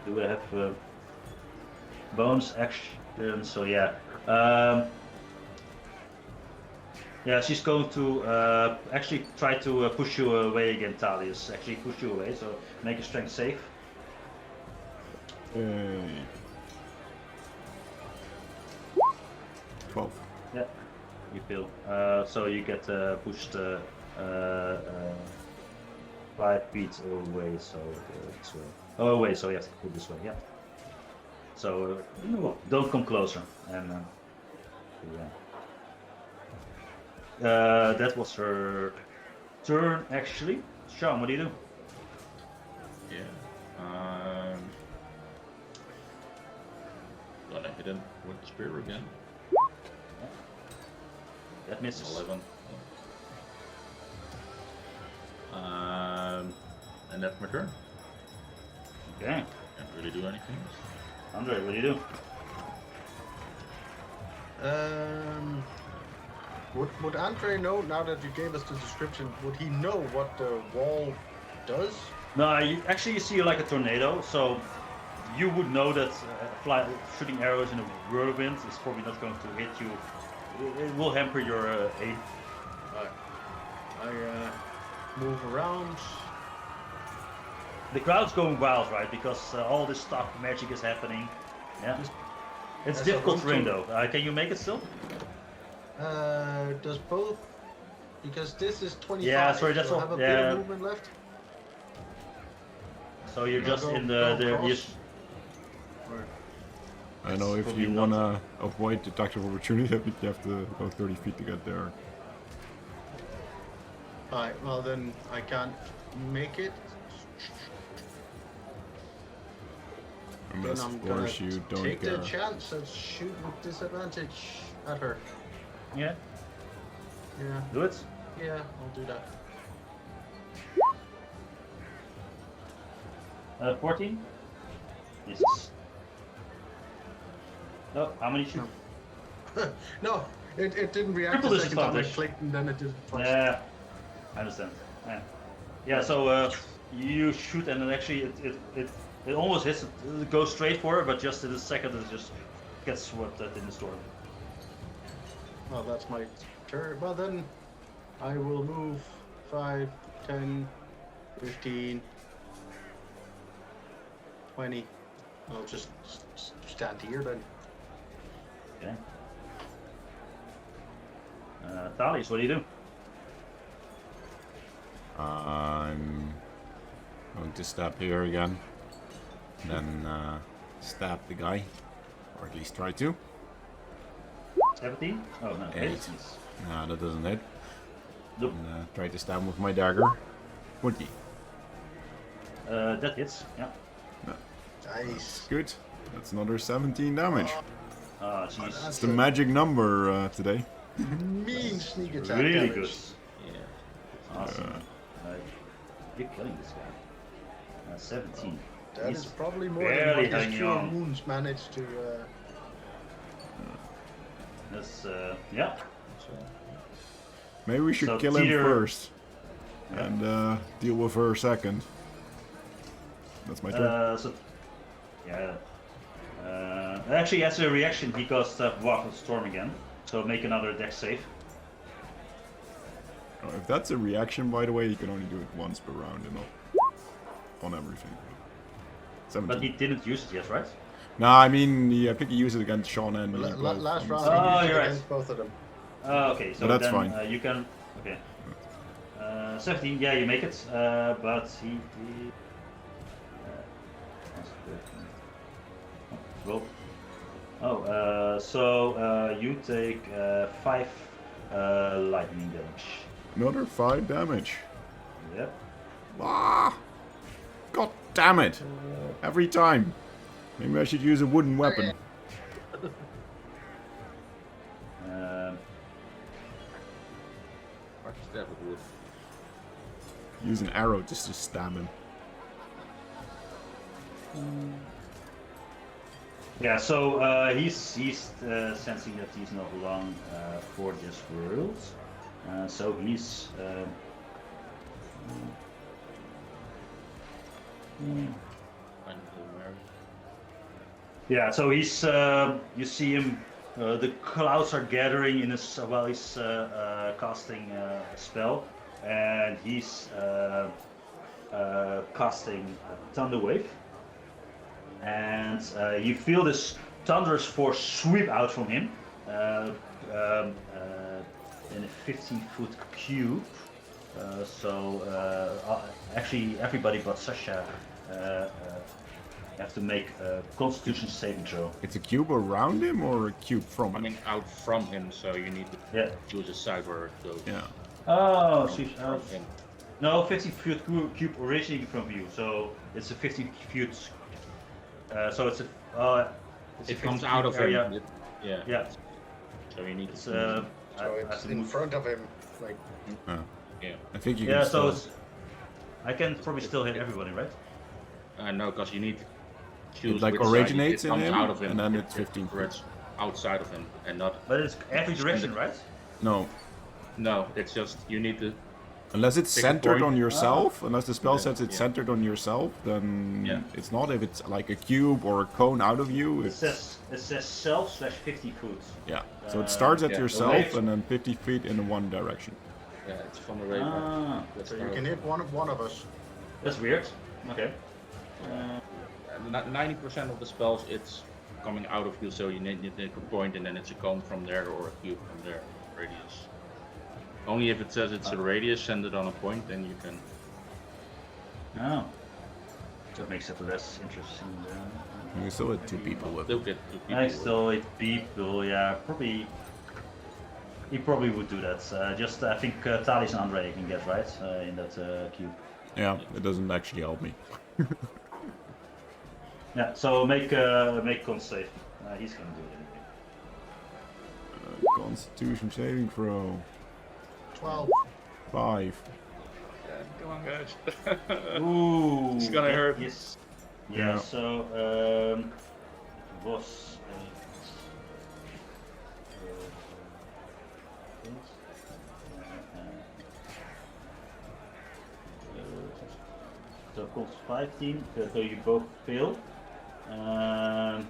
do I have a bonus action? So yeah. Yeah, she's going to actually try to push you away again, Thalius. Actually push you away, so make a strength save. 12. Yeah, you fail. So you get pushed 5 feet away, so this way. Oh, away, so you have to go this way, yeah. So don't come closer. And yeah. That was her turn, actually. Sean, what do you do? Gonna hit him with the spear again. That misses. 11. And that's my turn. Okay. Can't really do anything. Andre, what do you do? Would Andre know, now that you gave us the description, would he know what the wall does? No, you see like a tornado, so you would know that shooting arrows in a whirlwind is probably not going to hit you. It will hamper your aim. I move around. The crowd's going wild, right? Because all this stuff, magic is happening. Yeah. It's As a difficult whole terrain team. though. Can you make it still? Does both? Because this is 25. Yeah, sorry, that's so I all- have a bit yeah. of movement left. So you're I'll just go- in go the across. I know if Probably you not. wanna avoid the tactical opportunity, I think you have to go 30 feet to get there. Alright, well then I can't make it. Unless, then I'm of gonna course, you don't take care. the chance of shoot with disadvantage at her. Yeah, Yeah, do it. yeah, I'll do that. 14. Yes. No, how many shoot? No, it didn't react Triple the second time I disadvantage. clicked and then it did it twice. Yeah, I understand. Yeah. So you shoot and then actually it almost hits. It goes straight for her, but just in a second it just gets swept in the storm. Well, that's my turn. Well, then I will move 5, 10, 15, 20. I'll just stand here then. Okay. Thales, what do you do? I'm going to stab here again. Then stab the guy. Or at least try to. 17? Oh no, 8. 8. Nah, that doesn't hit. Nope. And, try to stab him with my dagger. 20. That hits. Yeah. Nice. Good. That's another 17 damage. Ah, jeez. It's the magic number today. Mean sneak attack Really damage. good. Yeah. Awesome. You're killing this guy. 17. That He's is probably more barely than what his hanging cure on. wounds managed to. That's yeah. Maybe we should So kill him Teeter- first. Yeah. And deal with her second. That's my turn. So yeah. Actually, as a reaction, he goes Walk of Storm again. So make another dex save. Oh, if that's a reaction, by the way, you can only do it once per round and not on everything. 17. But he didn't use it yet, right? No, I mean, I think he used it against Sean and me. both Last on round, the Oh, he used it you're right. against both of them. Okay, so But that's then fine. you can. Okay. 17, yeah, you make it. But he. Well. Oh, so you take 5 lightning damage. Another 5 damage. Yep. Ah! God damn it! Every time. Maybe I should use a wooden weapon. Why stab with wood? Use an arrow just to stab him. Yeah, so he's sensing that he's not long for this world. So he's. Find Hail Mary. Yeah, so he's. You see him. The clouds are gathering in his while he's casting a spell, and he's casting Thunder Wave. And you feel this thunderous force sweep out from him in a 15-foot cube. Actually, everybody but Sasha have to make a Constitution saving throw. It's a cube around him or a cube from him? Coming out from him, so you need to Yeah. choose a side where it goes. Yeah. Oh, From him. no, 15-foot cube originating from you, so it's a 15-foot. So it's a. It's a It comes 15 out of area. him. Yeah. Yeah, So you need it's to So I it's have to in move. front of him, like Yeah. I think you Yeah, can so still... it's, I can probably still hit everybody, right? No, because you need to choose like which side originates it in comes him, out of him, and then it- it's 15 or it's outside of him, and not. But it's every Send direction, it. right? No, No, it's just you need to. unless it's Pick a centered point. on yourself, unless the spell Yeah, says it's yeah. centered on yourself, then Yeah. it's not. If it's like a cube or a cone out of you, It it's... says self/50 foot. Yeah, so it starts at yeah. yourself Okay. and then 50 feet in one direction. Yeah, it's from the radar. Ah, That's so you how- can hit one of us. that's weird. Okay. 90% of the spells, it's coming out of you, so you need to take a point, and then it's a cone from there or a cube from there, radius. Only if it says it's a radius, send it on a point, then you can. Oh. That makes it less interesting. You still hit 2 people with Still it. get 2 people. I still hit people, yeah, probably. He probably would do that. Just I think Talis and Andre can get right in that cube. Yeah, it doesn't actually help me. Yeah, so make con save. He's gonna do it anyway. Constitution saving throw. 12. 5. Come on, guys. Ooh, It's gonna that hurt. is- yeah, Yeah. so was so cost 15, so you both fail. And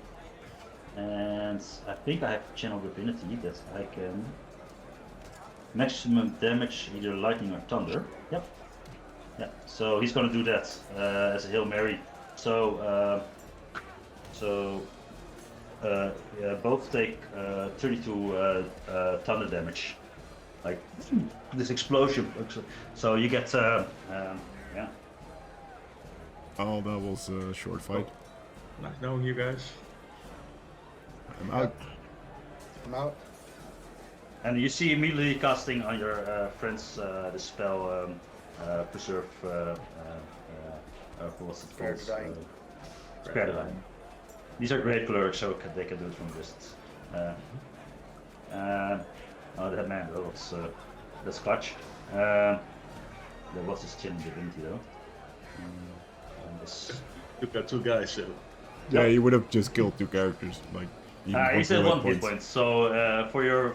I think I have channel divinity that I can maximum damage either lightning or thunder. Yep. Yeah, so he's gonna do that as a Hail Mary. So, yeah, both take 32 thunder damage. Like this explosion. So you get, yeah. Oh, that was a short fight. Nice knowing you guys. I'm out. I'm out. And you see immediately casting on your friends the spell Preserve. What's it Spare called? the Dying. Spare the Dying. These are great clerics, so they can do it from distance. Oh, that man, that's clutch. There was his chin divinity though. And this. You've got 2 guys, so. Yeah, you would have just killed 2 characters. Like, even He's with at your 1 hit point, so for your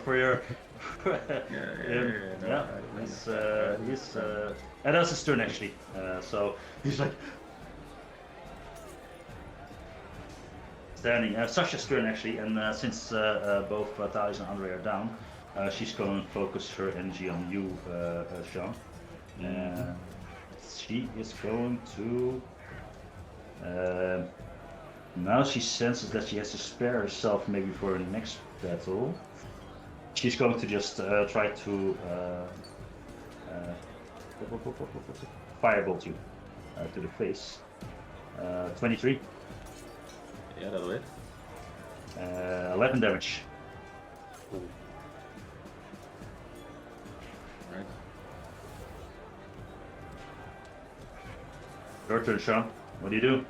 Yeah, he's and that's his turn actually. So he's like standing. Sasha's turn actually, and since both Talis and Andre are down, she's going to focus her energy on you, Sean. She is going to. Now she senses that she has to spare herself maybe for her next battle. She's going to just try to firebolt you to the face. 23. Yeah, that'll hit. 11 damage. Right. Your turn, Sean. What do you do?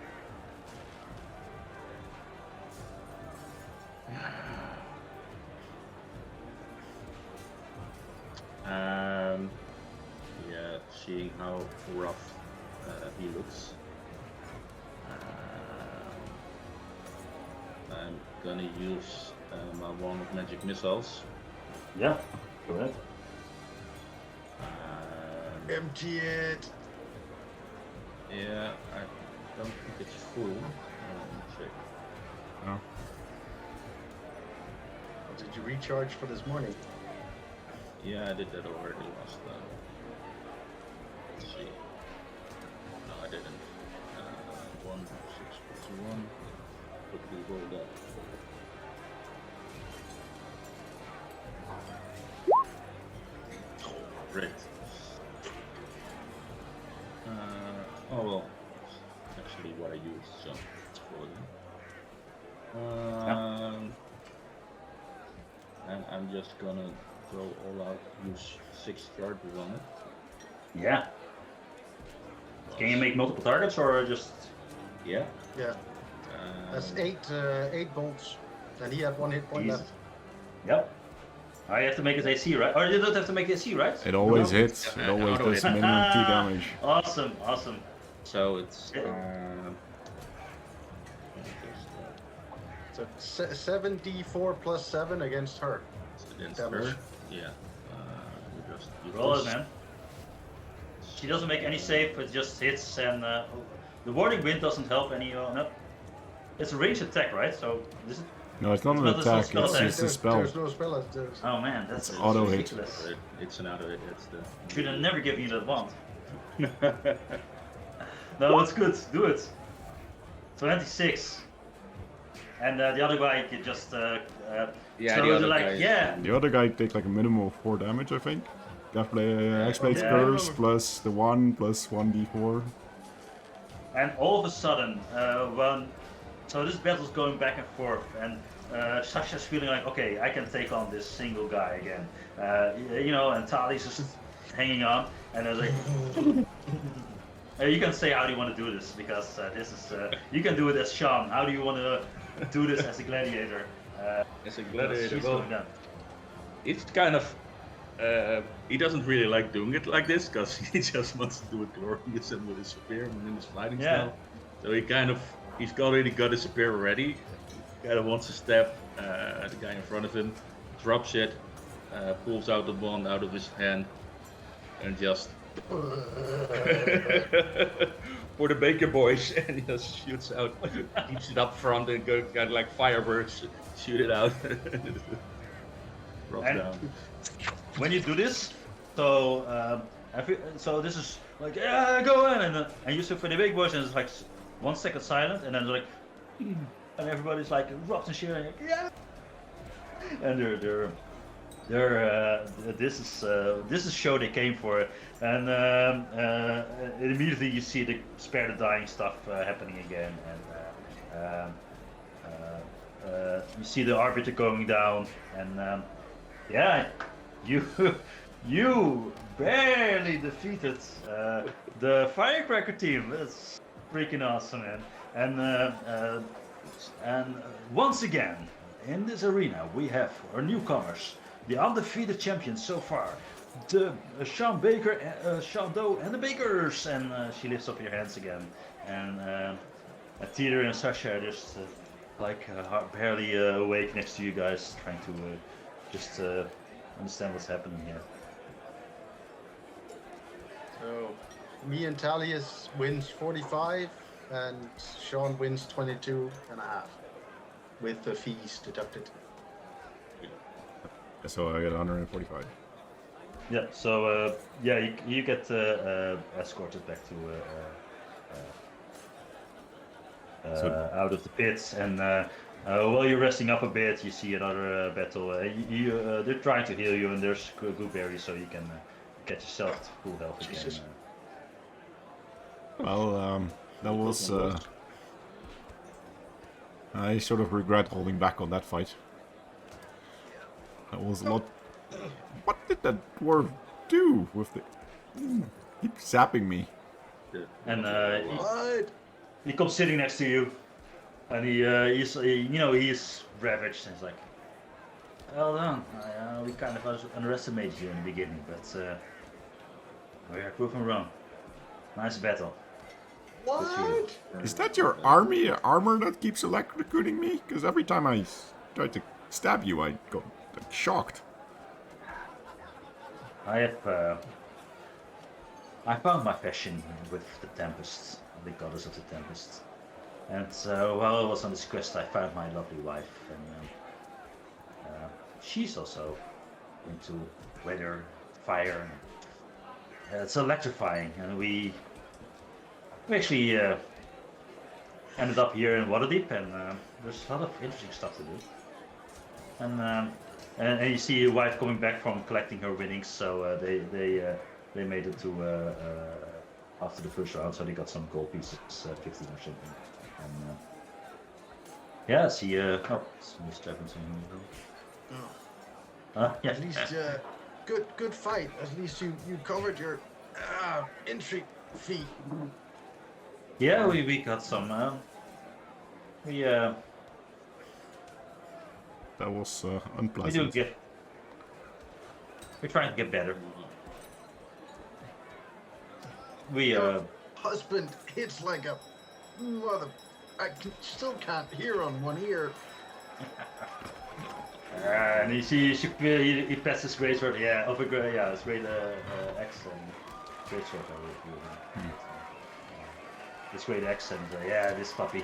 Yeah, seeing how rough he looks. I'm gonna use my wand of magic missiles. Yeah, go ahead. Empty it. Yeah, I don't think it's full. Let me check. Oh. Did you recharge for this morning? Yeah, I did that already last time. Let's see. No, I didn't. 1, 6, 1. Quickly roll that. Great. Oh well, that's actually what I used, so it's for them. And I'm just gonna go all out, use 6 charges on it. Yeah. Can you make multiple targets or just? Yeah. Yeah. That's 8 bolts. And he had 1 hit point Easy. left. Yep. I have to make it AC, right? Or you don't have to make it AC, right? It always No, hits. it's, It always auto does hit. minimum 2 damage. Awesome, awesome. So it's So 7d4 plus 7 against her. against Damage. her. Yeah. You Roll it, man. She doesn't make any save, it just hits, and the Warding Wind doesn't help any. No. It's a ranged attack, right? So this is. No, it's not It's an not a attack, spell it's attack. just a spell. There's no spell. There's... Oh man, that's It's auto hit. ridiculous. It's an auto hit. That's the. Should have never given you that wand. No, it's good. Do it. 26. And the other guy could just. Yeah, so the other like, guy is- yeah. The other guy takes like a minimum of 4 damage, I think. Definitely X-Blade Yeah, I Curse remember. plus the 1 plus 1d4. And all of a sudden, so this battle's going back and forth, and Sasha's feeling like, okay, I can take on this single guy again, and Tali's just hanging on, and I was like, you can say how do you want to do this, because this is, you can do it as Sean. How do you want to do this as a gladiator? As a Because gladiator, she's well, going down. it's kind of. He doesn't really like doing it like this because he just wants to do it glorious and with his spear and in his fighting Yeah. style. So he's already got his spear ready. Kind of wants to stab the guy in front of him, drops it, pulls out the wand out of his hand, and just for the Baker boys, and he just shoots out, keeps it up front and go kind of like fireworks, shoot it out. Drops And- down. When you do this, so so this is like, yeah, go in, and you see for the big boys, and it's like 1 second silent, and then like, and everybody's like erupts and cheering, like, yeah, and this is show they came for, and immediately you see the spare the dying stuff happening again, and you see the arbiter going down, and yeah. You barely defeated the Firecracker team. That's freaking awesome, man. And once again, in this arena, we have our newcomers, the undefeated champions so far, the Sean Baker, Sean Doe, and the Bakers. And she lifts up your hands again, and Theodore and Sasha are just barely awake next to you guys, trying to just. Understand what's happening here. So, me and Talius wins 45, and Sean wins 22 and a half, with the fees deducted. So I get 145. Yeah. So you get escorted back to out of the pits, and while you're resting up a bit, you see another battle. They're trying to heal you, and there's group areas so you can get yourself to full health again. Jesus. Well, that was... I sort of regret holding back on that fight. That was a lot... What did that dwarf do with the... Keep zapping me. And What? he comes sitting next to you, and he's ravaged, and he's like, well done. We kind of underestimated you in the beginning, but we're proven wrong. Nice battle. What? Is that your armor that keeps electrocuting me? Because every time I try to stab you, I go like, shocked. I found my passion with the Tempest, the goddess of the Tempest. And so while I was on this quest, I found my lovely wife, and she's also into weather, fire. And, it's electrifying, and we actually ended up here in Waterdeep, and there's a lot of interesting stuff to do. And you see your wife coming back from collecting her winnings, so they made it to after the first round, so they got some gold pieces, 15 or something. And yeah, see, Miss Jefferson. Yeah. At least, good fight. At least you covered your entry fee. Yeah, we got some. We That was do unpleasant. get. We're trying to get better. We Husband, it's like a mother. Still can't hear on one ear. and he passed his great sword. Yeah, over it's great accent. Great sword. This great accent. Yeah, this puppy.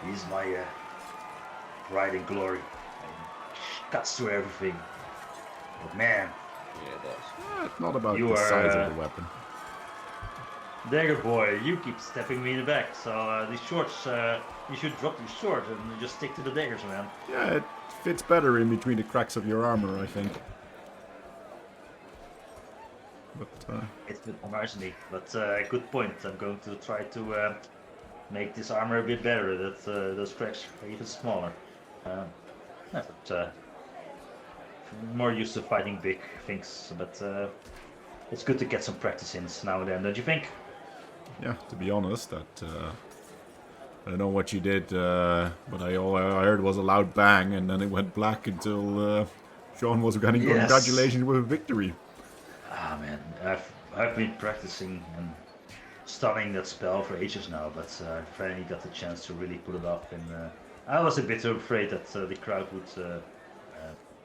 He's my pride and glory. Cuts through everything. But man, Yeah, it does. It's not about You the are, size of the weapon. Dagger boy, you keep stepping me in the back. So these shorts, you should drop your sword and just stick to the daggers, man. Yeah, it fits better in between the cracks of your armor, I think. But It fit nicely, but good point. I'm going to try to make this armor a bit better. That those cracks are even smaller. Yeah, but more used to fighting big things, but it's good to get some practice in now and then, don't you think? yeah, to be honest, that I don't know what you did, but all I heard was a loud bang, and then it went black until Sean was getting Yes. congratulations with a victory. Ah man, I've been practicing and stunning that spell for ages now, but I finally got the chance to really put it up, and I was a bit afraid that the crowd would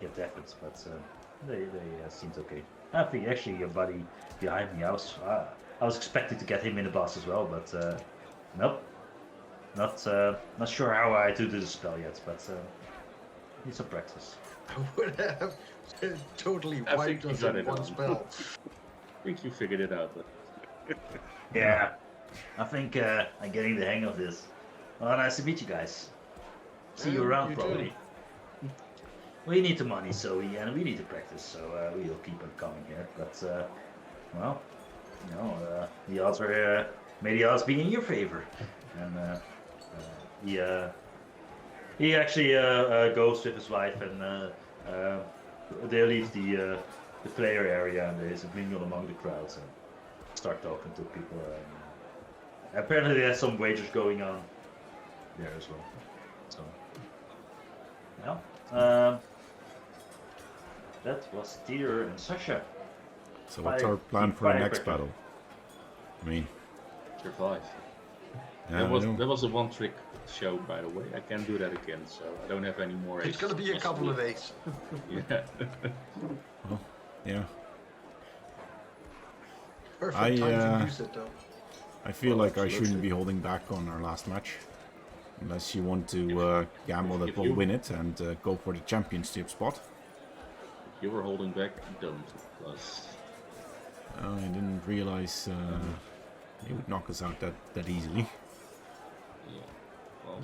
get deafened, but they seemed okay. I think actually your buddy behind me, I was expecting to get him in the boss as well, but nope, not sure how I do the spell yet, but need some practice. I would have totally I wiped think you us got in it one on. spell. I think you figured it out, but Yeah, I think I'm getting the hang of this. Well, nice to meet you guys. See you Yeah, around you too. probably. We need the money, so we need to practice, so we'll keep on coming here. But well, you know, the odds are may the odds be in your favor. And he actually goes with his wife, and they leave the player area, and there's a mingle among the crowds and start talking to people. Apparently, there's some wagers going on there as well. So, yeah. That was Tier and Sasha. So what's our plan for the Fire next quicker. battle? I mean, survive. yeah, That I was know. that was a one-trick show, by the way. I can't do that again, so I don't have any more. It's aces. gonna be a Yes, couple of please. days. Yeah. Yeah, Perfect I, time uh, to use it though. I feel Well, like I shouldn't absolutely. be holding back on our last match. Unless you want to gamble that if we'll you- win it and go for the championship spot. If you were holding back, don't. Plus, I didn't realize he would knock us out that easily. yeah. Well,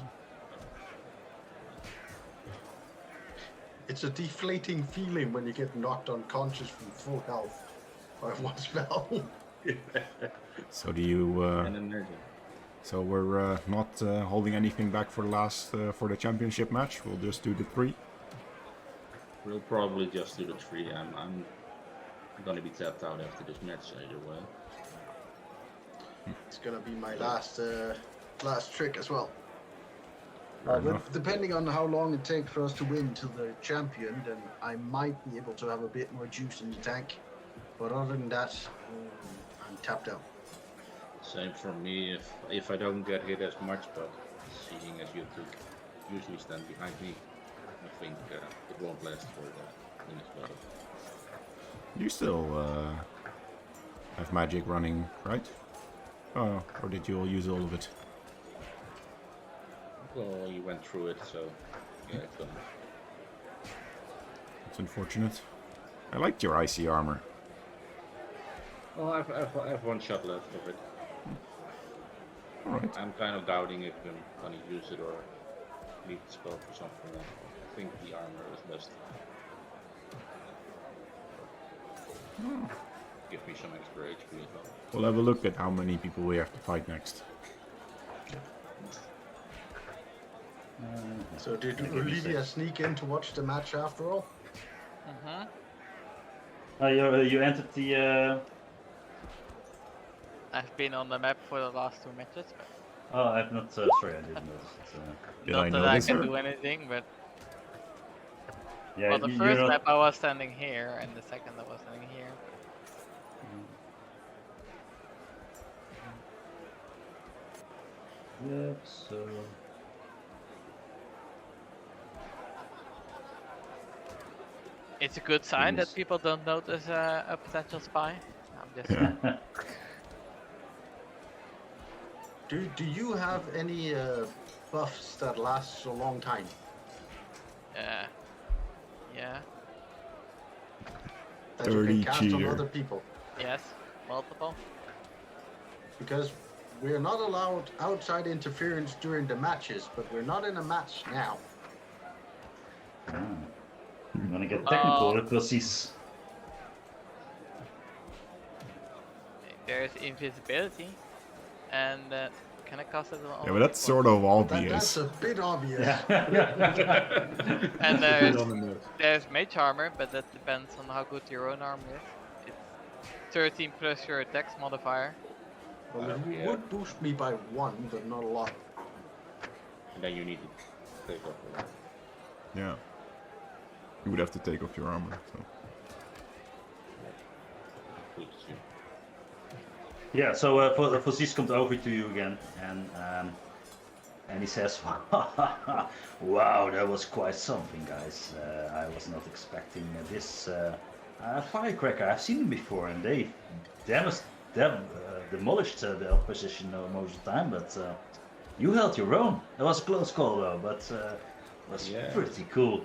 It's a deflating feeling when you get knocked unconscious from full health by one spell. So do you? and energy. So we're not holding anything back for the last for the championship match. We'll just do the 3. We'll probably just do the 3. I'm gonna be tapped out after this match either way. It's gonna be my last trick as well. Fair But enough. depending on how long it takes for us to win to the champion, then I might be able to have a bit more juice in the tank. But other than that, I'm tapped out. Same for me. If I don't get hit as much, but seeing as you two usually stand behind me, I think it won't last for the next battle. You still have magic running, right? Oh, or did you all use all of it? Well, you went through it, so yeah, it's gone. It's unfortunate. I liked your icy armor. Well, I have one shot left of it. Alright. I'm kind of doubting if I'm gonna use it or need the spell for something else. I think the armor is best. Give me some extra HP as well. We'll have a look at how many people we have to fight next. So did Olivia sneak in to watch the match after all? You entered the. I've been on the map for the last 2 matches. Oh, I've not. Sorry, I didn't notice. Did Not I that I notice can her? do anything, but Yeah, Well, the you're first not. map I was standing here, and the second I was standing here. Yeah, so. It's a good sign Yes. that people don't notice a potential spy. I'm just saying. Yeah. Do you have any buffs that last a long time? Yeah. That you 30 can cast on cheater. other people? Yes. Multiple. Because we're not allowed outside interference during the matches, but we're not in a match now. I'm gonna get technical Oh. because he's. There's invisibility, and can I cast it on? Yeah, but that's sort of That's obvious. a bit obvious. Yeah. And Good on the nose. there's mage armor, but that depends on how good your own armor is. It's 13 plus your dex modifier. Well, it Yeah. would boost me by 1, but not a lot. And then you need to take off the Yeah. You would have to take off your armor. So. boots you. Yeah, so Fossis comes over to you again, and he says, "Wow, that was quite something, guys. I was not expecting this firecracker. I've seen them before, and they demolished the opposition most of the time. But you held your own. It was a close call, though, but it was Yeah. pretty cool.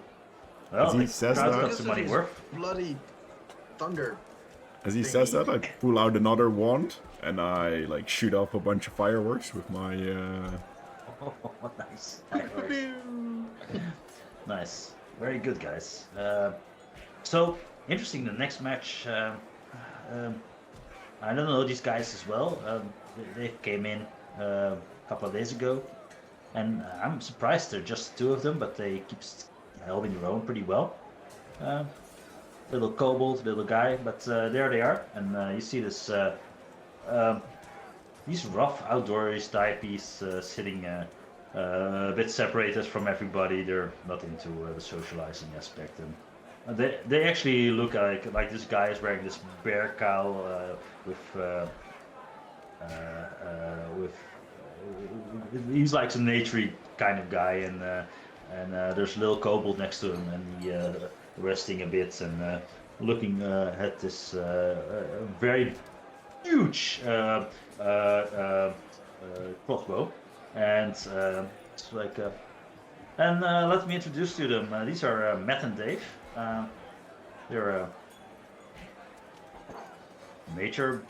Well, As he the says crowd that- got Because some of money his worth. bloody thunder. As he says that, I pull out another wand and I like shoot off a bunch of fireworks with my. Oh, nice. Nice. Very good, guys. So, interesting, the next match. I don't know these guys as well. They came in a couple of days ago. And I'm surprised they're just two of them, but they keep holding their own pretty well. Little kobold, little guy, but there they are. And you see this these rough outdoors types sitting a bit separated from everybody. They're not into the socializing aspect, and they actually look like this guy is wearing this bear cowl with he's like some naturey kind of guy, and there's a little kobold next to him, and he resting a bit and looking at this very huge crossbow, and it's like and let me introduce to them. These are Matt and Dave. They're major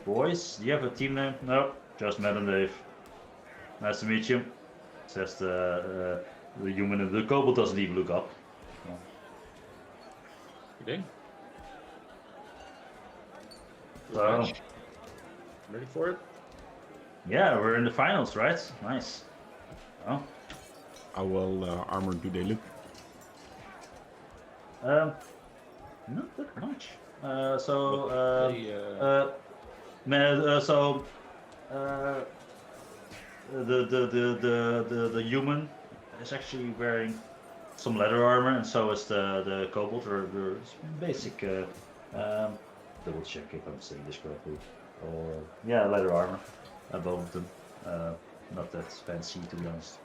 boys. Do you have a team name? No, just Matt and Dave. Nice to meet you. Says the human, and the kobold doesn't even look up. Good day. Good So- match. Ready for it? Yeah, we're in the finals, right? Nice. Oh, How well armored do they look? not that much. So, They, the human is actually wearing some leather armor, and so is the kobold, or basic. Double check if I'm saying this correctly. Or yeah, leather armor, both of them. Not that fancy, to be honest.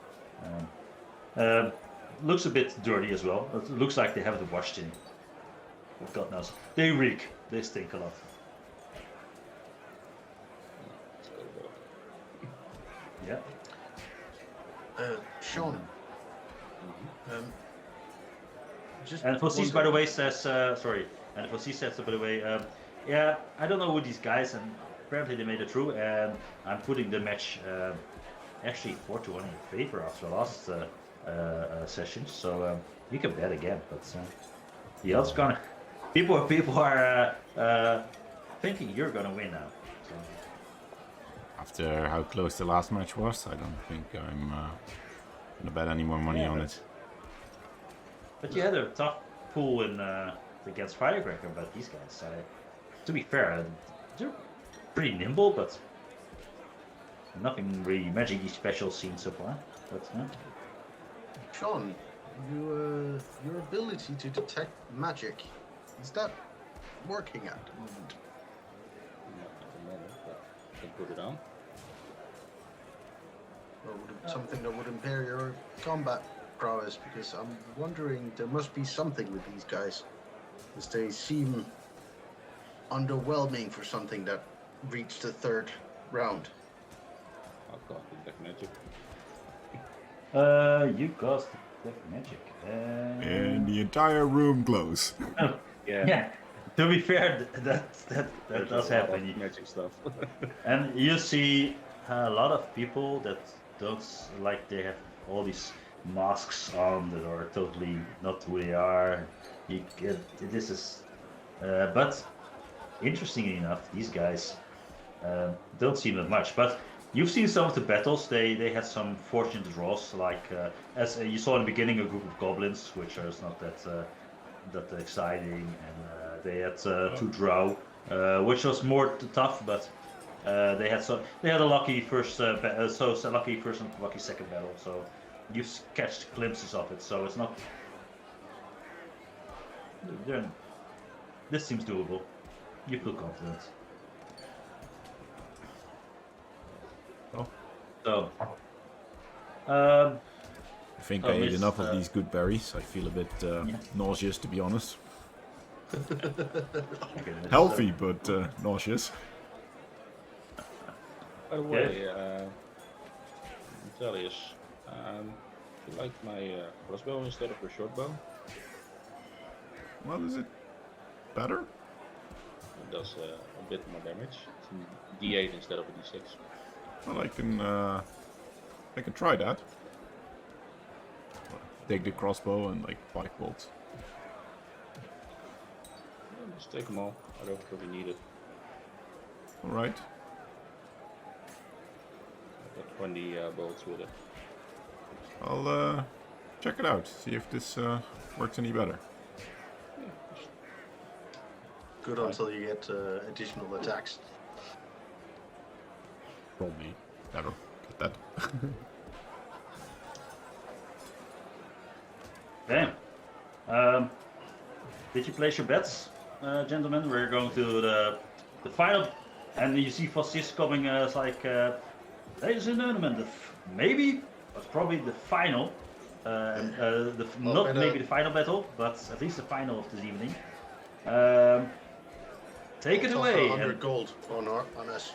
Looks a bit dirty as well. It looks like they haven't washed in. God knows. They reek. They stink a lot. let's go walk. Yeah. Sean. Just And Fossis, by wonder- the way, says sorry. And Fossis says, by the way, yeah, I don't know who these guys, and apparently they made it through. And I'm putting the match actually 4-1 in favor after the last session, so you can bet again. But the odds gonna people are thinking you're gonna win now. So, After how close the last match was, I don't think I'm gonna bet any more money yeah, on but- it. But you had a tough pool in against Firecracker, but these guys, to be fair, they're pretty nimble, but nothing really magic-y special seen so far. But Sean, your ability to detect magic, is that working at the moment? Not at the moment, but I can put it on. Or would it something that would impair your combat prowess? Because I'm wondering, there must be something with these guys, as they seem underwhelming for something that reached the third round. I'll cast Detect Magic. You cast Detect Magic. And the entire room glows. Yeah. To be fair, that There's does a lot of happen. magic stuff. And you see a lot of people that don't like they have all these masks on that are totally not who they are. You get this is, but interestingly enough, these guys don't seem that much. But you've seen some of the battles. They had some fortunate draws, like as you saw in the beginning, a group of goblins, which is not that exciting, and they had two drow, which was more tough, but. They had a lucky first, lucky first and lucky second battle. So you catch glimpses of it. So it's not. This seems doable. You feel confident. Oh. So. I think Oh, I ate Miss, enough of these good berries. I feel a bit nauseous, to be honest. Healthy, but nauseous. By the way, Vitellius, you like my crossbow instead of your short bow? Well, is it better? It does a bit more damage. It's a D8 instead of a D6. Well, I can try that. Take the crossbow and like 5 bolts. Yeah, just take them all. I don't really need it. All right. I got 20 bolts with it. I'll check it out. See if this works any better. Yeah, just Good until you get additional attacks. Probably better. Get that. Okay. Did you place your bets, gentlemen? We're going to the final, and you see Fossis coming. It's like, ladies and gentlemen, maybe, but probably the final. Not better. maybe the final battle, but at least the final of this evening. Take it Toss away. 100 gold on us.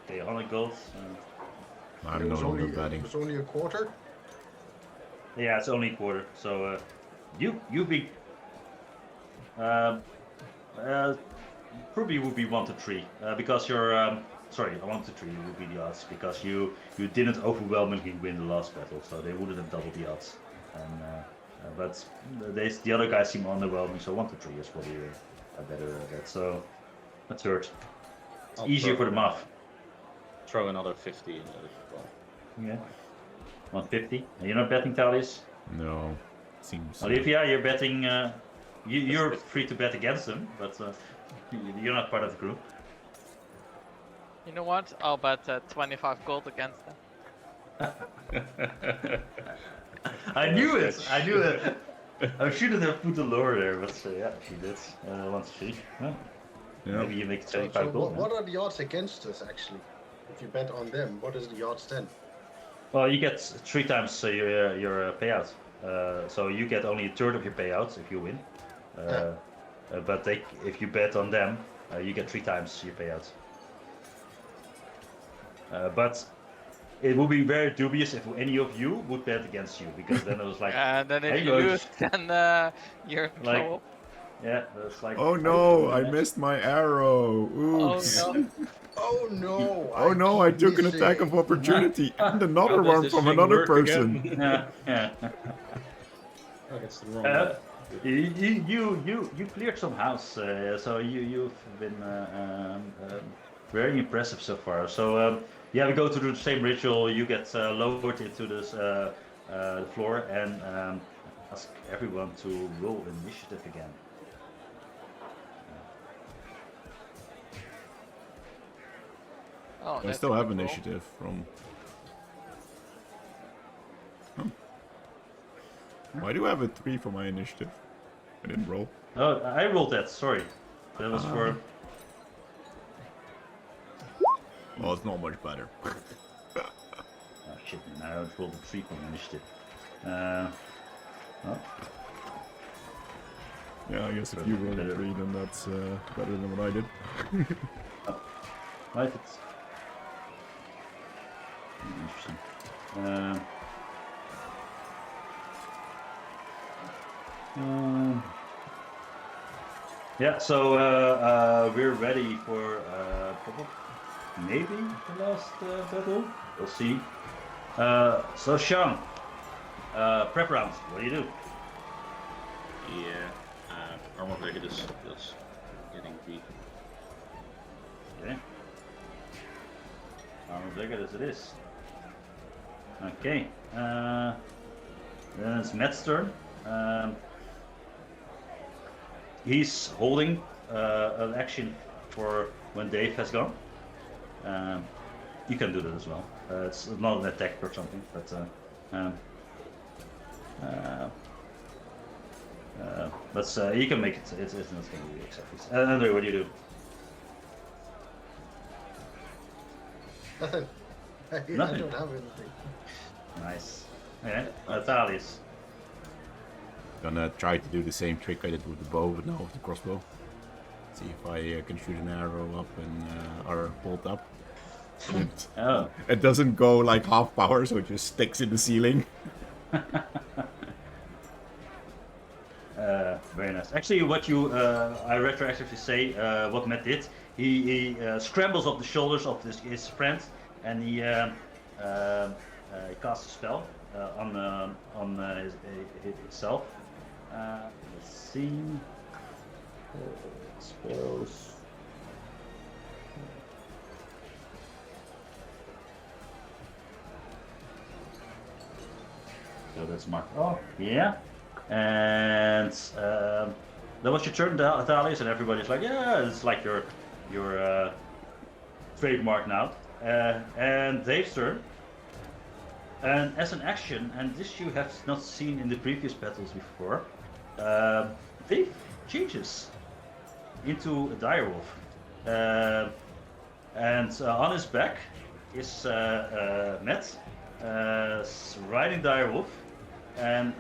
Okay, 100 gold. I'm It no was longer only- betting. It was only a quarter. Yeah, it's only a quarter. So you be probably would be 1 to 3 because you're sorry, 1 to 3 would be the odds because you didn't overwhelmingly win the last battle, so they wouldn't have doubled the odds. And but the other guys seem underwhelming, so 1 to 3 is probably a better bet. So a third. It's I'll easier throw- for the math. throw another 50 in it as well. Yeah. 150. You're not betting, Thalius? No. Seems. Olivia, you're betting. You're free to bet against them, but you're not part of the group. You know what? I'll bet 25 gold against them. I knew it. I knew it. I shouldn't have put the lure there, but yeah, she did. 1 to 3. Huh? Yeah. Maybe you make So 25 gold. what are the odds against us actually? If you bet on them, what is the odds then? Well, you get 3 times your payout. So you get only a third of your payouts if you win. But if you bet on them, you get 3 times your payouts. But it would be very dubious if any of you would bet against you, because then it was like, And then Hey, if you guys. lose, then you're in Like- trouble. yeah, it's like. Oh no! I missed my arrow. Oh Oops. no. Oh no! Oh no! I keep took an missing. attack of opportunity and another How does one this from thing another work person. again? Yeah. Oh, that's the wrong Uh, one. you cleared some house, so you've been very impressive so far. So yeah, we go through the same ritual. You get lowered into this floor and ask everyone to roll initiative again. Oh, I that's still a have good roll. initiative from. Why do I have a 3 for my initiative? I didn't roll. Oh, I rolled that. Sorry, that was for. Well, it's not much better. Oh shit! Now I rolled a 3 for my initiative. Oh, Yeah, I guess if you roll a Better. 3, then that's better than what I did. right. It's interesting. Yeah, so we're ready for maybe the last battle. We'll see. So Sean, prep rounds. What do you do? Yeah, armor breaker is getting beat. Okay. Armor breaker as it is. Okay. Then it's Matt's turn. He's holding an action for when Dave has gone. You can do that as well. It's not an attack or something, but you can make it. It's not going to be exactly. Andre, what do you do? Nothing. I Nothing. don't have anything. Nice. Yeah, Natalis. Gonna try to do the same trick I did with the bow, but now with the crossbow. See if I can shoot an arrow up and or bolt up. Oh. It doesn't go like half power, so it just sticks in the ceiling. Very nice. Actually, what you I retroactively say what Matt did. He scrambles up the shoulders of his friend, and he casts a spell on himself. Let's see. Spells. So that's marked off. Yeah. And that was your turn, Thales, and everybody's like, yeah, it's like your trademark now. And Dave's turn. And as an action, and this you have not seen in the previous battles before, Dave changes into a direwolf. And on his back is Matt riding direwolf, and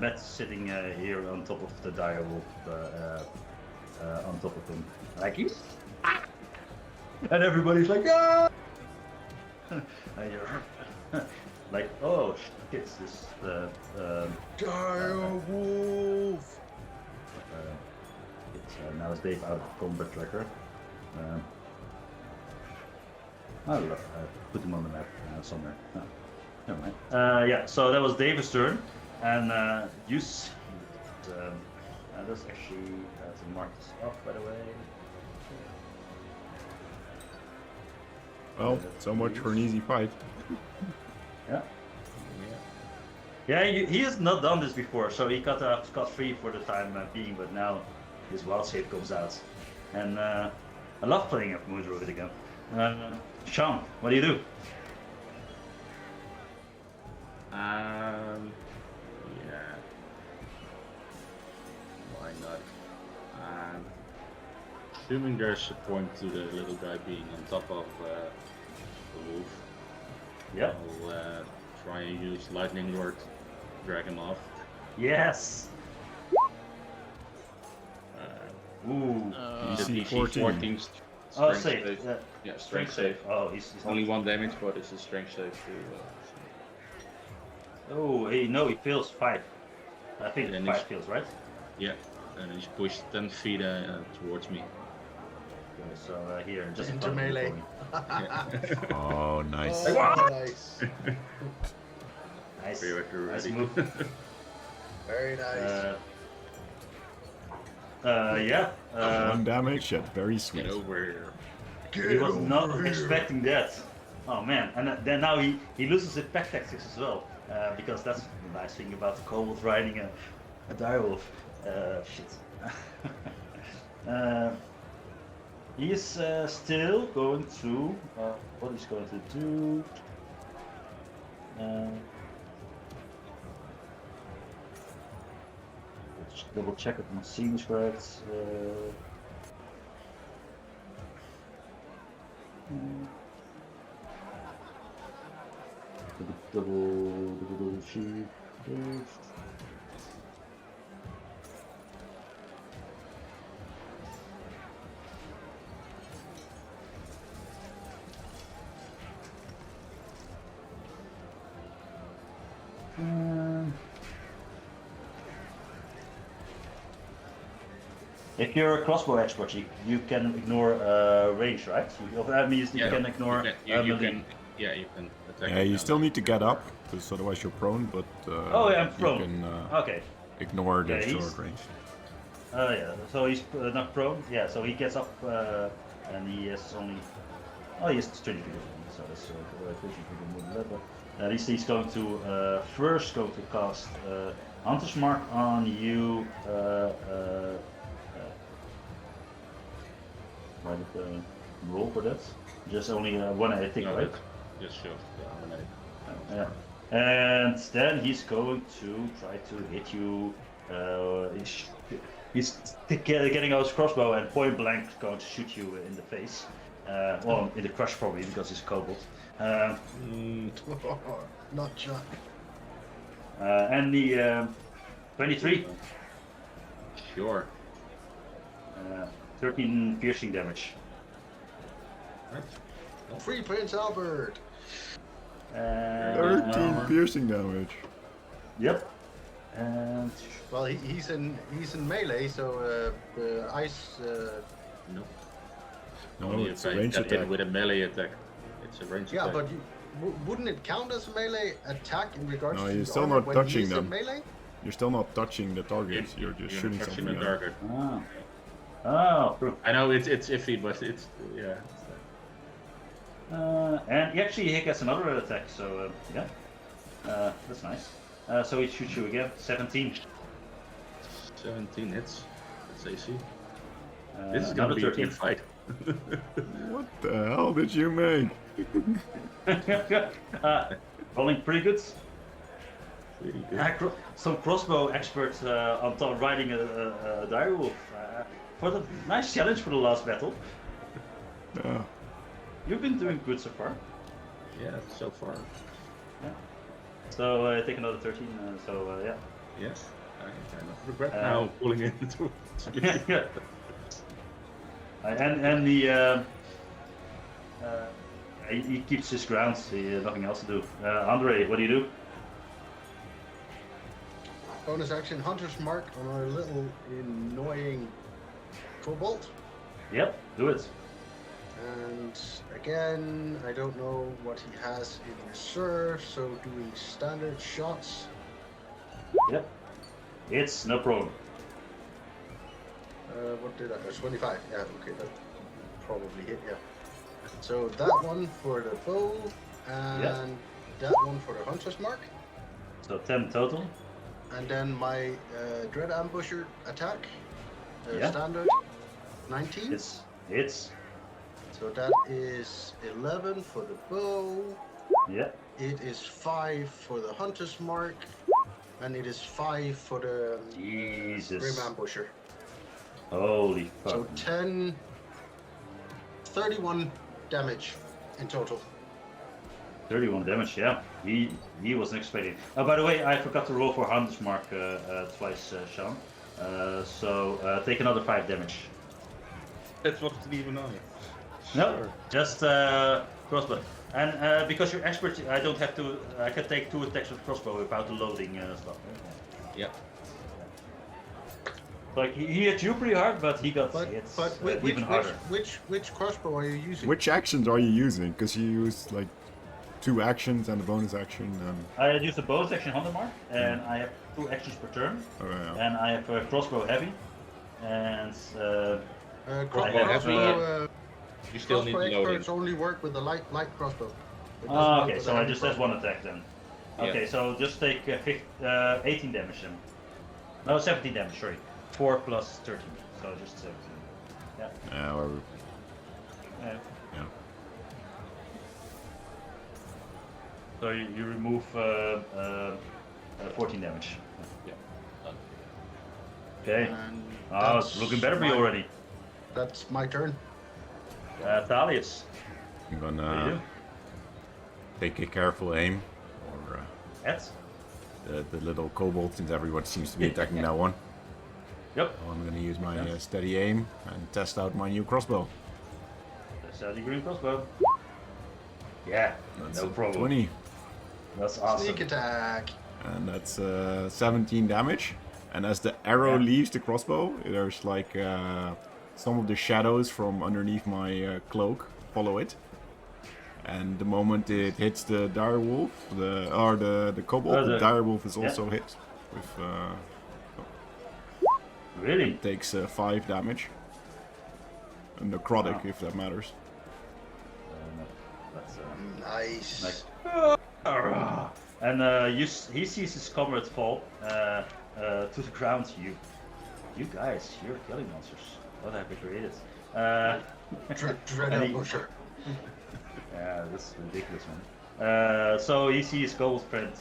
Matt's sitting here on top of the direwolf, on top of him, like he's, and everybody's like, ah! And you're like, oh shit, this Direwolf! now is Dave out of combat tracker. I put him on the map somewhere. No, never mind. Yeah, so that was Dave's turn, and you see that's actually to mark this off, by the way. Well, so much for an easy fight. Yeah. Yeah, he has not done this before, so he got scot-free for the time being, but now his wild shape comes out. And I love playing up Moon Druid again. Sean, what do you do? Yeah. Why not? Assuming there's a point to the little guy being on top of the wolf, Yeah. I'll try and use Lightning Lord, drag him off. Yes. Ooh. He's DC a DC 14. 14 Oh, strength save. save. Yeah, strength save. Oh, he's Only not... 1 damage, but it's a strength save too. Oh, no, he fails 5. I think And then 5 he's- fails, right? Yeah, and he's pushed 10 feet towards me. Okay, so here, just Into in front of me melee. for me. Oh, nice. Oh, nice. Nice. Very Nice ready. move. Very nice. Yeah. 1 damage, yeah, very sweet. Get over here. He was not expecting that. Oh man, and then now he loses his pack tactics as well, because that's the nice thing about kobold riding a direwolf. Shit. He is still going to. What he's going to do? Let's double check if my scene is correct. Double sheet. If you're a crossbow expert, you can ignore range, right? That means you can ignore. You can attack. Yeah, you still need to get up, because otherwise you're prone, but Oh, yeah, I'm prone. you can Okay. ignore the Yeah, he's- short range. Yeah. So he's not prone. Yeah. So he gets up, and he has only. Oh, he has 20 feet. So that's but at least he's going to first go to cast Hunter's Mark on you. Why did the roll for that? Just only one, I think, No, right? Just shows the eliminate. Yeah. And then he's going to try to hit you. He's getting out his crossbow and point blank going to shoot you in the face. Well, in the crush probably because he's kobold. Not Jack. And the 23, Sure. 13 piercing damage. Right. Free Prince Albert. And, 13 piercing damage. Yep. And Well, he's in melee, so the ice. No. No, Only it's if a I range get hit attack. with a melee attack. It's a range Yeah, attack. but wouldn't it count as a melee attack in regards No, to you're the still armor not when touching he's in them. melee? You're still not touching the target, you're just shooting touching something the else. target. oh, true. I know it's iffy, but it's yeah. And he gets another attack, so yeah, that's nice. So he shoots you again, 17. 17 hits. That's AC. This is Another gonna be a 13. good fight. What the hell did you make? Rolling pretty good. Pretty good. Some crossbow expert on top riding a direwolf. For the nice challenge for the last battle. Yeah. You've been doing good so far. Yeah, so far. So take another 13. Yeah. Yes. I kind of regret Uh, now pulling it into Yeah. And the he keeps his ground. He has nothing else to do. Andre, what do you do? Bonus action, Hunter's Mark on our little annoying kobold. Yep, do it. And again, I don't know what he has in reserve, so doing standard shots. Yep. It's no problem. What did I? 25. Yeah, okay, that probably hit. Yeah. So that one for the bow, and that one for the Hunter's Mark, So 10 total. and then my Dread Ambusher attack, Yeah. standard, 19. It's. So that is 11 for the bow. Yeah. It is 5 for the Hunter's Mark, and it is 5 for the Grim Jesus. Ambusher. Holy fuck. So 10, 31 damage in total. 31 damage, yeah. He wasn't expecting. Oh, by the way, I forgot to roll for Hunter's Mark twice, Sean. So take another 5 damage. That's what's even on it. No, just crossbow. And because you're expert, I don't have to. I can take 2 attacks with crossbow without the loading stuff. Yeah. Like he hit you pretty hard, but he got But hit which even harder. which crossbow are you using? Which actions are you using? Because you use like 2 actions and a bonus action and... I used a bonus action Hunter Mark, and I have 2 actions per turn, Oh, yeah. and I have a crossbow heavy, and Crossbow, heavy. You still need crossbow loading. experts only work with the light crossbow. It doesn't Ah, work okay, with so the I heavy just has crossbow. 1 attack then. Yeah. Okay, so just take 18 damage then. No, 17 damage, sorry. 4 plus 13, so just 17. Yeah. Yeah, whatever. Yeah. Yeah. So you remove 14 damage. Yeah, done. Okay. And Oh, it's that's looking better for you my- already. That's my turn. Thalius, I'm what do you gonna do? take a careful aim, or Ed? the little kobold, since everyone seems to be attacking that one. Yep. So I'm gonna use my Yes. steady aim and test out my new crossbow. That's the green crossbow. Yeah, That's no a problem. 20, That's awesome. Sneak attack. and that's 17 damage. And as the arrow Yeah. leaves the crossbow, there's like some of the shadows from underneath my cloak follow it. And the moment it hits the direwolf, the kobold, Oh, the the- direwolf is yeah. also hit with Really? takes 5 damage. A necrotic, Wow. if that matters. No, that's Nice. like. And he sees his comrade fall to the ground. You guys, you're killing monsters. What have you created? Dread and he- ambusher. Yeah, this is ridiculous, man. So he sees his kobold friend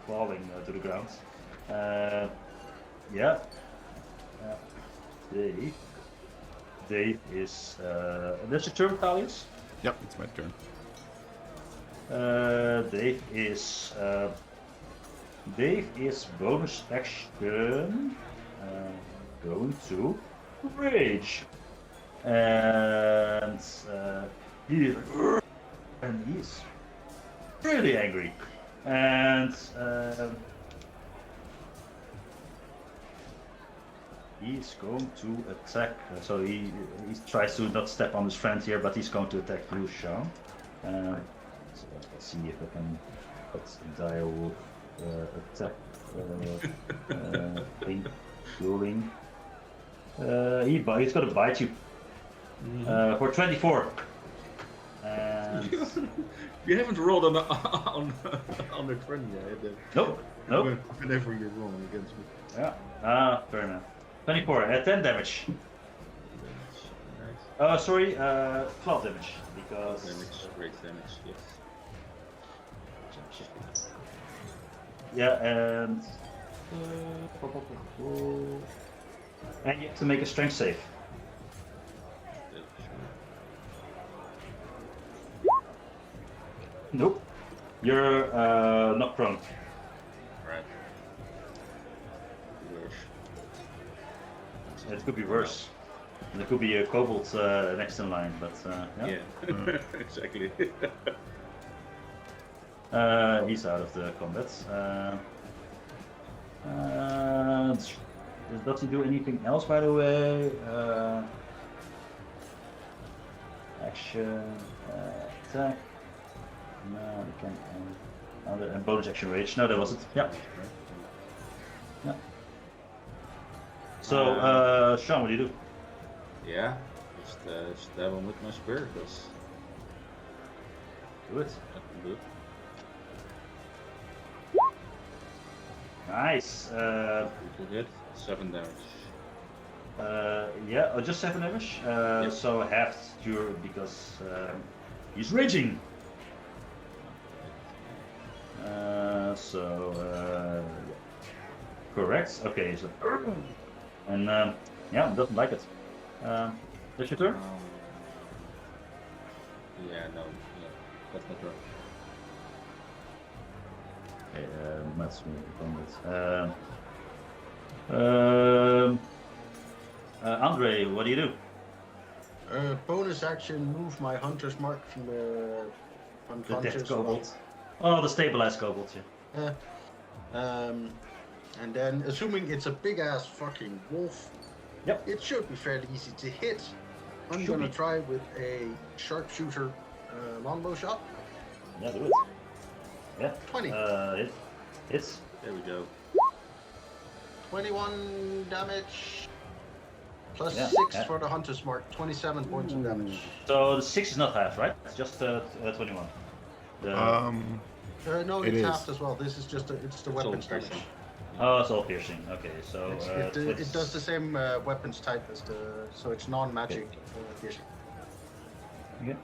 falling to the ground. Yeah. Dave is. That's your turn, Thalius? Yep, it's my turn. Dave is bonus action going to rage, and he's really angry, and he's going to attack. So he tries to not step on his friend here, but he's going to attack you, Sean. So let's see if I can put Direwolf attack thing rolling. He's gonna bite you for 24. And You haven't rolled on the on the friend yet. nope, nope. Whenever you're rolling against me. Yeah, fair enough. 24 at 10 damage. Nice. Sorry, 12 damage because. Damage, great damage, yes. Yeah, and you have to make a strength save. Nope. You're not prone. Right. Worse. It could be worse. There could be a kobold next in line, but yeah. Yeah, exactly. He's out of the combat. Does he do anything else, by the way? Action, attack. No, he can't. And bonus action rage. No, that wasn't. Yeah. Yeah. So, Sean, what do you do? Yeah, just stab him with my spear, because Do it. that can do it. Nice. Critical hit, 7 damage. Yeah, just 7 damage. Yep. So half your because he's raging. Correct. Okay, so and yeah, doesn't like it. That's your turn. Yeah, no, yeah, that's not right. Okay, let's move on. Andre, what do you do? Bonus action, move my hunter's mark from the The unconscious. dead kobold. Oh, the stabilized kobold. Yeah. And then, assuming it's a big ass fucking wolf, Yep. it should be fairly easy to hit. I'm Should gonna be. try with a sharpshooter longbow shot. Yeah, do it. Yeah. 20. It's There we go. 21 damage. Plus Yeah, 6 yeah. for the hunter's mark. 27 points of damage. so the 6 is not half, right? It's just 21. The, No, It it's is. halved as well. This is just it's the all weapons damage. piercing. oh, it's all piercing. Okay, so It does the same weapons type as the, so it's non-magic piercing. Okay.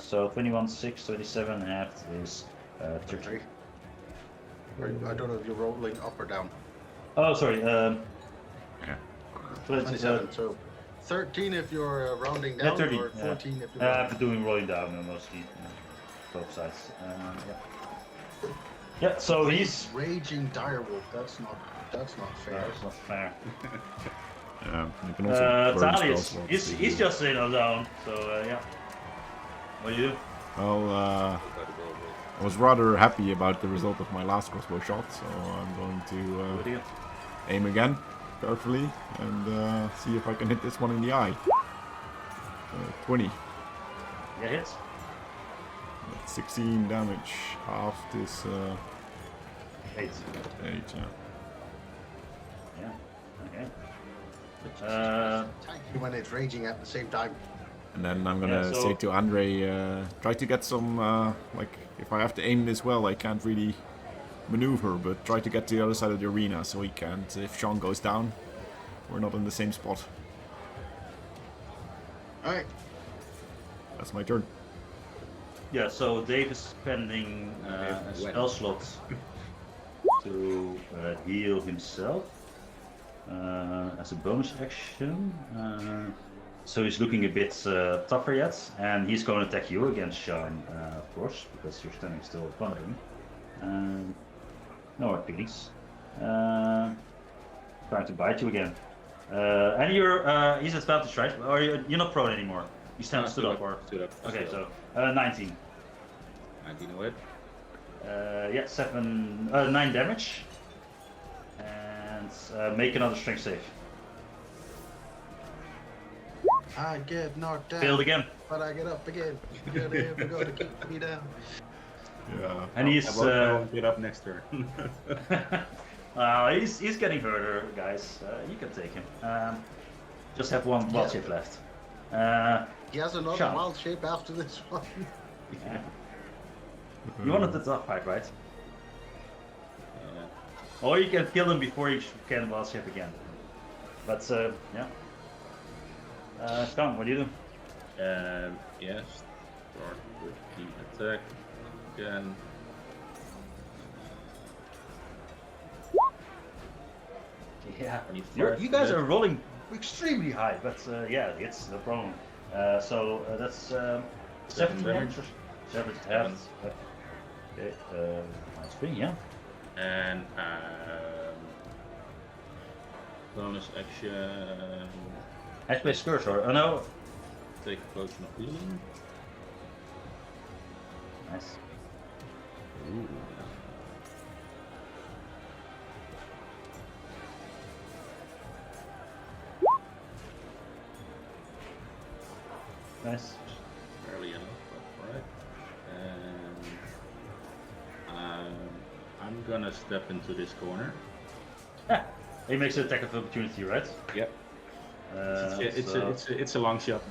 So 21, 6, 27 halved is 30. I don't know if you're rolling up or down. Oh, sorry. Yeah. 27. So 13 if you're rounding Yeah, down, 30. or 14 if you're I'm rounding doing rolling down mostly. Both sides. Yeah. Yeah. So down. he's. Raging direwolf. That's not fair. That's not fair. Yeah, you can also burn spell Thalius, slots he's if you- just down. So yeah. What do you do? Well, Gotta go with I was rather happy about the result of my last crossbow shot, so I'm going What to do you? aim again carefully and see if I can hit this one in the eye. 20. Yeah, hits. That's 16 damage. Half this 8. 8, yeah. Yeah. Okay. Tanky when it's raging at the same time. And then I'm gonna Yeah, so- say to Andre, try to get some, like, if I have to aim this well, I can't really maneuver, but try to get to the other side of the arena so he can't, if Sean goes down, we're not in the same spot. Alright. That's my turn. Yeah. So Dave is spending a When? spell slot to heal himself as a bonus action. So he's looking a bit tougher yet, and he's going to attack you against Sean, of course, because you're standing still in front of him. No hard feelings. Trying to bite you again. And he's advantage, right? Or you're not prone anymore. You stand stood up, or Stood up. okay, stood up. so 19. 19 away. Yeah, 9 damage, and make another strength save. I get knocked down. Failed again. But I get up again. You're never going to keep me down. Yeah. And he's I won't get up next turn. he's getting further, guys. You can take him. Just have one wild shape left. He has another Sean. wild shape after this one. Yeah. You wanted the tough fight, right? Or you can kill him before you can wild shape again. But yeah. Sean, what do you do? Yes. Start with the attack again. Yeah, 25 you guys hit. are rolling extremely high, but yeah, it's no problem. So that's 17 damage. damage. 7 halves. Okay, nice thing, yeah. And bonus action. Hatchway Scourge, or oh no. Take a potion of healing. Nice. Nice. Barely enough, but alright. And I'm gonna step into this corner. Yeah. He makes an attack of opportunity, right? Yep. So, It's a long shot,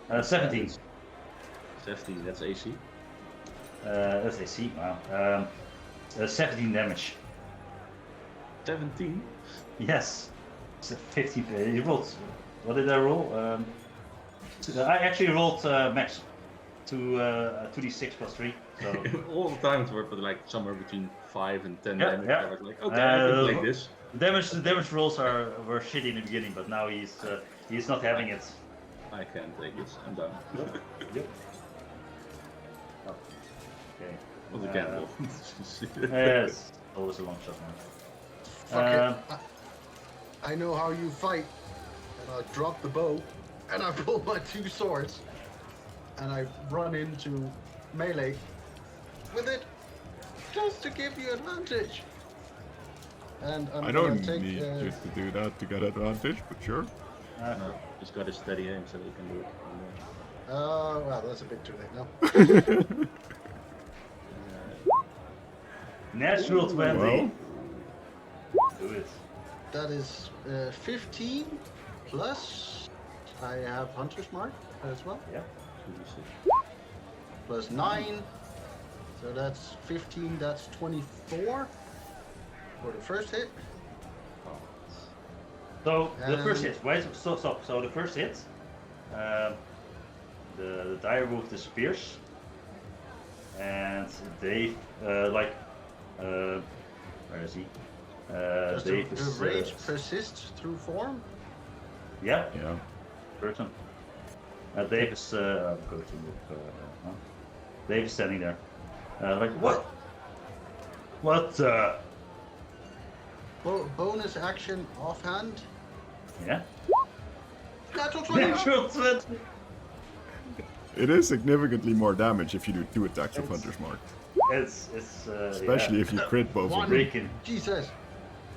but 17. 17. That's AC. That's AC. Wow. 17 damage. 17. Yes. It's a 50. He rolled. What did I roll? I actually rolled max to 2d6 plus 3. So All the time it worked, but like somewhere between 5 and 10 Yeah, damage. yeah. I was like, okay, I can play this. the damage rolls were shitty in the beginning, but now he's not having it. I can take this. I'm done. Yep. Oh. Okay. Was a gamble. Yes. Always a long shot, man. Fuck it. I know how you fight. And I drop the bow, and I pull my 2 swords, and I run into melee with it, just to give you advantage. And I'm I gonna don't take, need you to do that to get advantage, but sure. No, just got a steady aim so you can do it. well, that's a bit too late now. Natural 20. Well. Do it. That is 15 plus. I have Hunter's Mark as well. Yeah. Plus 9. So that's 15, that's 24 for the first hit. So the first Um, hit, wait, stop. So the first hit, the direwolf disappears, and Dave, where is he? Does Dave the is, rage persist through form? yeah, Yeah. person. Dave is I'm going to look. Dave is standing there. Like what? What? Bonus action offhand. Yeah. Natural 20. It is significantly more damage if you do 2 attacks of Hunter's Mark. It's Especially if you crit both of them. breaking. Jesus.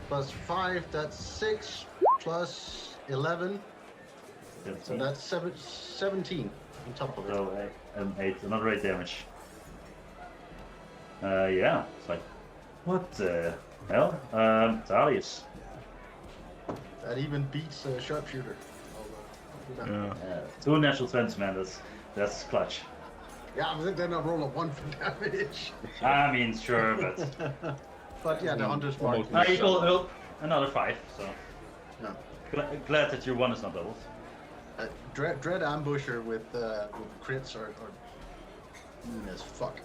Plus 5, that's 6. Plus 11, so that's 17 on top of it. So 8, another 8 damage. Yeah, it's like, what the hell? Thalius. That even beats Sharpshooter. I'll do that. Yeah. 2 natural 20s, man. That's clutch. Yeah, I think they're not rolling 1 for damage. I mean, sure, but But yeah, the Hunter's Mark. almost is, equal another 5. So yeah. glad that your 1 is not doubled. Dread Ambusher with crits are mean as fuck.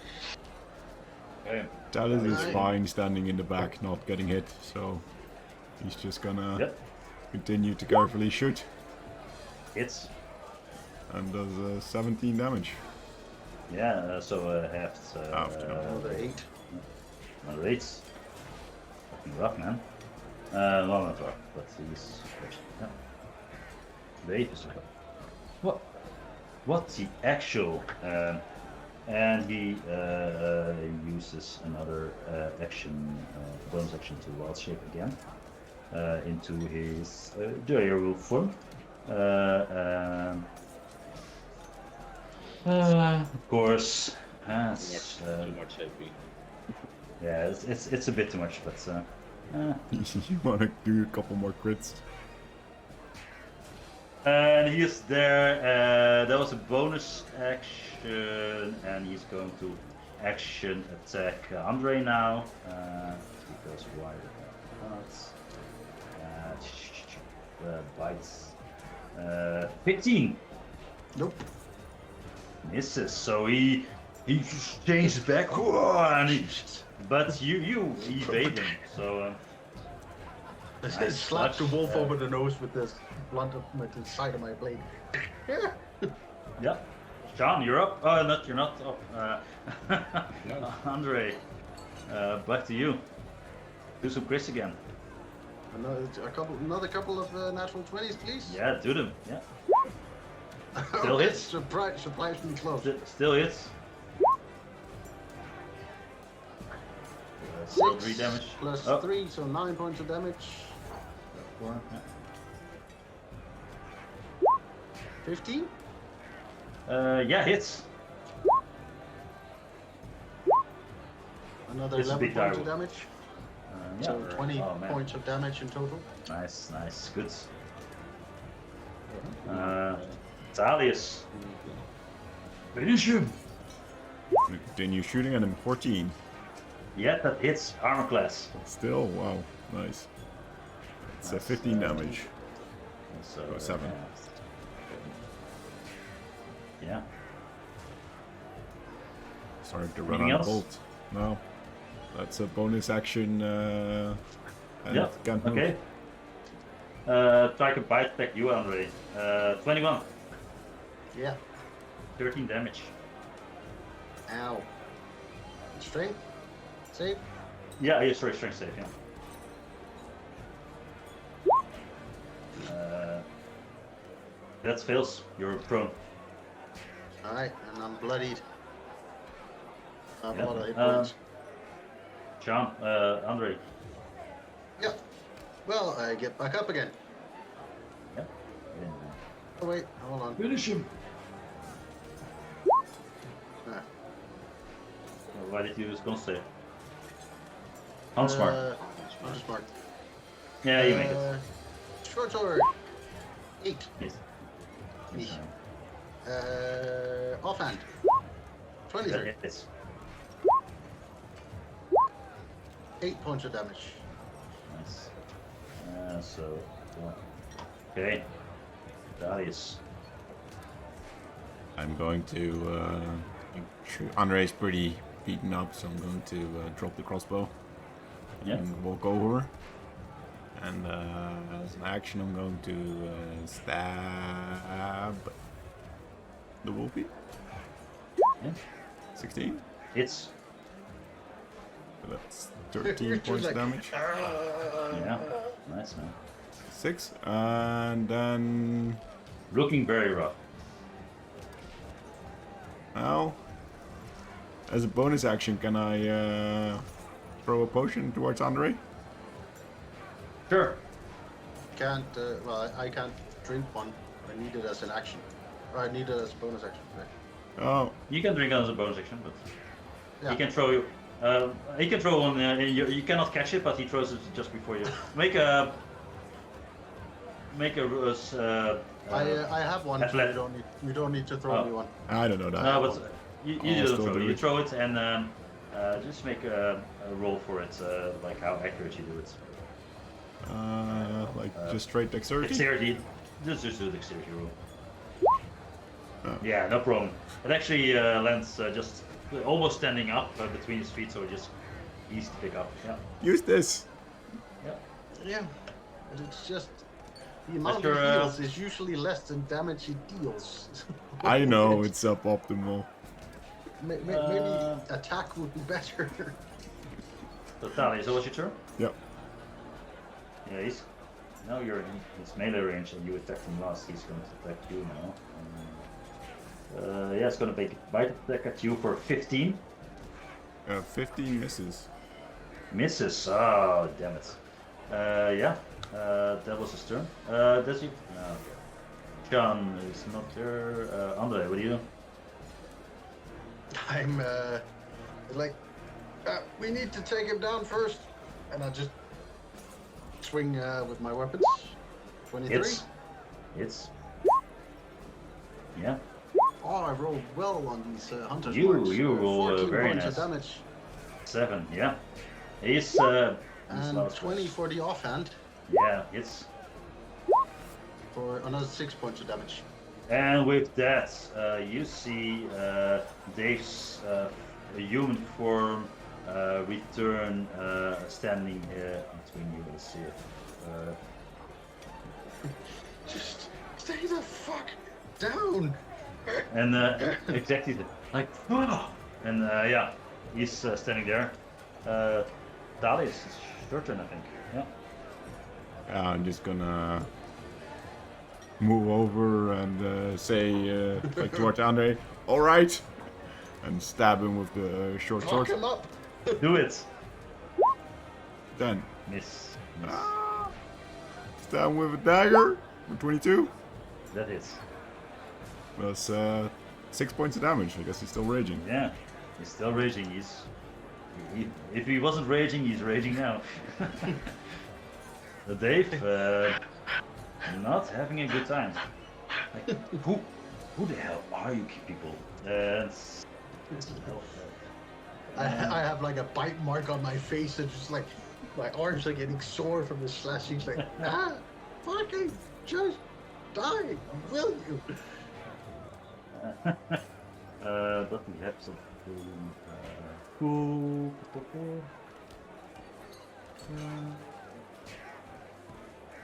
Okay. Talon is Right. fine standing in the back, not getting hit, so he's just gonna Yep. continue to carefully shoot Hits. and does 17 damage. Yeah. So half. Halved, yeah. Another 8. Another 8. Fucking rough, man. Well, not rough, but he's. Yeah. The 8 is okay. What's the actual? And he uses another bonus action to wild shape again into his direwolf form. Of course, it's, Too much AP. yeah, it's a bit too much, but You wanna do a couple more crits? and he is there. That was a bonus action, and he's going to action attack Andre now. Because why not? Bites. 15 Nope. misses. So he just changes back, and but you evade him. So. Nice Slap the touch. wolf over the nose with this blunt with the side of my blade. Yeah. Yeah. John, you're up. You're not up. Andre, back to you. Do some crits again. Another couple of natural 20s, please. Yeah, do them. Yeah. Still hits. Surprisingly close. Still hits. Still 3 damage. Plus Oh, 3, so 9 points of damage. 4. Yeah. 15? Yeah, hits. Another It's a 11 big points of direwolf. damage. Yeah. So 20 Oh, man. points of damage in total. Nice, good. Thalius. Finish him. Gonna continue shooting at him. 14. Yeah, that hits armor class. Still, wow, nice. It's 15 damage. So, 7. Yeah. Starting to run Anything out of else? bolt. No. That's a bonus action. And Yeah. can't move. Okay. Try to bite attack you, Andre. 21. Yeah. 13 damage. Ow. Strength? Save? Yeah, sorry, strength save, yeah. That fails. You're prone. Alright, and I'm bloodied. I have Yeah, a lot of hit points. John, Andre. Yeah. Well, I get back up again. Yeah. Oh wait, hold on. Finish him. Ah. Why did you use con save? Hansmark. Hansmark. Yeah, you make it. Short sword. 8. Yes. Me. Offhand. 23. That hits. 8 points of damage. Nice. Okay. Darius. I'm going to. Andre's pretty beaten up, so I'm going to drop the crossbow Yeah. and walk over. And as an action, I'm going to stab the wolfie. Yeah. 16. It's So that's 13 points of damage. yeah, nice man. 6. And then. Looking very rough. Now, as a bonus action, can I throw a potion towards Andre? Sure. Can't. Well, I can't drink one. I need it as an action. Or I need it as a bonus action. Right. Oh, You can drink it as a bonus action, but Yeah. he can throw you. He can throw one. You cannot catch it, but he throws it just before you. Make a. I have one. So athletic- you don't need to throw Oh. me one. I don't know that. No, but you I'll didn't still throw do it. You it. throw it and just make a roll for it, like how accurate you do it. Just straight dexterity? Dexterity. Just do a dexterity roll. Oh. Yeah, no problem. It actually lands just almost standing up between his feet, so just easy to pick up. Yeah. Use this! Yeah. But it's just the amount your, it heals is usually less than damage it deals. I know, it's suboptimal. Maybe attack would be better. So Tali, so what's your turn? Yep. Yeah, now you're in his melee range and you attacked him last. He's going to attack you now. Yeah, it's going to make a bite attack at you for 15. 15 misses. Misses. Oh, damn it. Yeah, that was his turn. Does he? No. John is not there. Andre, what do you do? I'm like, we need to take him down first, and I just swing with my weapons. 23. It's. Yeah. Oh, I rolled well on these hunters. You marks. roll 14 very points nice. of damage 7. Yeah. He's. and 20 for the offhand Yeah, it's. for another 6 points of damage. And with that, you see Dave's human form return, standing between you. Let's see it. Just stay the fuck down. And exactly like, and yeah, he's standing there. Dali, it's your turn, I think. Yeah. I'm just gonna move over and say, like towards Andre, alright! And stab him with the short Fuck sword. him up. Do it. 10. Miss. Stab him with a dagger for 22. That is. Plus 6 points of damage. I guess he's still raging. Yeah. He's still raging. If he wasn't raging, he's raging now. Dave, not having a good time. Like, who the hell are you people? I have like a bite mark on my face and just like my arms are getting sore from the slashing. It's like, fucking just die, will you? But we have some cool.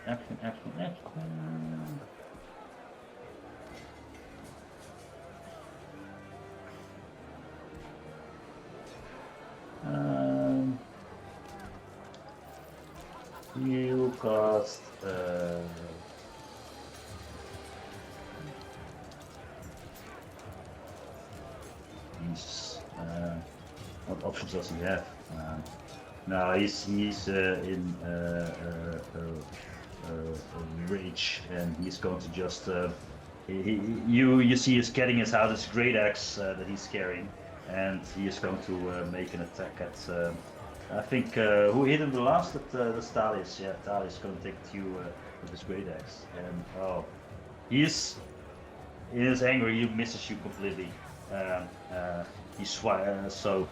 Action. You cast what options does he have? No, he's in rage, and he's going to just you see he's getting his out his great axe that he's carrying, and he is going to make an attack at I think who hit him the last? That's Talis. Yeah, Talis is going to take it to you with his great axe, and oh, he's in his anger. He misses you completely. He's so.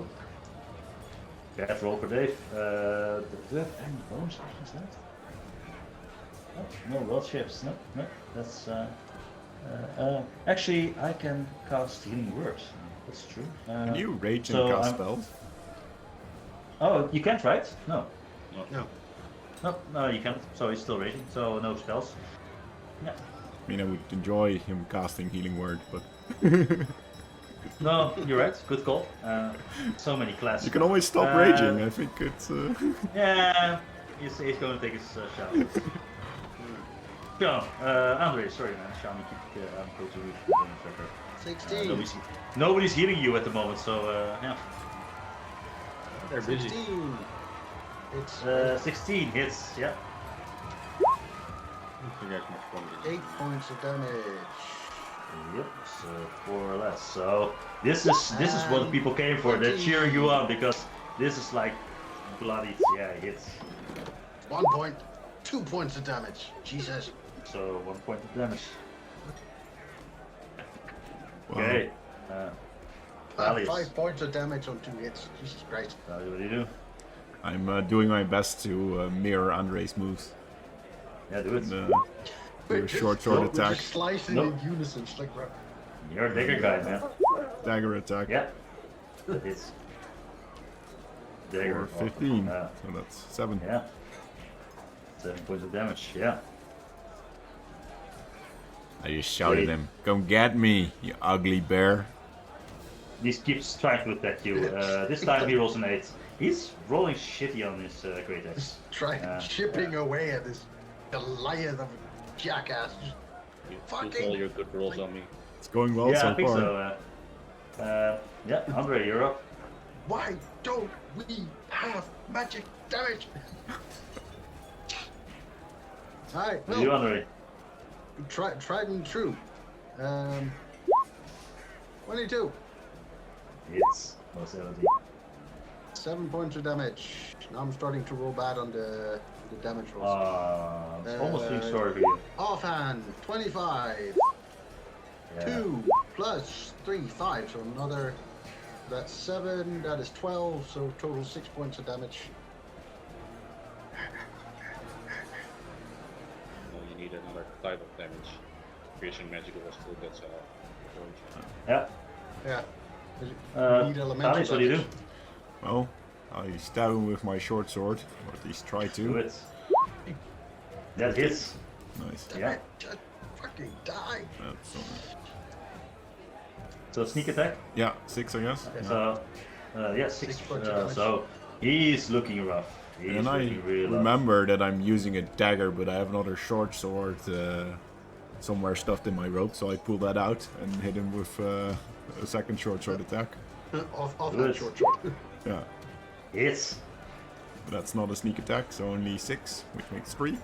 Bad roll for Dave. Do we have any bonus actions left? Oh, no roll shifts. No, that's Actually, I can cast Healing Word. That's true. Can you rage and so cast I'm- spells? Oh, you can't, right? No. No. No, you can't. So he's still raging. So no spells. Yeah. I mean, I would enjoy him casting Healing Word, but No, you're right. Good call. So many classes. you can always stop raging. I think it's. Yeah, he's going to take his shot. Sean, Andre, sorry man, Sean, you keep go to 16. nobody's healing you at the moment, so yeah. They're busy. 16. It's 16 hits, yeah. You guys much fun. 8 points of damage. Yep, so 4 or less. So this is what people came for. They're cheering you on because this is like bloody, yeah, hits. 1 point. 2 points of damage. Jesus. So 1 point of damage. Wow. Okay. Valius. 5 points of damage on 2 hits. Jesus Christ. Valius, what do you do? I'm doing my best to mirror Andre's moves. Yeah, do it. And, do a short sword We're attack, just slicing Nope. in unison. It's like, You're a bigger guy, man. dagger attack Yeah. It's for dagger. 15. Uh, So that's 7. yeah. 7 points of damage. Yeah. I just shouted Wait. him, "Come get me, you ugly bear!" He keeps trying to attack you. This time he rolls an 8. He's rolling shitty on his great axe. just trying Yeah, chipping away at this Goliath of a jackass. Just Use Fucking- all your good rolls on me. It's going well Yeah, so I think far. so. Yeah, Andre, you're up. Why don't we have magic damage? Alright, What do you, well, Andre? tried and true. 22. It's no 70. 7 points of damage. Now I'm starting to roll bad on the damage rolls. It's almost feeling sorry for you. Offhand, 25. Yeah. 2 plus 3, 5. So another. That's 7. That is 12. So total 6 points of damage. No, you need another type of damage. Piercing magic will still get point. Yeah. Yeah. Need elemental Thales, what do you do? damage. Well, I stab him with my short sword, or at least try Do to. it. That hits. Nice. Damn Yeah. it, just fucking die. That's, So sneak attack. yeah, 6, I guess. Okay. So yeah, 6. 6 points of damage. So he's looking rough. He's And I looking real rough. remember that I'm using a dagger, but I have another short sword somewhere stuffed in my robe, so I pull that out and hit him with a second short sword attack. Off Good. that short sword. Yeah, Hits. but that's not a sneak attack, so only 6, which makes 3.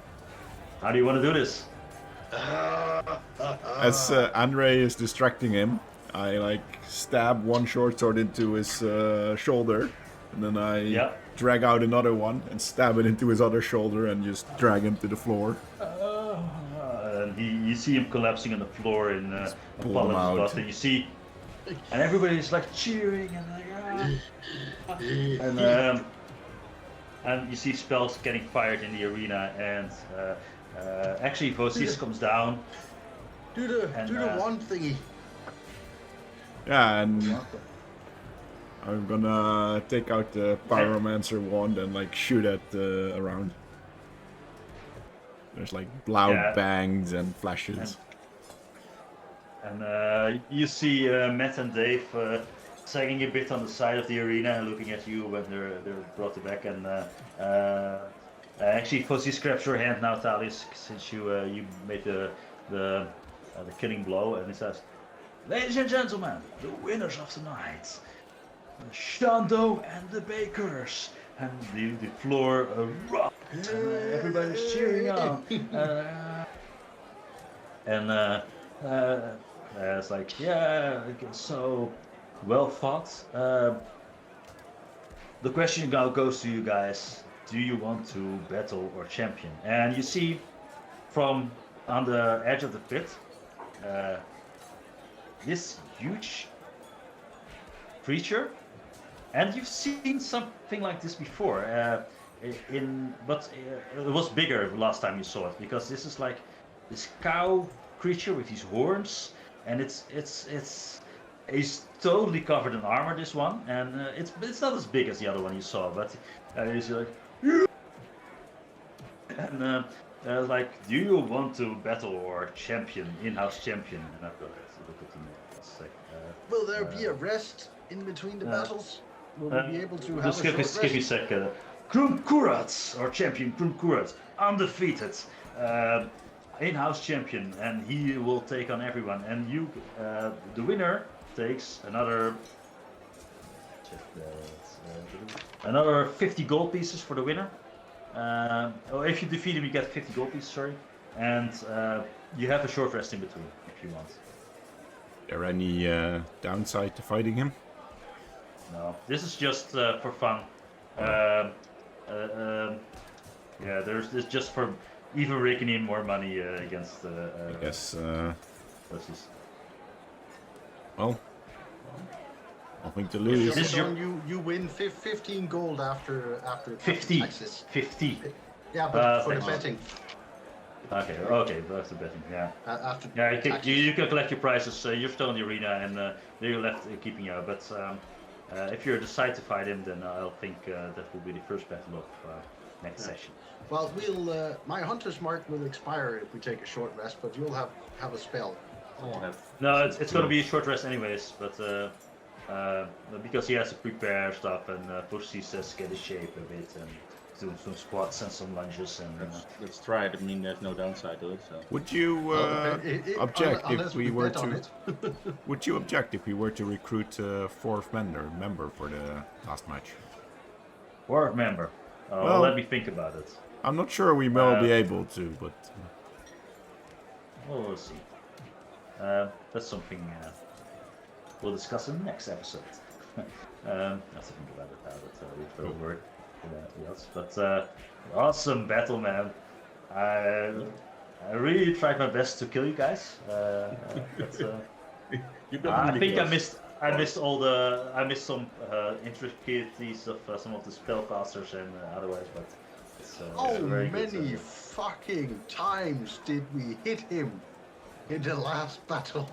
How do you want to do this? As Andre is distracting him, I like stab one short sword into his shoulder, and then I Yeah. drag out another one and stab it into his other shoulder and just drag him to the floor. And you see him collapsing on the floor in pull upon him his out. bust, and you see, and everybody's like cheering and like, and you see spells getting fired in the arena, and actually Vosis comes down. Do the And, one thingy. Yeah, and I'm gonna take out the pyromancer wand and like shoot at around. There's like loud Yeah. bangs and flashes. And you see Matt and Dave sagging a bit on the side of the arena and looking at you when they're brought back. And actually, Fuzzy grabs your hand now, Thales, since you made the killing blow, and he says, "Ladies and gentlemen, the winners of the night, Shando and the Bakers." And the floor erupts, and everybody's cheering on. It's like, yeah, so well fought. The question now goes to you guys: do you want to battle or champion? And you see, from on the edge of the pit, this huge creature, and you've seen something like this before. But it was bigger last time you saw it, because this is like this cow creature with these horns, and he's totally covered in armor. This one, and it's not as big as the other one you saw, but he's like, and like, do you want to battle our champion, in-house champion? And I've got it. Look at him. It's like, Will there be a rest in between the battles? Will we be able to have just a give me short give me a rest? sec. Krumkurats, our champion, Krumkurats, undefeated, in-house champion, and he will take on everyone. And you, the winner, takes another. Another 50 gold pieces for the winner. Or if you defeat him, you get 50 gold pieces. Sorry, and you have a short rest in between if you want. There any downside to fighting him? No, this is just for fun. Yeah, it's just for even raking in more money against. I guess. Versus. Well, nothing to Just lose. This is your- on you win 15 gold after 50. taxes. 50. Yeah, but for the thanks. betting. Okay, that's the betting. Yeah. After Yeah, taxes. you can collect your prizes. You're still in the arena, and they're left keeping you out. But if you decide to fight him, then I'll think that will be the first battle of next session. Well, we'll my hunter's mark will expire if we take a short rest, but you'll have a spell. I'll have No, it's going to be a short rest anyways, but because he has to prepare stuff and push his get his shape a bit and do some squats and some lunges and. let's try it. I mean, there's no downside to it. So Would you object unless if we were bet on to? it. Would you object if we were to recruit a fourth member for the last match? Or member. Well- Let me think about it. I'm not sure we will be able to, but We'll see. That's something we'll discuss in the next episode. I have to think about it now that we've got a word for anything else. But awesome battle, man. I really tried my best to kill you guys. But, you got I really think I close. missed some intricacies of some of the spellcasters and otherwise, but it's How very good. many fucking times did we hit him in the last battle?